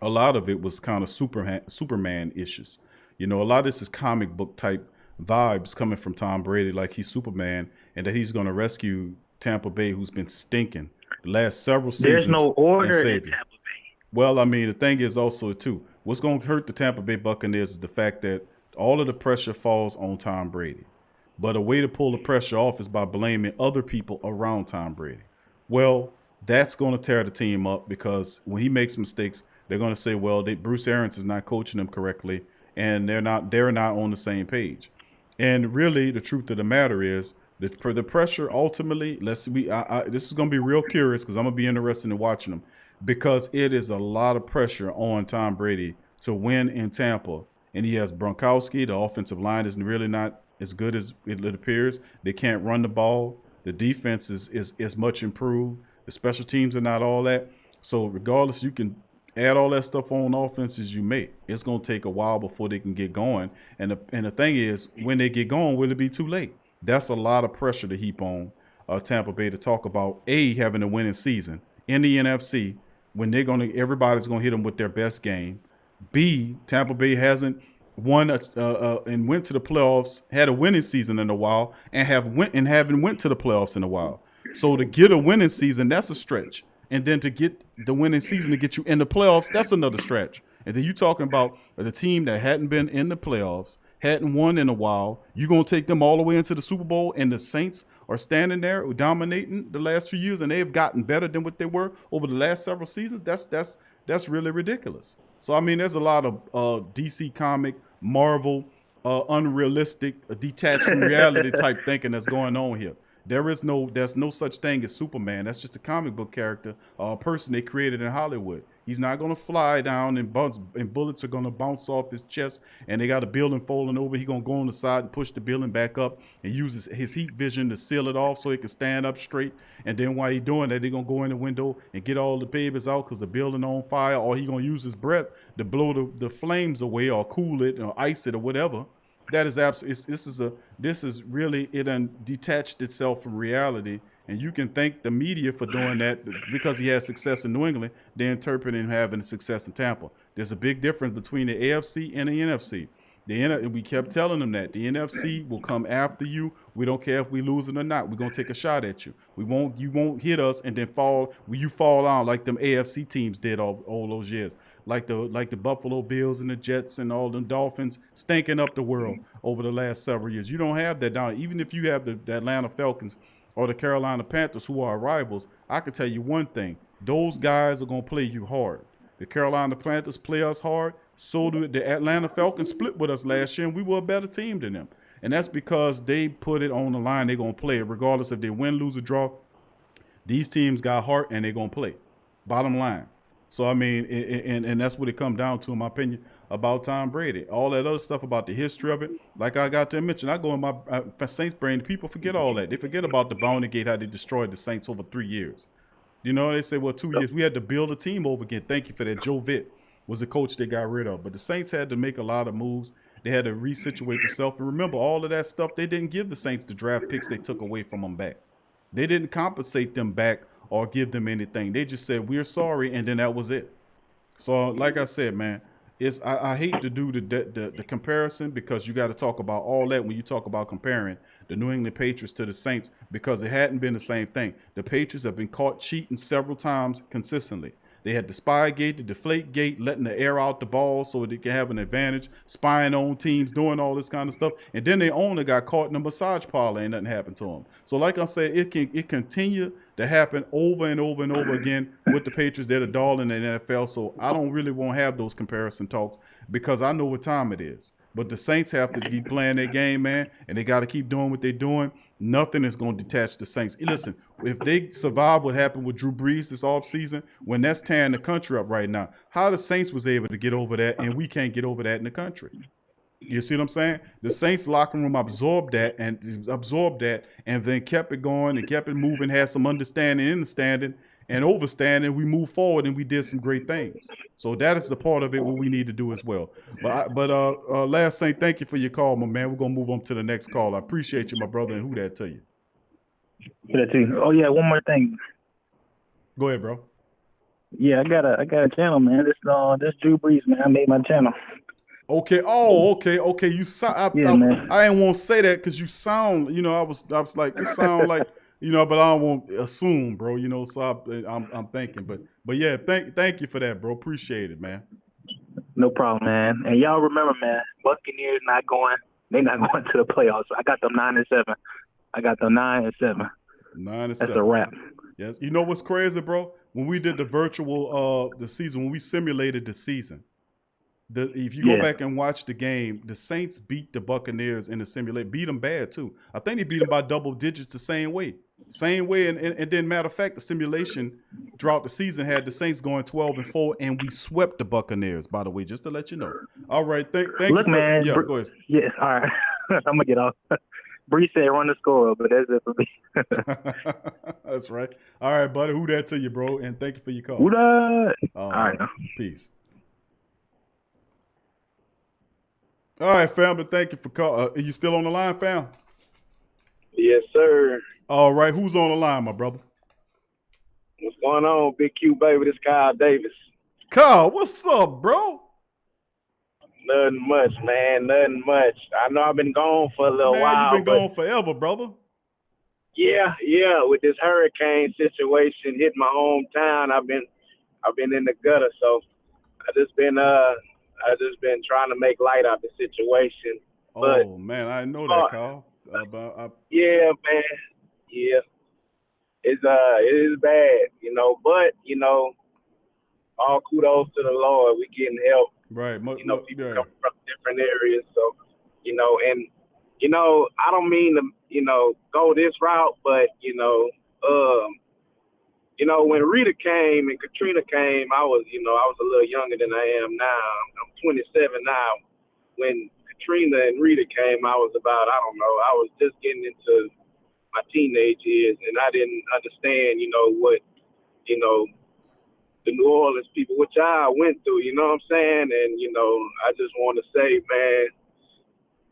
a lot of it was kind of Superman issues. You know, a lot of this is comic book type vibes coming from Tom Brady, like he's Superman and that he's going to rescue Tampa Bay, who's been stinking the last several seasons. There's no order in Tampa Bay. Well, I mean, the thing is also too, what's going to hurt the Tampa Bay Buccaneers is the fact that all of the pressure falls on Tom Brady. But a way to pull the pressure off is by blaming other people around Tom Brady. Well, that's going to tear the team up because when he makes mistakes, they're going to say, well, Bruce Arians is not coaching them correctly, and they're not on the same page. And really, the truth of the matter is that for the pressure, ultimately, this is going to be real curious because I'm going to be interested in watching them because it is a lot of pressure on Tom Brady to win in Tampa. And he has Gronkowski. The offensive line is really not as good as it appears. They can't run the ball. The defense is much improved. The special teams are not all that. So regardless, you can add all that stuff on offense as you may. It's going to take a while before they can get going. And the thing is, when they get going, will it be too late? That's a lot of pressure to heap on Tampa Bay to talk about having a winning season in the NFC when everybody's going to hit them with their best game. B, Tampa Bay hasn't won and went to the playoffs, had a winning season in a while, and haven't went to the playoffs in a while. So to get a winning season, that's a stretch. And then to get the winning season to get you in the playoffs, that's another stretch. And then you're talking about the team that hadn't been in the playoffs, hadn't won in a while. You're going to take them all the way into the Super Bowl, and the Saints are standing there dominating the last few years, and they've gotten better than what they were over the last several seasons. That's really ridiculous. So, I mean, there's a lot of DC comic, Marvel, unrealistic, detached from reality type thinking that's going on here. There's no such thing as Superman. That's just a comic book character, a person they created in Hollywood. He's not going to fly down and bullets are going to bounce off his chest and they got a building falling over. He's going to go on the side and push the building back up and use his heat vision to seal it off so he can stand up straight. And then while he's doing that, they're going to go in the window and get all the babies out because the building on fire, or he's going to use his breath to blow the flames away or cool it or ice it or whatever. That is absolutely, this is really, it detached itself from reality. And you can thank the media for doing that because he had success in New England. They interpret him having success in Tampa. There's a big difference between the AFC and the NFC. We kept telling them that the NFC will come after you. We don't care if we lose it or not. We're gonna take a shot at you. You won't hit us and then you fall on like them AFC teams did all those years. Like the Buffalo Bills and the Jets and all them Dolphins stinking up the world over the last several years. You don't have that down. Even if you have the Atlanta Falcons or the Carolina Panthers, who are our rivals, I can tell you one thing. Those guys are going to play you hard. The Carolina Panthers play us hard. So do the Atlanta Falcons split with us last year, and we were a better team than them. And that's because they put it on the line. They're going to play it regardless if they win, lose, or draw. These teams got heart, and they're going to play. Bottom line. So, I mean, and that's what it comes down to, in my opinion, about Tom Brady. All that other stuff about the history of it, like I got to mention, I go in my Saints brain, people forget all that. They forget about the Bounty Gate, how they destroyed the Saints over 3 years. You know, they say, well, 2 years. We had to build a team over again. Thank you for that. Joe Vitt was the coach they got rid of. But the Saints had to make a lot of moves. They had to resituate themselves. And remember, all of that stuff, they didn't give the Saints the draft picks they took away from them back. They didn't compensate them back or give them anything. They just said, we're sorry, and then that was it. So, like I said, man, I hate to do the comparison because you got to talk about all that when you talk about comparing the New England Patriots to the Saints because it hadn't been the same thing. The Patriots have been caught cheating several times consistently. They had the spy gate, the deflate gate, letting the air out the ball so they can have an advantage, spying on teams, doing all this kind of stuff. And then their owner got caught in a massage parlor and nothing happened to him. So like I said, it continue to happen over and over and over again with the Patriots. They're the darling in the NFL. So I don't really want to have those comparison talks because I know what time it is. But the Saints have to keep playing their game, man, and they got to keep doing what they're doing. Nothing is going to detach the Saints. Listen, if they survive what happened with Drew Brees this offseason, when that's tearing the country up right now, how the Saints was able to get over that and we can't get over that in the country. You see what I'm saying? The Saints locker room absorbed that and then kept it going and kept it moving, had some understanding, understanding, and overstanding. We moved forward and we did some great things. So that is the part of it what we need to do as well. But last Saint, thank you for your call, my man. We're gonna move on to the next call. I appreciate you, my brother, and who that to you. Who that to you? Oh yeah, one more thing. Go ahead, bro. Yeah, I got a channel, man. This Drew Brees, man. I made my channel. Okay. Oh, okay. You sound. Man. I didn't want to say that because you sound. You know, I was like, it sound like. You know, but I don't want to assume, bro. You know, so I'm thinking, but yeah, thank you for that, bro. Appreciate it, man. No problem, man. And y'all remember, man, Buccaneers they're not going to the playoffs. I got them 9-7. 9-7. 9-7. That's a wrap. Yes. You know what's crazy, bro? When we did the virtual the season, when we simulated the season, if you go back and watch the game, the Saints beat the Buccaneers in the simulation, beat them bad too. I think they beat them by double digits the same way. And then matter of fact, the simulation throughout the season had the Saints going 12-4, and we swept the Buccaneers, by the way, just to let you know. All right, thank you. Look, man. Yeah, go ahead. Yes, all right. I'm going to get off. Brees said run the score, but that's it for me. That's right. All right, buddy. Who that to you, bro? And thank you for your call. Who that? All right. Peace. All right, fam, but thank you for calling. Are you still on the line, fam? Yes, sir. All right, who's on the line, my brother? What's going on, Big Q, baby? This Kyle Davis. Kyle, what's up, bro? Nothing much, man. Nothing much. I know I've been gone for a little while. Man, you've been gone forever, brother. Yeah. With this hurricane situation hitting my hometown, I've been in the gutter. So I just been trying to make light out the situation. Oh man, I know that, Kyle. Yeah, man. Yeah. It is bad, you know, but you know, all kudos to the Lord. We getting help. Right. People come from different areas. So, you know, and you know, I don't mean to, you know, go this route, but you know, when Rita came and Katrina came, I was a little younger than I am now. I'm 27 now. When Katrina and Rita came, I was I was just getting into my teenage years, and I didn't understand, what, the New Orleans people, which I went through, you know what I'm saying? And, I just want to say, man,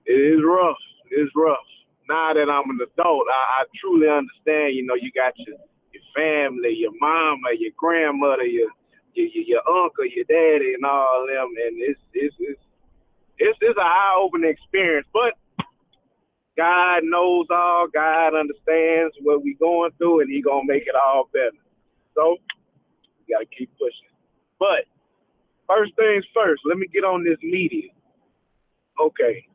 it is rough. It's rough. Now that I'm an adult, I truly understand, you got your family, your mama, your grandmother, your uncle, your daddy, and all them, and it's an eye-opening experience. But God knows all. God understands what we going through, and He gonna make it all better. So we gotta keep pushing. But first things first, let me get on this media. Okay.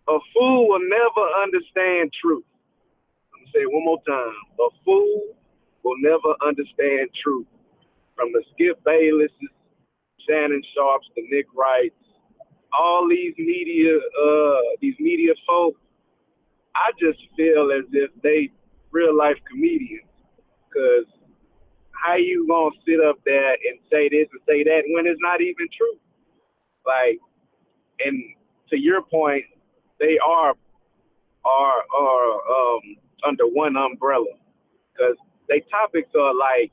A fool will never understand truth. I'm gonna say it one more time. A fool will never understand truth. From the Skip Baylesses, Shannon Sharps, the Nick Wrights, all these media folk, I just feel as if they real life comedians. Because how you gonna sit up there and say this and say that when it's not even true? Like, and to your point, they are under one umbrella because they topics are like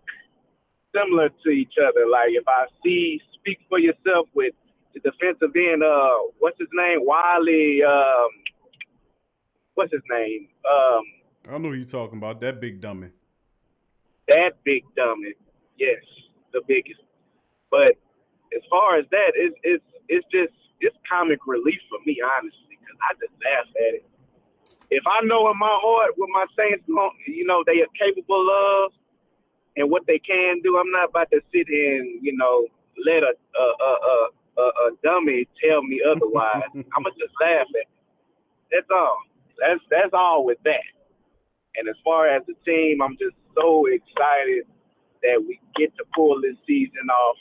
similar to each other. Like if I see Speak for Yourself with the defensive end, what's his name? Wiley, what's his name? I know who you're talking about, that big dummy. That big dummy, yes, the biggest. But as far as that, it's comic relief for me, honestly, because I just laugh at it. If I know in my heart what my Saints, they are capable of and what they can do, I'm not about to sit here and, let a dummy tell me otherwise. I'm going to just laugh at it. That's all. That's all with that. And as far as the team, I'm just so excited that we get to pull this season off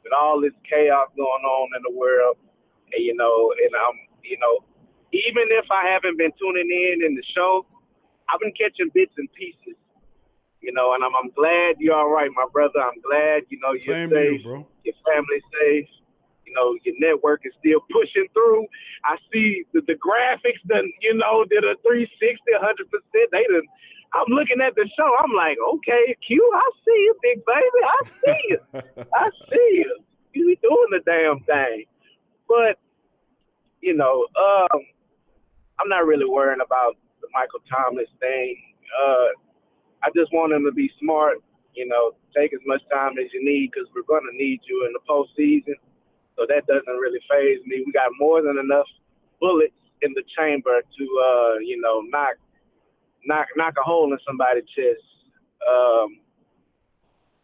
with all this chaos going on in the world. And, and I'm, even if I haven't been tuning in the show, I've been catching bits and pieces, and I'm glad you're all right, my brother. I'm glad, you're Same safe, to you, bro. Your family's safe. Your network is still pushing through. I see the graphics done, did a 360, 100%. I'm looking at the show. I'm like, okay, Q, I see you, big baby. I see you. I see you. You doing the damn thing. But, I'm not really worrying about the Michael Thomas thing. I just want him to be smart, take as much time as you need because we're going to need you in the postseason. So that doesn't really faze me. We got more than enough bullets in the chamber to, knock a hole in somebody's chest.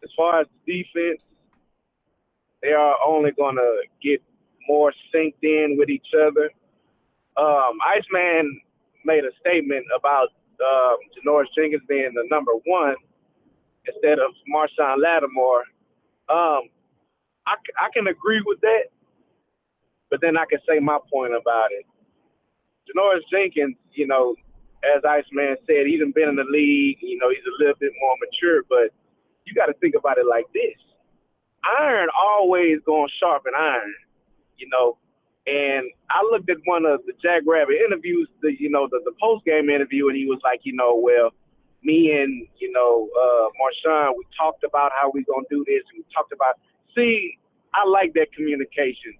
As far as the defense, they are only going to get more synced in with each other. Iceman made a statement about Janoris Jenkins being the number one instead of Marshawn Lattimore. I can agree with that, but then I can say my point about it. Janoris Jenkins, as Iceman said, he's been in the league. He's a little bit more mature, but you got to think about it like this. Iron always going to sharpen iron, And I looked at one of the Jack Rabbit interviews, the post-game interview, and he was like, well, me and, Marshawn, we talked about how we going to do this, and we talked about – see, I like that communication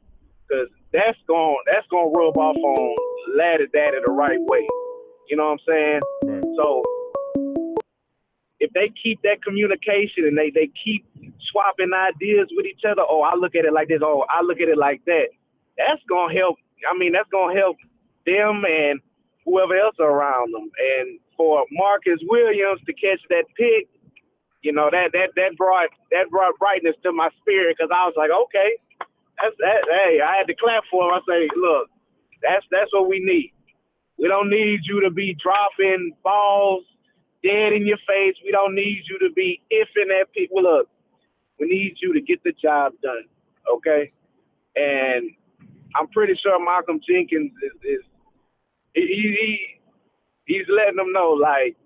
because that's going to rub off on Laddie Daddy the right way. You know what I'm saying? Right. So if they keep that communication and they keep swapping ideas with each other, I look at it like this, I look at it like that, that's going to help. I mean, that's going to help them and whoever else around them. And for Marcus Williams to catch that pick, that brought brightness to my spirit because I was like, okay, that's that. Hey, I had to clap for him. I say, look, that's what we need. We don't need you to be dropping balls dead in your face. We don't need you to be iffing at people. Look, we need you to get the job done, okay? And I'm pretty sure Malcolm Jenkins he's letting them know, like,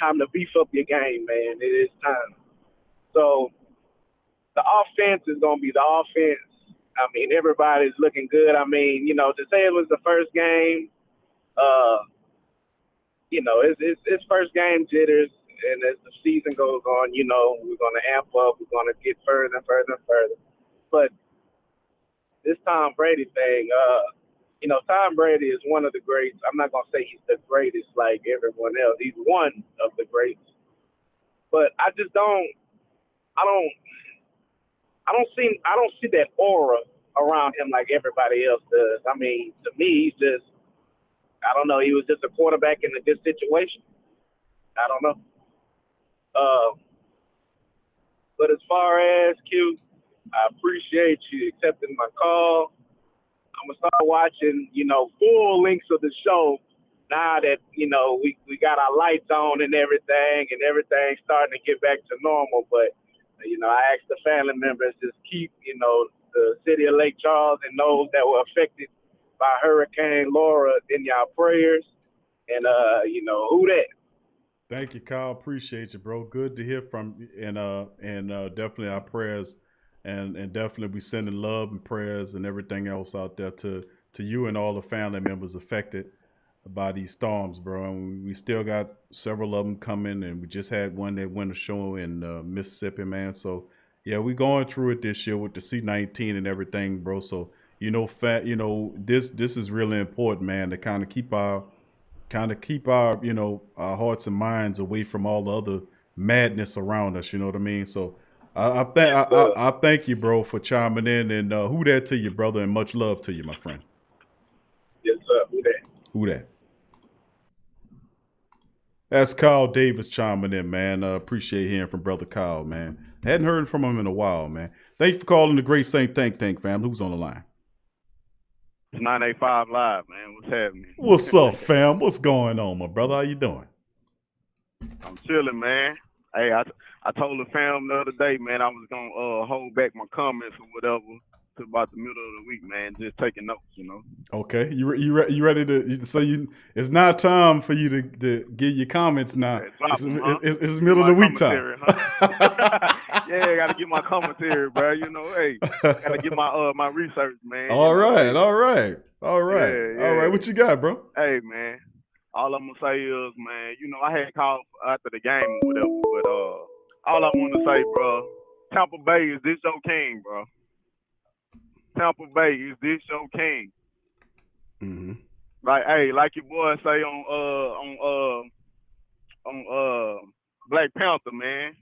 time to beef up your game, man. It is time. So the offense is going to be the offense. I mean, everybody's looking good. I mean, to say it was the first game, it's first game jitters. And as the season goes on, we're going to amp up. We're going to get further and further and further. But this Tom Brady thing, Tom Brady is one of the greats. I'm not going to say he's the greatest like everyone else. He's one of the greats. But I don't see that aura around him like everybody else does. I mean, to me, he's just, I don't know, he was just a quarterback in a good situation. I don't know. But as far as Q, I appreciate you accepting my call. I'm going to start watching, full lengths of the show now that, you know, we got our lights on and everything's starting to get back to normal. But, you know, I asked the family members just keep, you know, the city of Lake Charles and those that were affected by Hurricane Laura in y'all prayers. And, you know, who that? Thank you, Kyle. Appreciate you, bro. Good to hear from you. And definitely our prayers and definitely we sending love and prayers and everything else out there to you and all the family members affected by these storms, bro. And we still got several of them coming, and we just had one that went a show in Mississippi, man. So yeah, we going through it this year with the C-19 and everything, bro. So this is really important, man, to kind of keep our our hearts and minds away from all the other madness around us. You know what I mean? So I thank you, bro, for chiming in, and who that to you, brother, and much love to you, my friend. Yes, sir. Who that? Who that? That's Kyle Davis chiming in, man. Appreciate hearing from Brother Kyle, man. Hadn't heard from him in a while, man. Thank you for calling the Great Saint Think Tank, fam. Who's on the line? It's 985 Live, man. What's happening? What's up, fam? What's going on, my brother? How you doing? I'm chilling, man. Hey, I told the fam the other day, man, I was going to hold back my comments or whatever to about the middle of the week, man, just taking notes, you know. Okay, you ready to? So it's not time for you to give your comments now. It's middle of the week time. Yeah, I gotta get my commentary, bro. You know, hey, gotta get my research, man. All right. Yeah. What you got, bro? Hey, man, all I'm gonna say is, man, you know, I had called after the game or whatever, but all I want to say, bro, Tampa Bay is this your king, bro. Tampa Bay is this your king. Mm-hmm. Like, hey, like your boy say on Black Panther, man.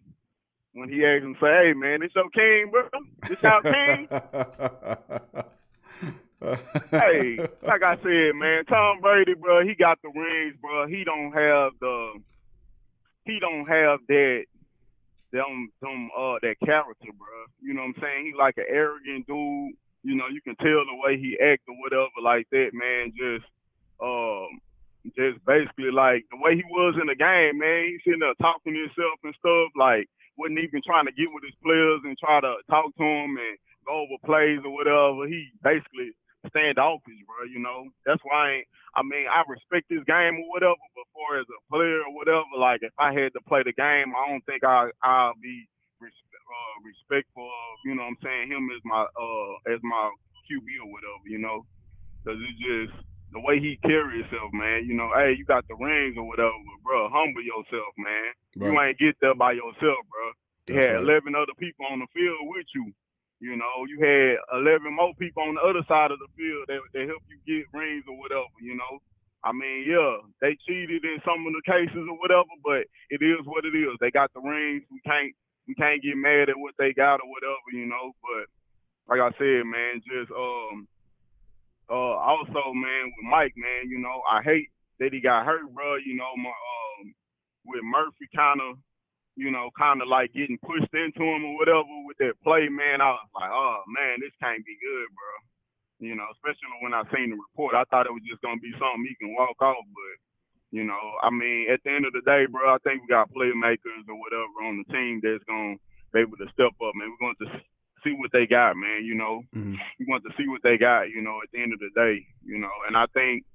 When he asked him, say, hey, man, this your king, bro? This our king? Hey, like I said, man, Tom Brady, bro, he got the rings, bro. He don't have that character, bro. You know what I'm saying? He like an arrogant dude. You know, you can tell the way he act or whatever like that, man. Just basically like the way he was in the game, man. He's sitting there talking to himself and stuff, like wasn't even trying to get with his players and try to talk to him and go over plays or whatever. He basically standoffish, bro. You know, that's why I respect his game or whatever. But for as a player or whatever, like if I had to play the game, I don't think I'll be respectful of, you know what I'm saying, him as my QB or whatever, you know, because it's just the way he carry himself, man. You know, hey, you got the rings or whatever, but bro, humble yourself, man. Right. You ain't get there by yourself, bro. You had 11 other people on the field with you. You know, you had 11 more people on the other side of the field that help you get rings or whatever, you know. I mean, yeah, they cheated in some of the cases or whatever, but it is what it is. They got the rings. We can't get mad at what they got or whatever, you know. But like I said, man, just also, man, with Mike, man, you know, I hate that he got hurt, bro. You know, with Murphy kind of like getting pushed into him or whatever with that play, man. I was like, oh man, this can't be good, bro. You know, especially when I seen the report, I thought it was just gonna be something he can walk off, but. You know, I mean, at the end of the day, bro, I think we got playmakers or whatever on the team that's going to be able to step up, man. We're going to see what they got, man, you know. Mm-hmm. We want to see what they got, you know, at the end of the day, you know. And I think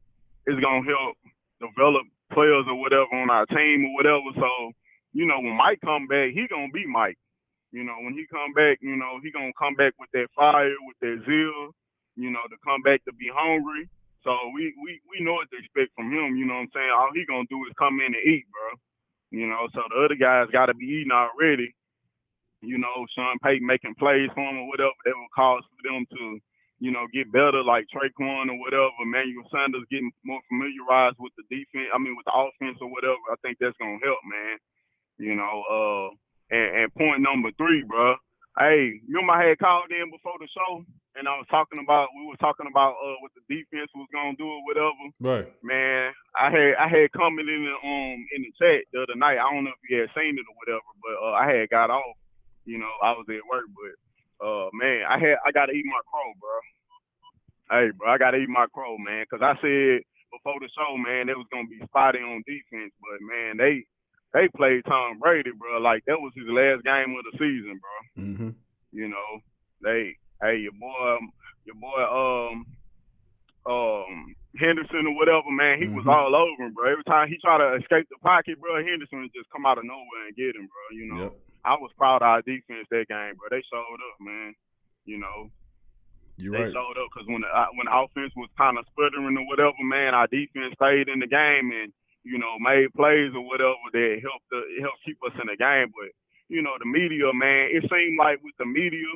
it's going to help develop players or whatever on our team or whatever. So, you know, when Mike come back, he going to be Mike. You know, when he come back, you know, he going to come back with that fire, with that zeal, you know, to come back to be hungry. So we know what to expect from him, you know what I'm saying? All he gonna do is come in and eat, bro. You know, so the other guys gotta be eating already. You know, Sean Payton making plays for him or whatever, that will cause for them to, you know, get better, like Traquan or whatever. Emmanuel Sanders getting more familiarized with the defense, with the offense or whatever. I think that's gonna help, man. You know, and point number 3, bro. Hey, remember I had called in before the show and we were talking about what the defense was gonna do or whatever. Right. Man, I had commented in the chat the other night. I don't know if you had seen it or whatever, but I had got off. You know, I was at work, but man, I gotta eat my crow, bro. Hey, bro, I gotta eat my crow, man, because I said before the show, man, it was gonna be spotty on defense, but man, they played Tom Brady, bro. Like that was his last game of the season, bro. Mm-hmm. You know, your boy, Henderson or whatever, man, he was all over him, bro. Every time he tried to escape the pocket, bro, Henderson would just come out of nowhere and get him, bro. You know, I was proud of our defense that game, bro. They showed up, man. You know, they showed up because when the offense was kind of sputtering or whatever, man, our defense stayed in the game and made plays or whatever that helped keep us in the game. But the media, man, it seemed like with the media,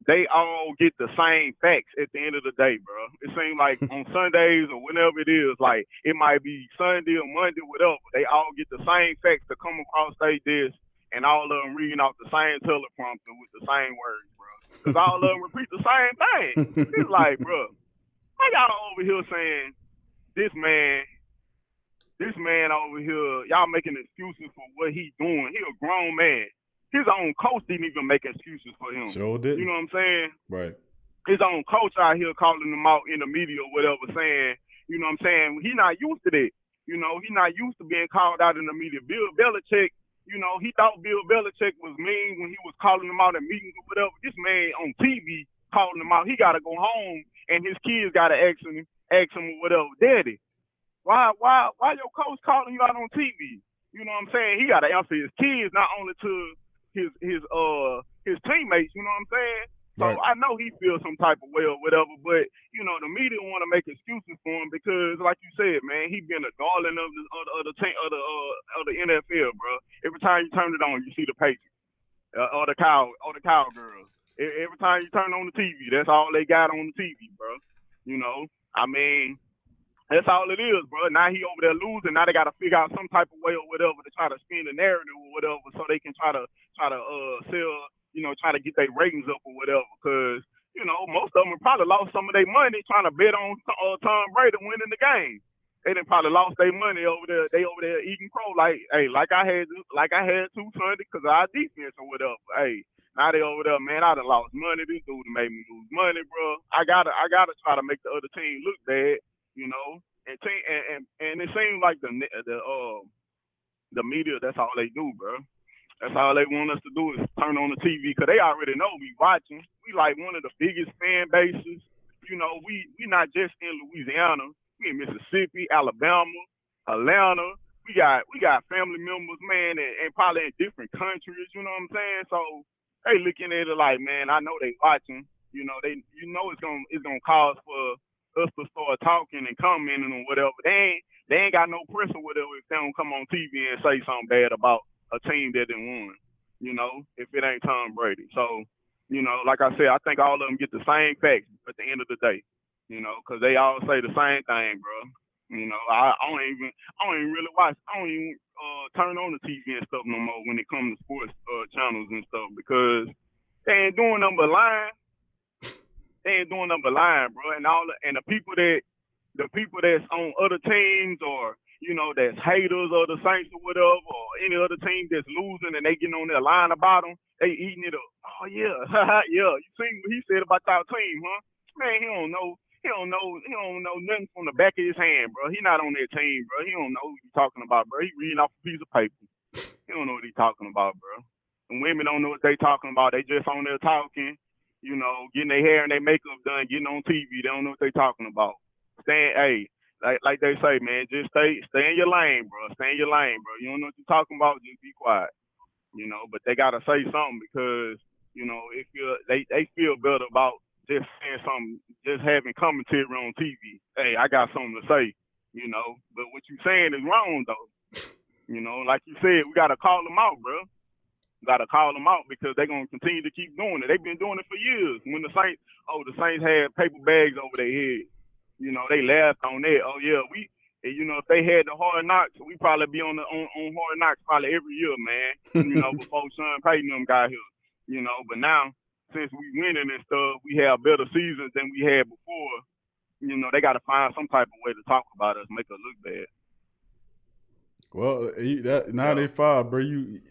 they all get the same facts at the end of the day, bro. It seems like on Sundays or whenever it is, like it might be Sunday or Monday, whatever. They all get the same facts to come across their desk, and all of them reading off the same teleprompter with the same words, bro. Because all of them repeat the same thing. It's like, bro, I got over here saying this man over here, y'all making excuses for what he doing. He a grown man. His own coach didn't even make excuses for him. Sure did. You know what I'm saying? Right. His own coach out here calling him out in the media or whatever, saying, you know what I'm saying? He not used to that. He not used to being called out in the media. Bill Belichick, he thought Bill Belichick was mean when he was calling him out in meetings or whatever. This man on TV calling him out. He got to go home, and his kids got to ask him or whatever, Daddy, why your coach calling you out on TV? You know what I'm saying? He got to answer his kids, not only to his teammates, you know what I'm saying? So right. I know he feels some type of way or whatever, but the media want to make excuses for him because, like you said, man, he been a darling of the NFL, bro. Every time you turn it on, you see the Patriots or the Cowgirls. Every time you turn on the TV, that's all they got on the TV, bro. I mean, that's all it is, bro. Now he over there losing. Now they got to figure out some type of way or whatever to try to spin the narrative or whatever, so they can try to sell, try to get their ratings up or whatever. Because most of them probably lost some of their money trying to bet on Tom Brady winning the game. They done probably lost their money over there. They over there eating crow like I had to Sunday because of our defense or whatever. Hey, now they over there, man. I done lost money. This dude made me lose money, bro. I gotta try to make the other team look bad. And it seems like the media, that's all they do, bro. That's all they want us to do is turn on the TV because they already know we watching. We like one of the biggest fan bases. We not just in Louisiana. We in Mississippi, Alabama, Atlanta. We got family members, man, and probably in different countries. You know what I'm saying? So they looking at it like, man, I know they watching. It's gonna cause for us to start talking and commenting or whatever. They ain't got no press or whatever if they don't come on TV and say something bad about a team that didn't won, if it ain't Tom Brady. So, like I said, I think all of them get the same facts at the end of the day, because they all say the same thing, bro. I don't even really watch. I don't even turn on the TV and stuff no more when it comes to sports channels and stuff because they ain't doing nothing but lying. They ain't doing nothing but lying, bro. And the people that's on other teams or that's haters of the Saints or whatever, or any other team that's losing and they getting on there lying about them, they eating it up. Oh yeah, yeah. You seen what he said about our team, huh? Man, he don't know nothing from the back of his hand, bro. He not on that team, bro. He don't know what he's talking about, bro. He reading off a piece of paper. He don't know what he's talking about, bro. And women don't know what they talking about. They just on there talking. Getting their hair and their makeup done, getting on TV. They don't know what they talking about. Like they say, man, just stay in your lane, bro. Stay in your lane, bro. You don't know what you're talking about, just be quiet. But they gotta say something because, they feel better about just saying something, just having commentary on TV. Hey, I got something to say, But what you saying is wrong though. Like you said, we gotta call them out, bro. Got to call them out because they're going to continue to keep doing it. They've been doing it for years. When the Saints had paper bags over their head, they laughed on that. Oh yeah, if they had the Hard Knocks, we probably be on Hard Knocks probably every year, man. Before Sean Payton them got here, But now since we winning and stuff, we have better seasons than we had before. They got to find some type of way to talk about us, make us look bad. Well, that 95, bro, you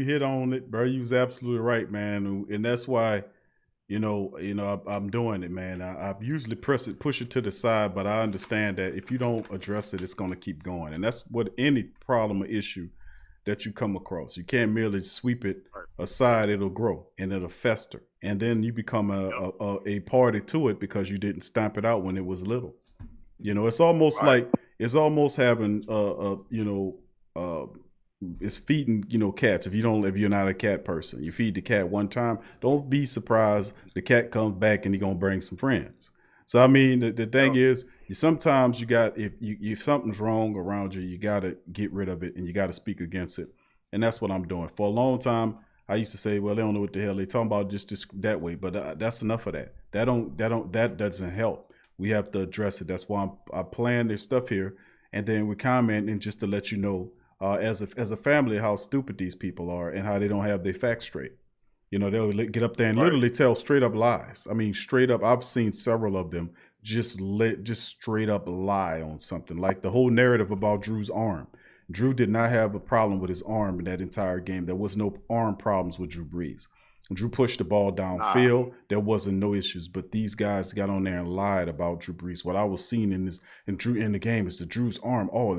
hit on it, bro. You was absolutely right, man. And that's why, I'm doing it, man. I usually push it to the side, but I understand that if you don't address it, it's going to keep going. And that's what any problem or issue that you come across. You can't merely sweep it aside. It'll grow and it'll fester. And then you become a party to it because you didn't stamp it out when it was little. It's almost like it's almost having it's feeding cats. If you're not a cat person, you feed the cat one time, don't be surprised the cat comes back and he's gonna bring some friends. So I mean, the thing is, sometimes you got if something's wrong around you, you gotta get rid of it and you gotta speak against it. And that's what I'm doing. For a long time, I used to say, well, they don't know what the hell they're talking about, just that way. But that's enough of that. That doesn't help. We have to address it. That's why I plan this stuff here, and then we comment and just to let you know, as a family, how stupid these people are and how they don't have their facts straight. They'll get up there and literally tell straight up lies. I mean, straight up. I've seen several of them just straight up lie on something, like the whole narrative about Drew's arm. Drew did not have a problem with his arm in that entire game. There was no arm problems with Drew Brees. Drew pushed the ball downfield. There wasn't no issues, but these guys got on there and lied about Drew Brees. What I was seeing in the game is Drew's arm. Oh,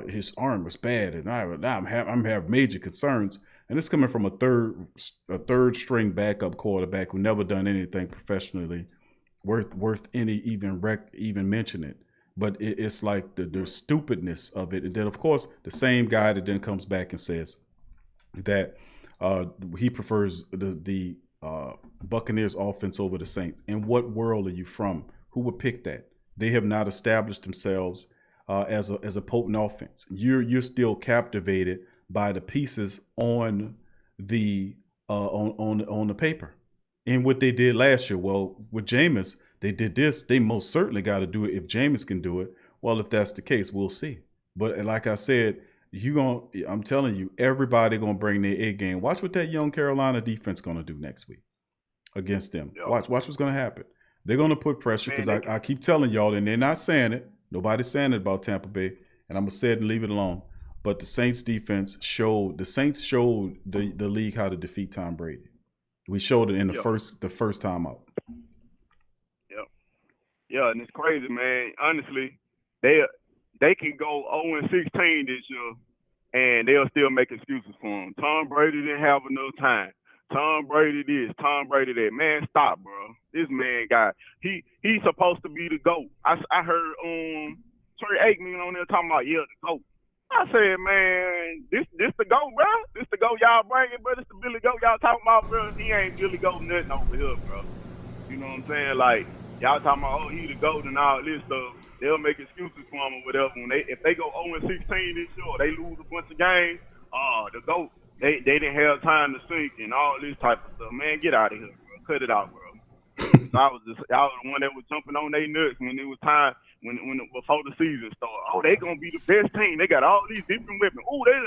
his arm was bad, and I'm having major concerns. And it's coming from a third string backup quarterback who never done anything professionally worth any even mention it. But it's like the stupidness of it. And then, of course, the same guy that then comes back and says that he prefers the Buccaneers offense over the Saints. In what world are you from? Who would pick that? They have not established themselves as a potent offense. You're still captivated by the pieces on the on the paper and what they did last year. Well, with Jameis, they did this. They most certainly got to do it if Jameis can do it. Well, if that's the case, we'll see. But like I said, I'm telling you, everybody gonna bring their A game. Watch what that young Carolina defense gonna do next week against them. Yep. Watch what's gonna happen. They're gonna put pressure because I keep telling y'all, and they're not saying it. Nobody's saying it about Tampa Bay, and I'm gonna say it and leave it alone. But the Saints defense showed the league how to defeat Tom Brady. We showed it in the first time out. Yep. Yeah, and it's crazy, man. Honestly, they can go 0-16 this year, and they'll still make excuses for him. Tom Brady didn't have enough time. Tom Brady this, Tom Brady that. Man, stop, bro. This man he's supposed to be the GOAT. I heard Trey Aikman on there talking about the GOAT. I said, man, this the GOAT, bro. This the GOAT y'all bringing, bro. This the Billy GOAT y'all talking about, bro. He ain't Billy GOAT nothing over here, bro. You know what I'm saying? Like, y'all talking about, he the GOAT and all this stuff. They'll make excuses for him or whatever. If they go 0-16 this year, or they lose a bunch of games, the GOAT, they didn't have time to sink and all this type of stuff. Man, get out of here, bro. Cut it out, bro. I was the one that was jumping on their nuts when it was time, when before the season started. Oh, they gonna be the best team. They got all these different weapons. Oh, they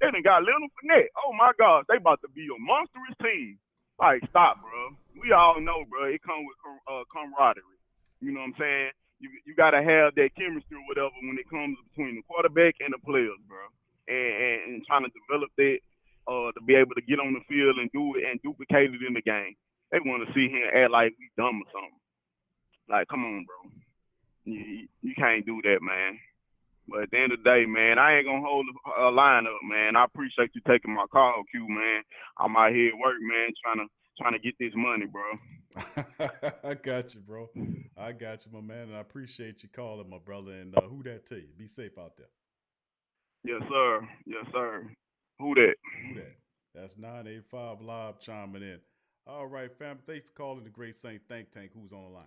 done got Leonard Fournette. Oh my gosh, they about to be a monstrous team. Like, stop, bro. We all know, bro. It comes with camaraderie. You know what I'm saying? You gotta have that chemistry or whatever when it comes between the quarterback and the players, bro. And trying to develop that to be able to get on the field and do it and duplicate it in the game. They want to see him act like we dumb or something. Like, come on, bro. You can't do that, man. But at the end of the day, man, I ain't going to hold a line up, man. I appreciate you taking my call, Q, man. I'm out here at work, man, trying to get this money, bro. I got you, bro. I got you, my man. And I appreciate you calling, my brother. And who that to you? Be safe out there. Yes, sir. Yes, sir. Who that? That's 985 Live chiming in. All right, fam. Thanks for calling the Great Saint Think Tank. Who's on the line?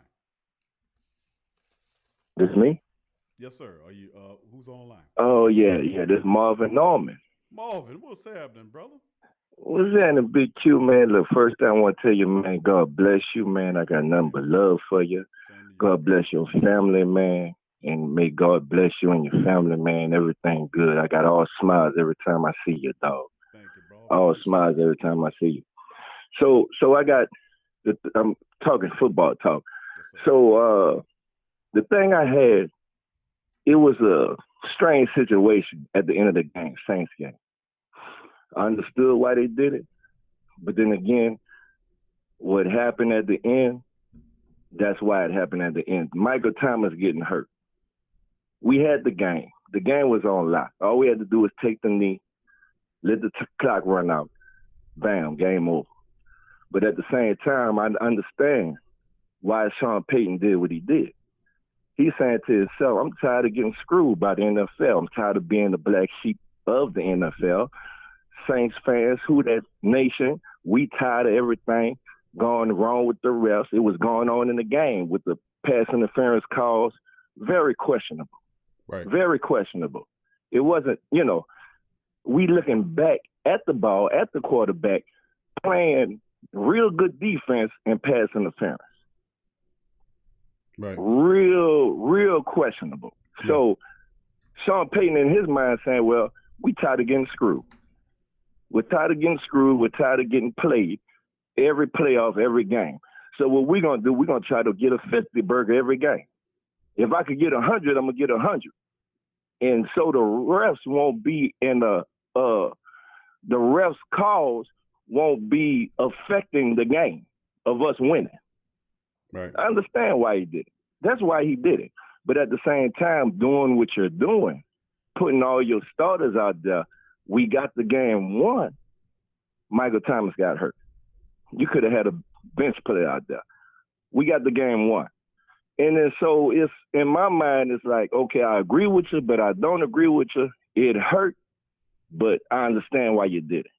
This me? Yes, sir. Are you? Who's on the line? Oh yeah. This Marvin Norman. Marvin, what's happening, brother? What's happening, Big Q, man? Look, first thing I want to tell you, man, God bless you, man. I got nothing but love for you. God bless your family, man. And may God bless you and your family, man. Everything good. I got all smiles every time I see you, dog. Thank you, bro. All smiles every time I see you. So I got, I'm talking football talk. So the thing I had, it was a strange situation at the end of the game, Saints game. I understood why they did it, but then again, what happened at the end, that's why it happened at the end. Michael Thomas getting hurt. We had the game. The game was on lock. All we had to do was take the knee, let the clock run out. Bam, game over. But at the same time, I understand why Sean Payton did what he did. He's saying to himself, I'm tired of getting screwed by the NFL. I'm tired of being the black sheep of the NFL. Saints fans, who that nation, we tired of everything going wrong with the refs. It was going on in the game with the pass interference calls. Very questionable. Right. Very questionable. It wasn't, we looking back at the ball, at the quarterback, playing real good defense and pass interference. Right. Real questionable. Yeah. So Sean Payton in his mind saying, well, we tired of getting screwed. We're tired of getting screwed. We're tired of getting played every playoff, every game. So what we're going to do, we're going to try to get a 50 burger every game. If I could get 100, I'm going to get 100. And so the refs won't be in the refs' calls won't be affecting the game of us winning. Right. I understand why he did it. That's why he did it. But at the same time, doing what you're doing, putting all your starters out there, we got the game won. Michael Thomas got hurt. You could have had a bench player out there. We got the game won. And then so it's, in my mind, it's like, okay, I agree with you, but I don't agree with you. It hurt, but I understand why you did it.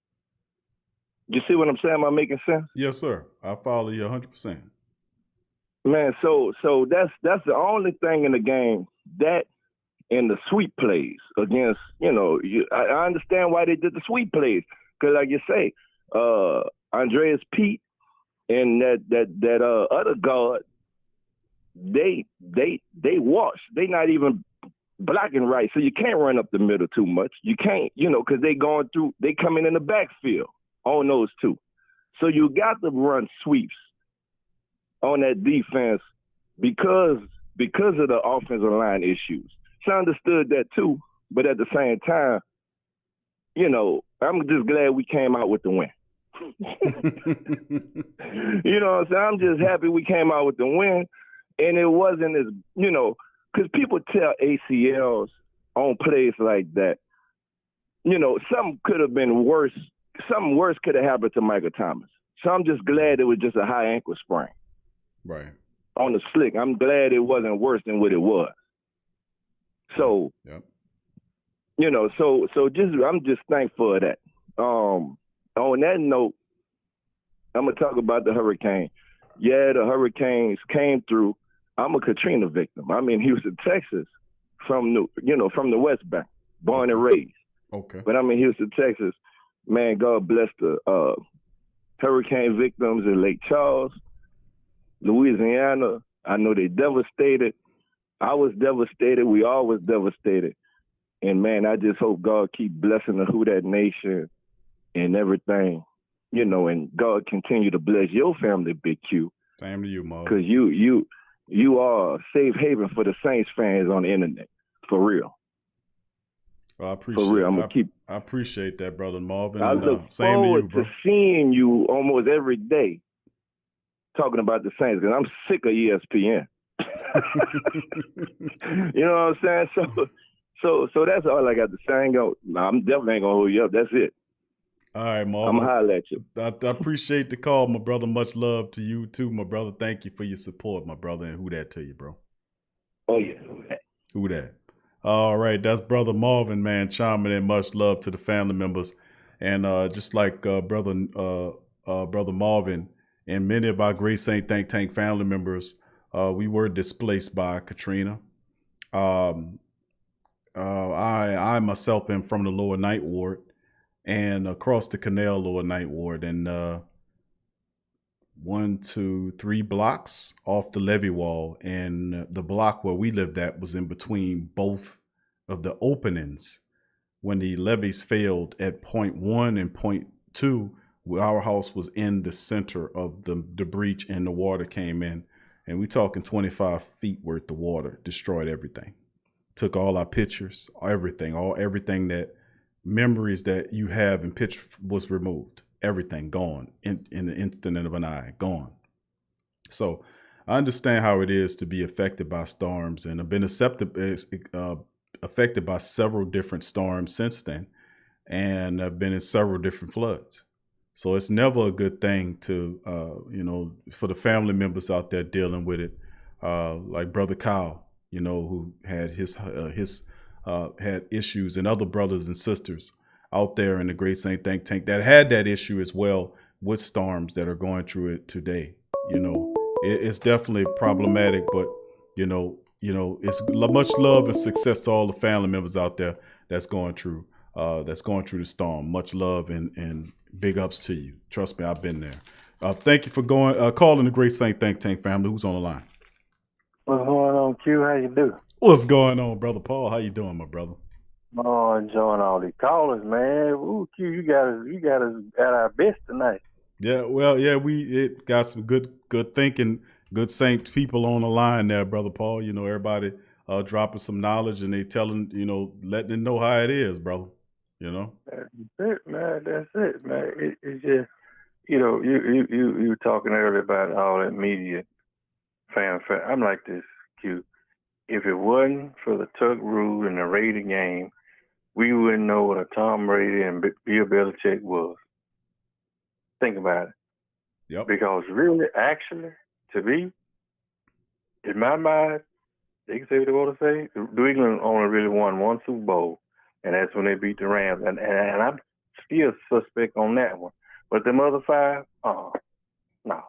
You see what I'm saying? Am I making sense? Yes, sir. I follow you 100%. Man, so that's the only thing in the game, that and the sweep plays against, I understand why they did the sweep plays. Because like you say, Andreas Pete and that other guard, they wash. They not even blocking right. So you can't run up the middle too much. You can't, because they coming in the backfield on those two. So you got to run sweeps on that defense because of the offensive line issues. So I understood that too, but at the same time, I'm just glad we came out with the win. You know what I'm saying? I'm just happy we came out with the win, and it wasn't as, because people tell ACLs on plays like that, something could have been worse. Something worse could have happened to Michael Thomas. So I'm just glad it was just a high ankle sprain. Right. On the slick. I'm glad it wasn't worse than what it was. So, yep. I'm just thankful for that. On that note, I'm gonna talk about the hurricane. Yeah, the hurricanes came through. I'm a Katrina victim. I'm in Houston, Texas, from the West Bank, born and raised. Okay. But I'm in Houston, Texas. Man, God bless the hurricane victims in Lake Charles, Louisiana. I know they devastated. I was devastated. We all was devastated. And man, I just hope God keep blessing the Who Dat Nation and everything, and God continue to bless your family, Big Q. Same to you, Mo. Because you are a safe haven for the Saints fans on the internet, for real. Well, I appreciate. For real, I appreciate that, brother Marvin. I look same to you, forward bro. to seeing you almost every day talking about the Saints, because I'm sick of ESPN. You know what I'm saying? So that's all I got to say. I'm definitely ain't gonna hold you up. That's it. All right, Marvin. I'm gonna holler at you. I appreciate the call, my brother. Much love to you too, my brother. Thank you for your support, my brother. And who that to you, bro? Oh yeah, who that? All right, that's brother Marvin, man, chiming in. Much love to the family members, and just like brother Marvin and many of our Great Saint Think Tank family members, we were displaced by Katrina. I myself am from the Lower Ninth Ward and across the canal, Lower Ninth Ward, and 1, 2, 3 blocks off the levee wall. And the block where we lived at was in between both of the openings. When the levees failed at point 1 and point 2, our house was in the center of the breach, and the water came in. And we talking 25 feet worth of water, destroyed everything. Took all our pictures, everything that memories that you have in picture was removed. everything gone in the instant of an eye, gone. So I understand how it is to be affected by storms, and I've been affected by several different storms since then, and I've been in several different floods. So it's never a good thing to, for the family members out there dealing with it, like Brother Kyle, who had had issues, and other brothers and sisters out there in the Great Saint Think Tank that had that issue as well with storms that are going through it today. It's definitely problematic, but it's much love and success to all the family members out there that's going through the storm. Much love and big ups to you. Trust me, I've been there. Thank you for calling the Great Saint Think Tank family. Who's on the line? What's going on, Q? How you doing? What's going on, Brother Paul? How you doing, my brother? Oh, enjoying all these callers, man. Ooh, Q, you got us at our best tonight. Yeah, well, yeah, it got some good thinking, good saint people on the line there, Brother Paul. Everybody dropping some knowledge, and they telling, letting them know how it is, brother. That's it, man. That's it, man. It's just, you were talking earlier about all that media fanfare. I'm like this, Q. If it wasn't for the tuck rule and the Raider game, we wouldn't know what a Tom Brady and Bill Belichick was. Think about it. Yep. Because really, actually, to me, in my mind, they can say what they want to say. New England only really won one Super Bowl, and that's when they beat the Rams. And I'm still suspect on that one. But them other five, no.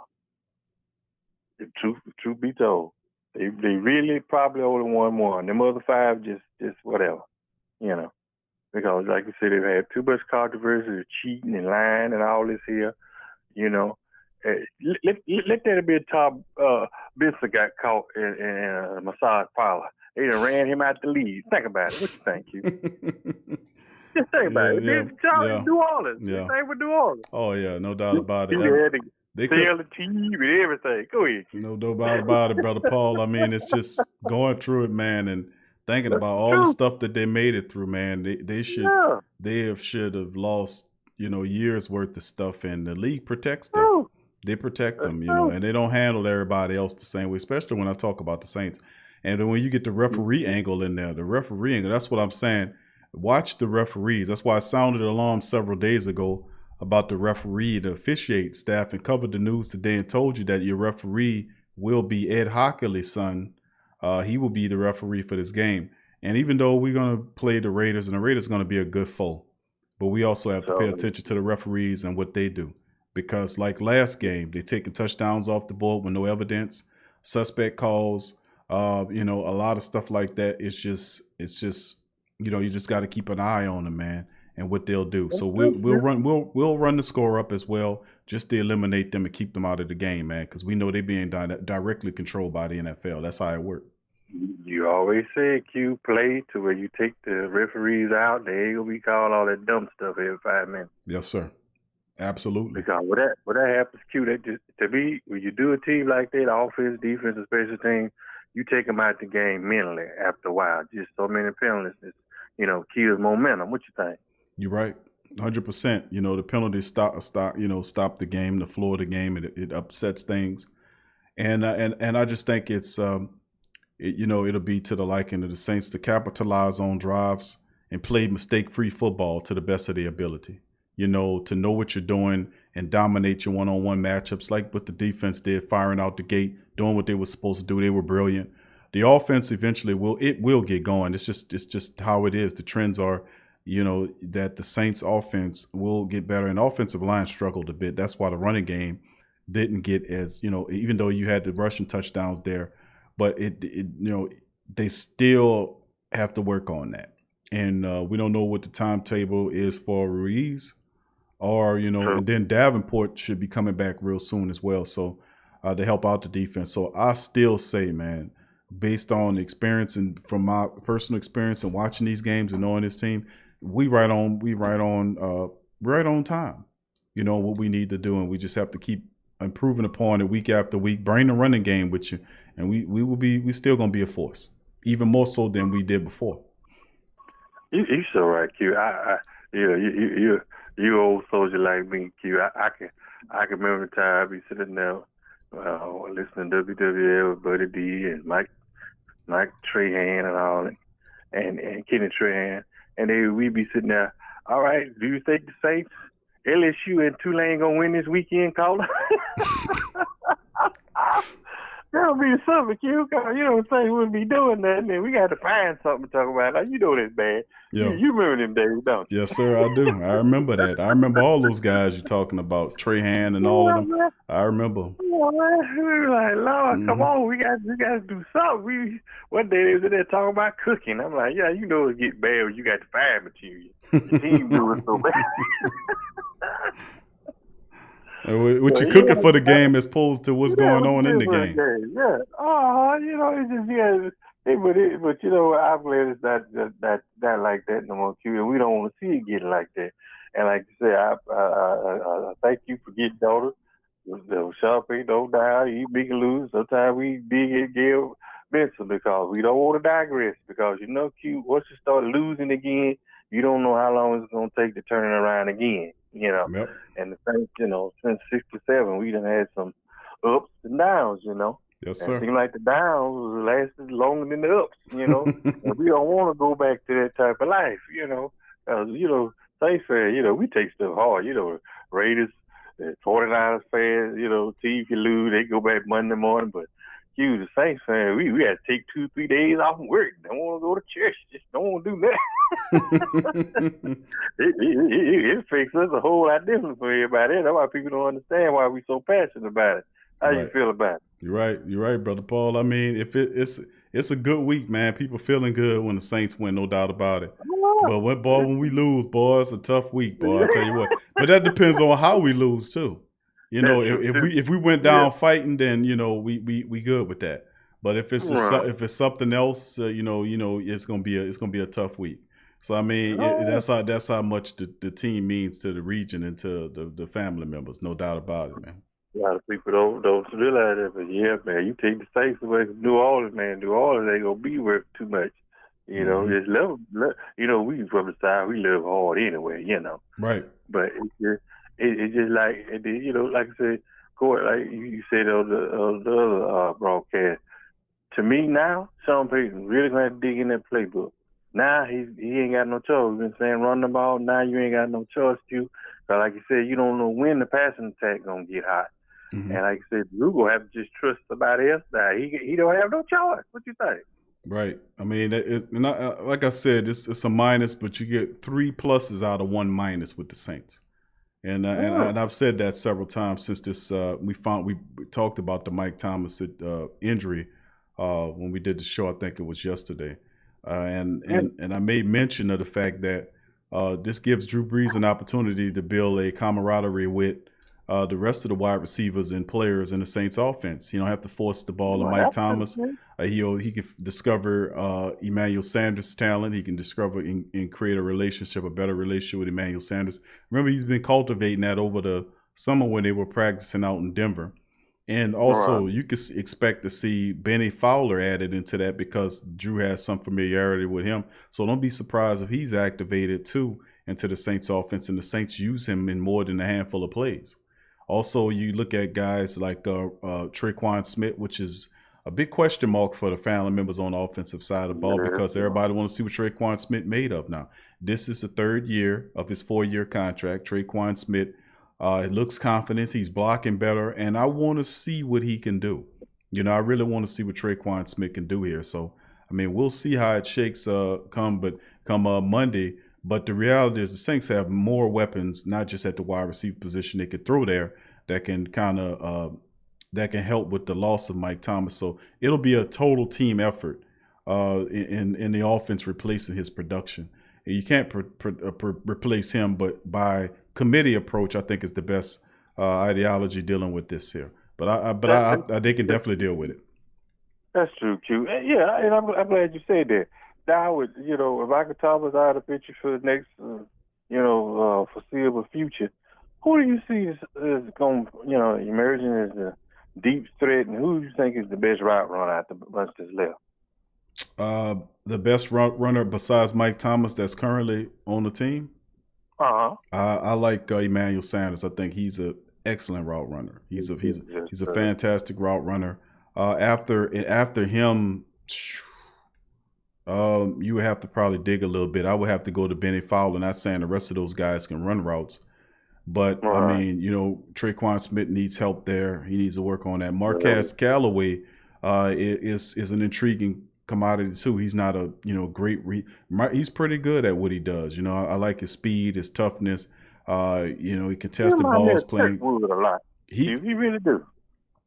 The truth be told, they really probably only won one. Them other five just whatever, Because like you said, they've had too much controversy of cheating and lying and all this here, Let that be a Tom Benson got caught in a massage parlor. They done ran him out the league. Think about it. What you think, you? Just think about it. New Orleans. Yeah. Same with New Orleans. Oh yeah, no doubt about it. They sell the team and everything. Go ahead. No doubt about it, Brother Paul. I mean, it's just going through it, man, and thinking about all the stuff that they made it through, man. They should have lost, years worth of stuff, and the league protects them. They protect them, and they don't handle everybody else the same way, especially when I talk about the Saints. And then when you get the referee angle in there, that's what I'm saying. Watch the referees. That's why I sounded the alarm several days ago about the referee, the officiate staff, and covered the news today and told you that your referee will be Ed Hockley's son. He will be the referee for this game. And even though we're going to play the Raiders, and the Raiders are going to be a good foe, but we also have to pay attention to the referees and what they do. Because like last game, they taking touchdowns off the board with no evidence, suspect calls, a lot of stuff like that. It's just, you just got to keep an eye on them, man, and what they'll do. So we'll run the score up as well, just to eliminate them and keep them out of the game, man, because we know they're being directly controlled by the NFL. That's how it works. You always say, Q, play to where you take the referees out. They ain't gonna be calling all that dumb stuff every 5 minutes. Yes, sir. Absolutely. Because what that happens, Q, that just, to me, when you do a team like that, offense, defense, and special teams, you take them out the game mentally after a while. Just so many penalties, kills momentum. What you think? You're right. 100%. The penalties stop the game, the flow of the game. It upsets things. And I just think it's, it'll be to the liking of the Saints to capitalize on drives and play mistake-free football to the best of their ability. To know what you're doing and dominate your one-on-one matchups like what the defense did, firing out the gate, doing what they were supposed to do. They were brilliant. The offense eventually will get going. It's just how it is. The trends are, that the Saints offense will get better, and offensive line struggled a bit. That's why the running game didn't get as, even though you had the rushing touchdowns there, but they still have to work on that. And we don't know what the timetable is for Ruiz. Or, and then Davenport should be coming back real soon as well. So to help out the defense. So I still say, man, based on the experience and from my personal experience and watching these games and knowing this team, we right on time. What we need to do, and we just have to keep improving upon it week after week. Bring the running game with you, and we still gonna be a force, even more so than we did before. You're so right, Q. You old soldier like me, Q. I can remember the time I be sitting there listening to WWL with Buddy D and Mike Trahan and all that, and Kenny Trahan, and we be sitting there. All right, do you think the Saints, LSU, and Tulane gonna win this weekend, caller? That'll be something, Q. You don't say we'll be doing nothing, and we got to find something to talk about. Like, you know this, man. Yeah. You remember them days, don't you? Yes, sir, I do. I remember that. I remember all those guys you're talking about, Trahan and all of them. Man. I remember. Yeah, man. We were like, Lord, come on, we got to do something. One day they was in there talking about cooking. I'm like, yeah, you know it get bad when you got to find material. Your team doing so bad. What you cooking for the game as opposed to what's going on in the game. Yeah. Oh, it's just, but I'm glad it's not like that no more, Q. And we don't want to see it getting like that. And like you say, I thank you for getting daughter. Sharp ain't no doubt. You big and lose. Sometimes we big and give mental because we don't want to digress. Because Q, once you start losing again, you don't know how long it's gonna take to turn it around again. Yep. And the thing, since '67, we done had some ups and downs. Yes, And sir. it seemed like the downs lasted longer than the ups. And we don't want to go back to that type of life. Say fair. We take stuff hard. Raiders, 49ers fans. Team can lose, they go back Monday morning, but. The Saints fan, we had to take 2-3 days off from work. Don't want to go to church. Just don't want to do that. it affects us a whole lot different for everybody. That's why people don't understand why we so passionate about it. How you feel about it? You're right, Brother Paul. I mean, if it's a good week, man. People feeling good when the Saints win, no doubt about it. But when we lose, boy, it's a tough week, boy. I tell you what. But that depends on how we lose too. If we went down fighting, then we good with that. But if it's something else, it's gonna be a tough week. So I mean, that's how much the team means to the region and to the family members, no doubt about it, man. A lot of people don't realize that, but yeah, man, you take the Saints away from New Orleans, man. New Orleans ain't gonna be worth too much. Just love. We from the side, we live hard anyway. Right. But it's just like, like I said, Court, like you said on the other broadcast. To me now, Sean Payton really going to dig in that playbook. Now he ain't got no choice. We've been saying run the ball. Now you ain't got no choice, Q. But like you said, you don't know when the passing attack gonna get hot. Mm-hmm. And like I said, Drew gonna have to just trust somebody else now. He don't have no choice. What you think? Right. I mean, like I said, it's a minus, but you get 3 pluses out of 1 minus with the Saints. And I've said that several times since this. We talked about the Mike Thomas injury when we did the show. I think it was yesterday, and I made mention of the fact that this gives Drew Brees an opportunity to build a camaraderie with the rest of the wide receivers and players in the Saints offense. You don't have to force the ball to Mike Thomas. He can discover Emmanuel Sanders' talent. He can discover and create a better relationship with Emmanuel Sanders. Remember, he's been cultivating that over the summer when they were practicing out in Denver. And also, you could expect to see Benny Fowler added into that because Drew has some familiarity with him. So don't be surprised if he's activated too into the Saints offense, and the Saints use him in more than a handful of plays. Also, you look at guys like Traquan Smith, which is a big question mark for the family members on the offensive side of the ball because everybody wants to see what Traquan Smith made of now. This is the 3rd year of his 4-year contract. Traquan Smith looks confident. He's blocking better, and I want to see what he can do. I really want to see what Traquan Smith can do here. So, I mean, we'll see how it shakes come Monday. But the reality is the Saints have more weapons, not just at the wide receiver position they could throw there that can that can help with the loss of Mike Thomas. So it'll be a total team effort in the offense replacing his production. And you can't replace him, but by committee approach, I think is the best ideology dealing with this here. But they can definitely deal with it. That's true, Q. Yeah, and I'm glad you said that. Now, if Michael Thomas out of the picture for the next, foreseeable future, who do you see is going, emerging as the deep threat, and who do you think is the best route runner out the bunch that's left? The best route runner besides Mike Thomas that's currently on the team? I like Emmanuel Sanders. I think he's an excellent route runner. He's a fantastic route runner. After him, you would have to probably dig a little bit. I would have to go to Benny Fowler. Not saying the rest of those guys can run routes, but I mean, Traquan Smith needs help there. He needs to work on that. Marquez Callaway is an intriguing commodity too. He's not a he's pretty good at what he does. I like his speed, his toughness. He contested balls playing. He really do.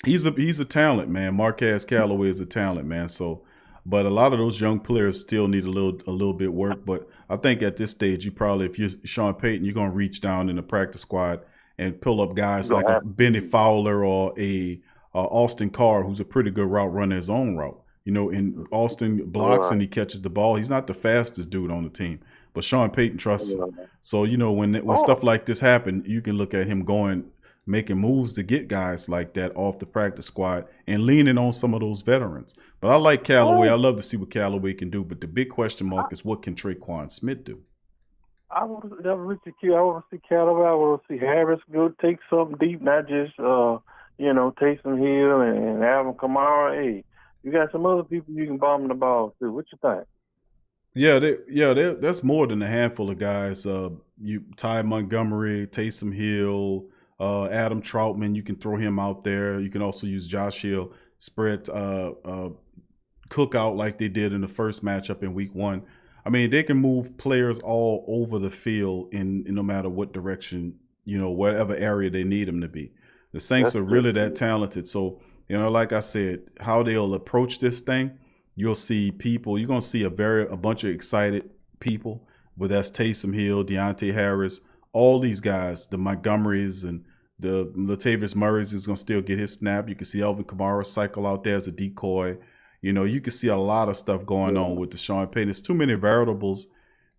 He's a talent, man. Marquez Callaway is a talent, man. So, but a lot of those young players still need a little bit work. But I think at this stage, you probably, if you're Sean Payton, you're gonna reach down in the practice squad and pull up guys like a Benny Fowler or a Austin Carr, who's a pretty good route runner his own route. And Austin blocks and he catches the ball. He's not the fastest dude on the team, but Sean Payton trusts him. So when stuff like this happen, you can look at him making moves to get guys like that off the practice squad and leaning on some of those veterans. But I like Callaway. I love to see what Callaway can do. But the big question mark is, what can Traquan Smith do? I want to see Callaway. I want to see Harris go take something deep, not just Taysom Hill and Alvin Kamara. Hey, you got some other people you can bomb the ball to. What you think? Yeah, that's more than a handful of guys. Ty Montgomery, Taysom Hill, Adam Troutman. You can throw him out there. You can also use Josh Hill, spread Cook out like they did in the first matchup in Week 1. I mean, they can move players all over the field in no matter what direction, whatever area they need them to be. The Saints are really that talented. So, like I said, how they'll approach this thing, you'll see people. You're gonna see a bunch of excited people. But that's Taysom Hill, Deontay Harris, all these guys, the Montgomerys and the Latavius Murray's is gonna still get his snap. You can see Alvin Kamara cycle out there as a decoy. You can see a lot of stuff going on with Deshaun Payton. There's too many variables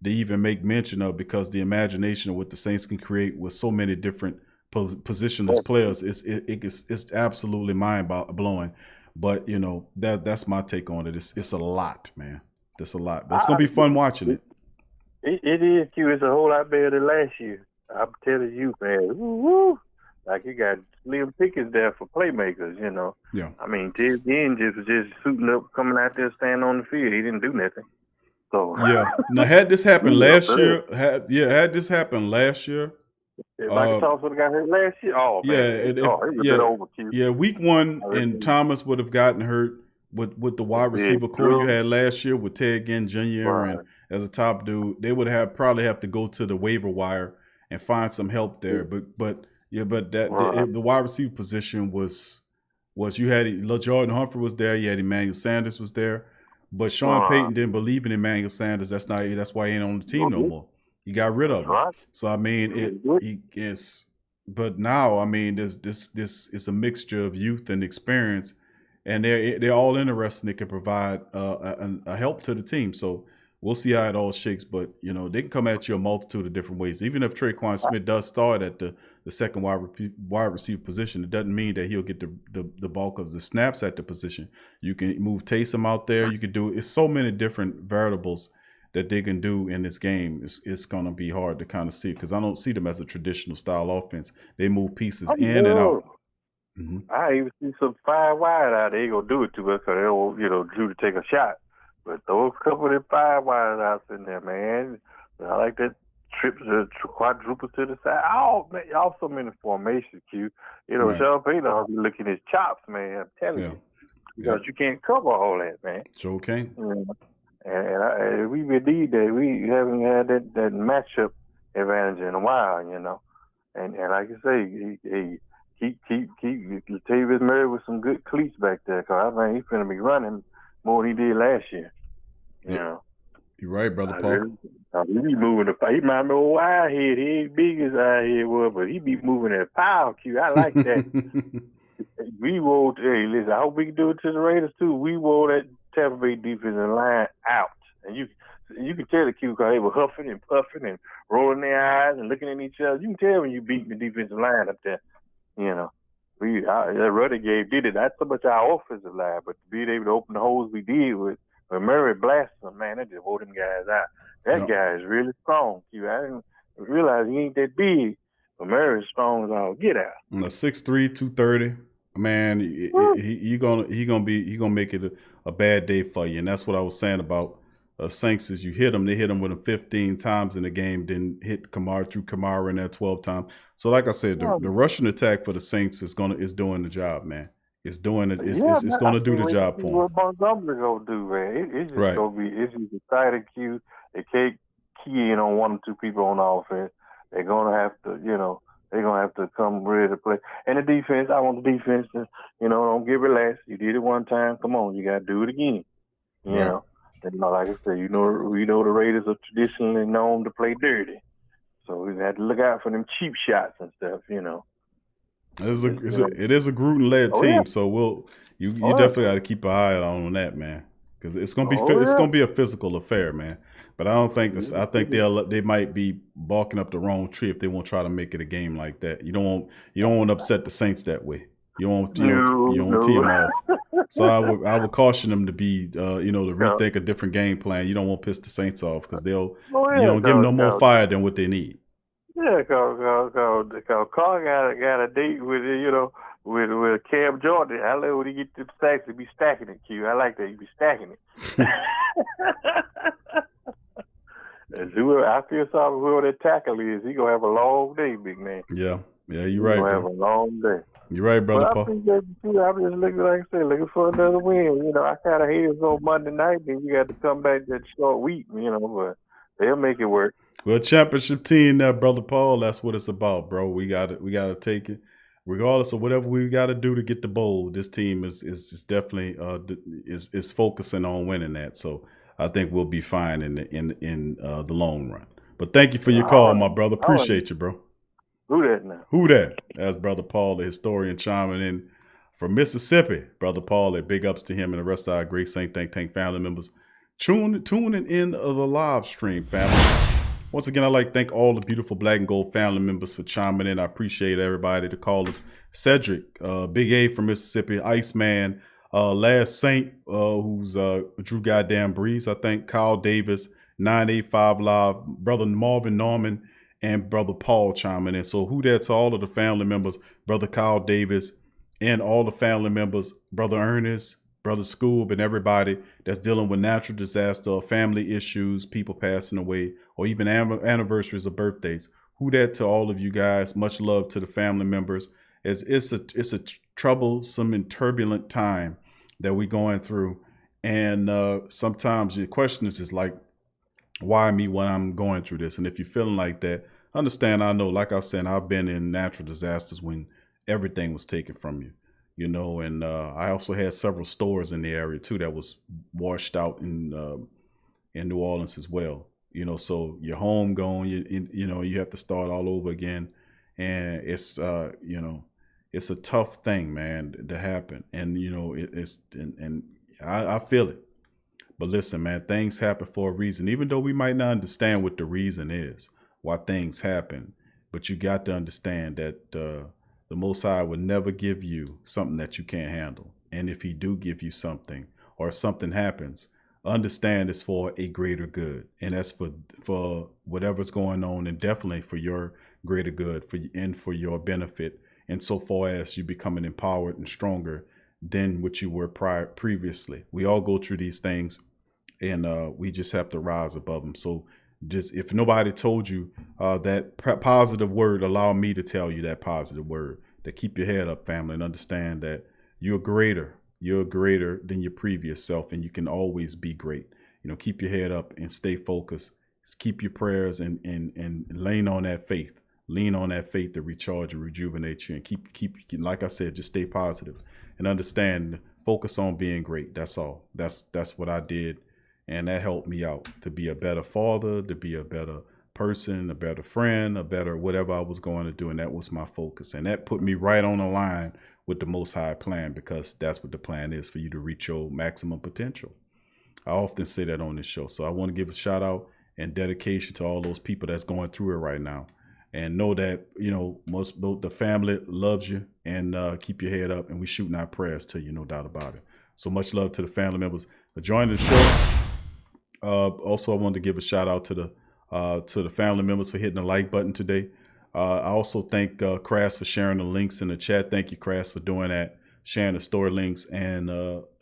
to even make mention of, because the imagination of what the Saints can create with so many different positionless players it's absolutely mind blowing. But that's my take on it. It's a lot, man. It's a lot. But it's gonna be fun watching it. It is, Q. It's a whole lot better than last year. I'm telling you, man. Woo-woo. Like, you got Slim Pickens there for playmakers, Yeah. I mean, Ted Ginn was just suiting up, coming out there, standing on the field. He didn't do nothing. So yeah. Now, had this happened last year, had this happened last year. Michael Thomas would have got hurt last year. Oh man, it was a bit over, Q. Yeah, Week 1, and Thomas would have gotten hurt with the wide receiver core you had last year with Ted Ginn Jr. and as a top dude. They would probably have to go to the waiver wire and find some help there. But the wide receiver position was you had Jordan Humphrey was there, you had Emmanuel Sanders was there, but Sean Payton didn't believe in Emmanuel Sanders. That's why he ain't on the team no more. He got rid of him. So I mean, but now I mean, this is a mixture of youth and experience, and they're all interested and they can provide a help to the team. So we'll see how it all shakes. But they can come at you a multitude of different ways. Even if Traquan Smith does start at the second wide receiver position, it doesn't mean that he'll get the bulk of the snaps at the position. You can move Taysom out there. You can do it's so many different variables that they can do in this game. It's going to be hard to kind of see, because I don't see them as a traditional style offense. They move pieces in and out. Mm-hmm. I even see some 5 wide out there. They gonna do it to us because they want Drew to take a shot. But those couple of them 5 wide outs in there, man. I like that quadruple to the side. Oh man, y'all so many formations, Q. Sean Payton will be looking at his chops, man. I'm telling you, because you can't cover all that, man. Sure can. And we need that. We haven't had that matchup advantage in a while, And like you say, keep Latavius Murray with some good cleats back there, because I think he's going to be running more than he did last year. You're right, brother Paul. He be moving he might be old Ihead. He ain't big as Ihead was, but he be moving at power, Q. I like that. We wore. Hey, listen. I hope we can do it to the Raiders too. We wore that Tampa Bay defensive line out, and you can tell the Q, because they were huffing and puffing and rolling their eyes and looking at each other. You can tell when you beat the defensive line up there. That running game did it. Not so much our offensive line, but being able to open the holes we did with Murray blasting them, man, that just wore them guys out. That guy is really strong, Q. realize he ain't that big. But Murray's strong as all get out. 6'3", 230. Man, he gonna make it a bad day for you, and that's what I was saying about Saints. Is you hit them, they hit him with him 15 times in the game, then hit Kamara in there 12 times. So, like I said, the rushing attack for the Saints is doing the job, man. It's doing it. It's gonna do the job for them. What Montgomery gonna do, man? It's just gonna be. It's just a tighter queue. They can't key in on one or two people on offense. They're gonna have to, they're going to have to come ready to play. And the defense, I want the defense to, don't get relaxed. You did it one time. Come on, you got to do it again. You know, and like I said, we know the Raiders are traditionally known to play dirty. So we have to look out for them cheap shots and stuff, It is a Gruden-led team, so you definitely got to keep an eye on that, man, because it's gonna be a physical affair, man. But I don't think this. I think they might be barking up the wrong tree if they won't try to make it a game like that. You don't want to upset the Saints that way. You don't want to tee them off. So I would caution them to be to rethink a different game plan. You don't want to piss the Saints off because they'll give them no more fire than what they need. Yeah, cause Carr got a date with with Cam Jordan. I love when he get the stacks to be stacking it. Q, I like that. He be stacking it. I feel sorry for whoever that tackle is. He gonna have a long day, big man. Yeah, you're right. He gonna have a long day. You're right, brother Paul. I'm just looking, like I said, looking for another win. I kind of hate it on Monday night, then you got to come back that short week. But they'll make it work. Well, championship team, there, brother Paul. That's what it's about, bro. We got to take it, regardless of whatever we got to do to get the bowl. This team is definitely is focusing on winning that. So I think we'll be fine in the long run. But thank you for your call, my brother. Appreciate you, bro. Who that now? Who that? That's Brother Paul, the historian, chiming in from Mississippi. Brother Paul, big ups to him and the rest of our great Saint Think Tank family members tuning in the live stream, family. Once again, I'd like to thank all the beautiful Black and Gold family members for chiming in. I appreciate everybody. The callers: Cedric, Big A from Mississippi, Iceman, Last Saint, who's Drew Goddamn Brees, I think, Kyle Davis, 985 Live, Brother Marvin Norman, and Brother Paul chiming in. So who that's all of the family members, Brother Kyle Davis, and all the family members, Brother Ernest, Brother Scoob, and everybody that's dealing with natural disaster or family issues, people passing away, or even anniversaries or birthdays. Who that to all of you guys. Much love to the family members. It's a troublesome and turbulent time that we're going through. And sometimes your question is like, why me when I'm going through this? And if you're feeling like that, understand, I know, like I was saying, I've been in natural disasters when everything was taken from you, and I also had several stores in the area too that was washed out in New Orleans as well. So your home gone, you have to start all over again. And it's, it's a tough thing, man, to happen. And, I feel it. But listen, man, things happen for a reason, even though we might not understand what the reason is, why things happen. But you got to understand that the Most High would never give you something that you can't handle. And if he do give you something, or if something happens, understand it's for a greater good. And that's for whatever's going on, and definitely for your greater good and for your benefit. And so far as you becoming empowered and stronger than what you were previously. We all go through these things. And we just have to rise above them. So just if nobody told you that positive word, allow me to tell you that positive word. To keep your head up, family, and understand that you're greater. You're greater than your previous self, and you can always be great. Keep your head up and stay focused. Just keep your prayers and lean on that faith. Lean on that faith to recharge and rejuvenate you. And keep like I said, just stay positive and understand. Focus on being great. That's all. That's what I did. And that helped me out to be a better father, to be a better person, a better friend, a better whatever I was going to do. And that was my focus. And that put me right on the line with the Most High plan, because that's what the plan is, for you to reach your maximum potential. I often say that on this show. So I want to give a shout out and dedication to all those people that's going through it right now. And know that, the family loves you, and keep your head up. And we shooting our prayers to you, no doubt about it. So much love to the family members for joining the show. Also, I wanted to give a shout out to the to the family members for hitting the like button today. I also thank Crass for sharing the links in the chat. Thank you, Crass, for doing that, sharing the story links and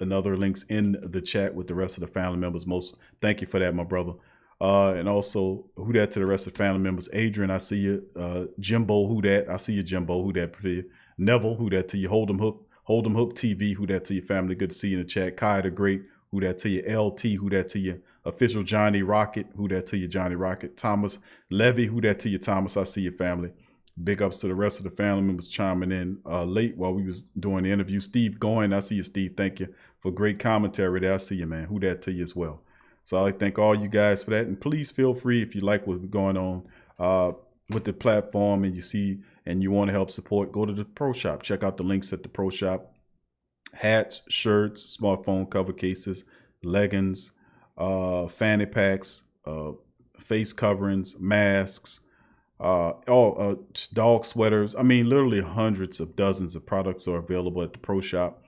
another links in the chat with the rest of the family members. Thank you for that, my brother. And also, who that to the rest of the family members? Adrian, I see you. Jimbo, who that? I see you, Jimbo, who that to you? Neville, who that to you? Hold'em Hook TV, who that to your family? Good to see you in the chat. Kai the Great, who that to you? LT, who that to you? Official Johnny Rocket, who that to you? Johnny Rocket. Thomas Levy, who that to you? Thomas, I see your family. Big ups to the rest of the family members chiming in late while we was doing the interview. Steve Goin, I see you, Steve. Thank you for great commentary there. I see you, man. Who that to you as well. So I thank all you guys for that. And please feel free, if you like what's going on with the platform and you see and you want to help support, go to the Pro Shop. Check out the links at the Pro Shop. Hats, shirts, smartphone cover cases, leggings, fanny packs, face coverings, masks, dog sweaters. I mean, literally hundreds of dozens of products are available at the Pro Shop.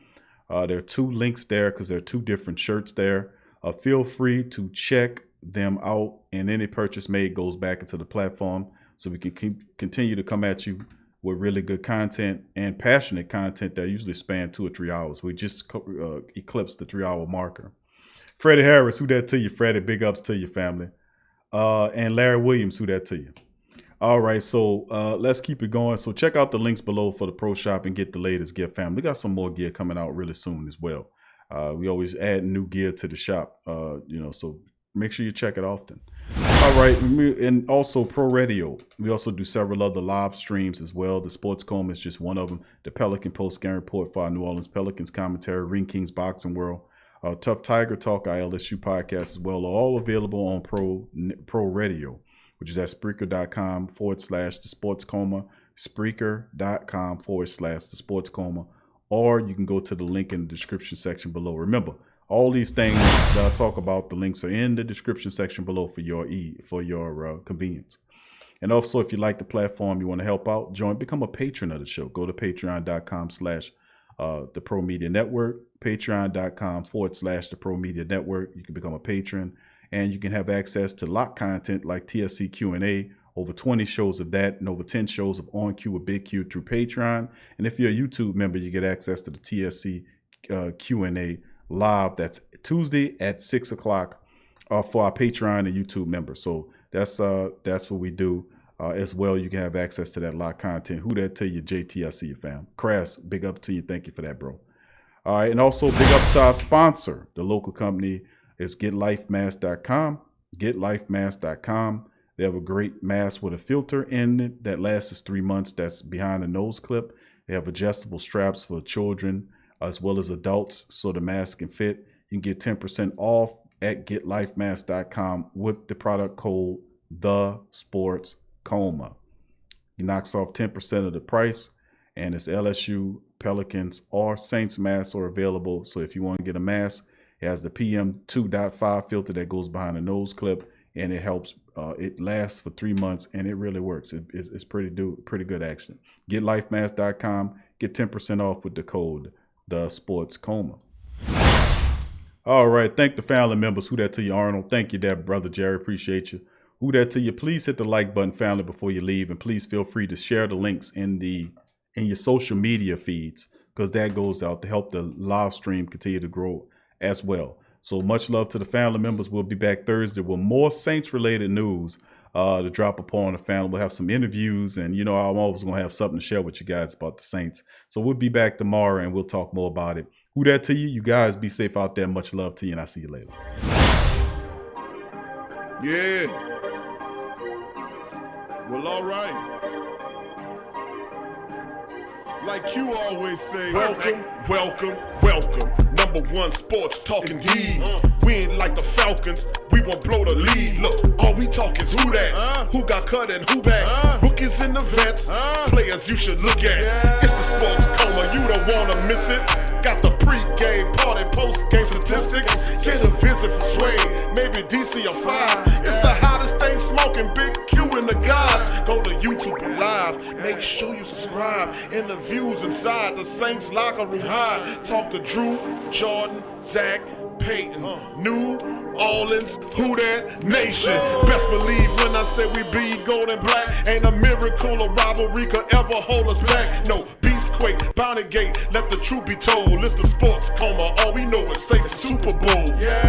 There are 2 links there because there are 2 different shirts there. Feel free to check them out, and any purchase made goes back into the platform so we can continue to come at you with really good content and passionate content that usually span 2 or 3 hours. We just eclipsed the 3-hour marker. Freddie Harris, who that to you, Freddie? Big ups to your family. And Larry Williams, who that to you? All right, so let's keep it going. So check out the links below for the Pro Shop and get the latest gear, family. We got some more gear coming out really soon as well. We always add new gear to the shop, so make sure you check it often. All right, and also Pro Radio. We also do several other live streams as well. The Sports Coma is just one of them. The Pelican Post Game Report for our New Orleans Pelicans commentary, Ring Kings Boxing World, Tough Tiger Talk, our LSU podcast as well, are all available on Pro Radio, which is at Spreaker.com/The Sports Coma, Spreaker.com/The Sports Coma. Or you can go to the link in the description section below. Remember, all these things that I talk about, the links are in the description section below for your convenience. And also, if you like the platform, you want to help out, become a patron of the show. Go to patreon.com/the Pro Media Network, patreon.com/the Pro Media Network. You can become a patron, and you can have access to locked content like TSC Q&A, over 20 shows of that, and over 10 shows of On Q with Big Q through Patreon. And if you're a YouTube member, you get access to the TSC Q&A live. That's Tuesday at 6 o'clock for our Patreon and YouTube members. So that's what we do as well. You can have access to that live content. Who that to you? JT, I see you, fam. Crass, big up to you. Thank you for that, bro. All right, and also big ups to our sponsor. The local company is GetLifeMask.com. GetLifeMask.com. They have a great mask with a filter in it that lasts us 3 months. That's behind the nose clip. They have adjustable straps for children as well as adults so the mask can fit. You can get 10% off at GetLifeMask.com with the product code TheSportsComa. It knocks off 10% of the price, and it's LSU, Pelicans, or Saints masks are available. So if you want to get a mask, it has the PM2.5 filter that goes behind the nose clip, and it helps. It lasts for 3 months, and it really works. It's pretty good action. GetLifeMask.com. Get 10% off with the code TheSportsComa. All right. Thank the family members. Who that to you, Arnold? Thank you, there, brother Jerry. Appreciate you. Who that to you? Please hit the like button, family, before you leave, and please feel free to share the links in your social media feeds, because that goes out to help the live stream continue to grow as well. So much love to the family members. We'll be back Thursday with more Saints-related news to drop upon the family. We'll have some interviews, and I'm always going to have something to share with you guys about the Saints. So we'll be back tomorrow, and we'll talk more about it. Who that to you? You guys be safe out there. Much love to you, and I'll see you later. Yeah. Well, all right. Like you always say, welcome, welcome, welcome. #1 sports talking indeed. We ain't like the Falcons, we won't blow the lead. Look, all we talk is who that, who got cut and who back. Rookies in the vets, players you should look at. It's the Sports Coma, you don't wanna miss it. Got the pre-game, party, post-game statistics. Get a visit from Sway, maybe DC or 5. It's the hottest thing smoking, Big Q and the guys. Go to YouTube Live. Make sure you subscribe. Interviews inside the Saints locker room high. Talk to Drew, Jordan, Zach, Peyton, New Orleans, who that nation? Best believe when I say we bleed gold and black. Ain't a miracle or rivalry could ever hold us back. No, Beastquake, Bounty Gate, let the truth be told. It's the sports coma, all we know is say Super Bowl. Yeah.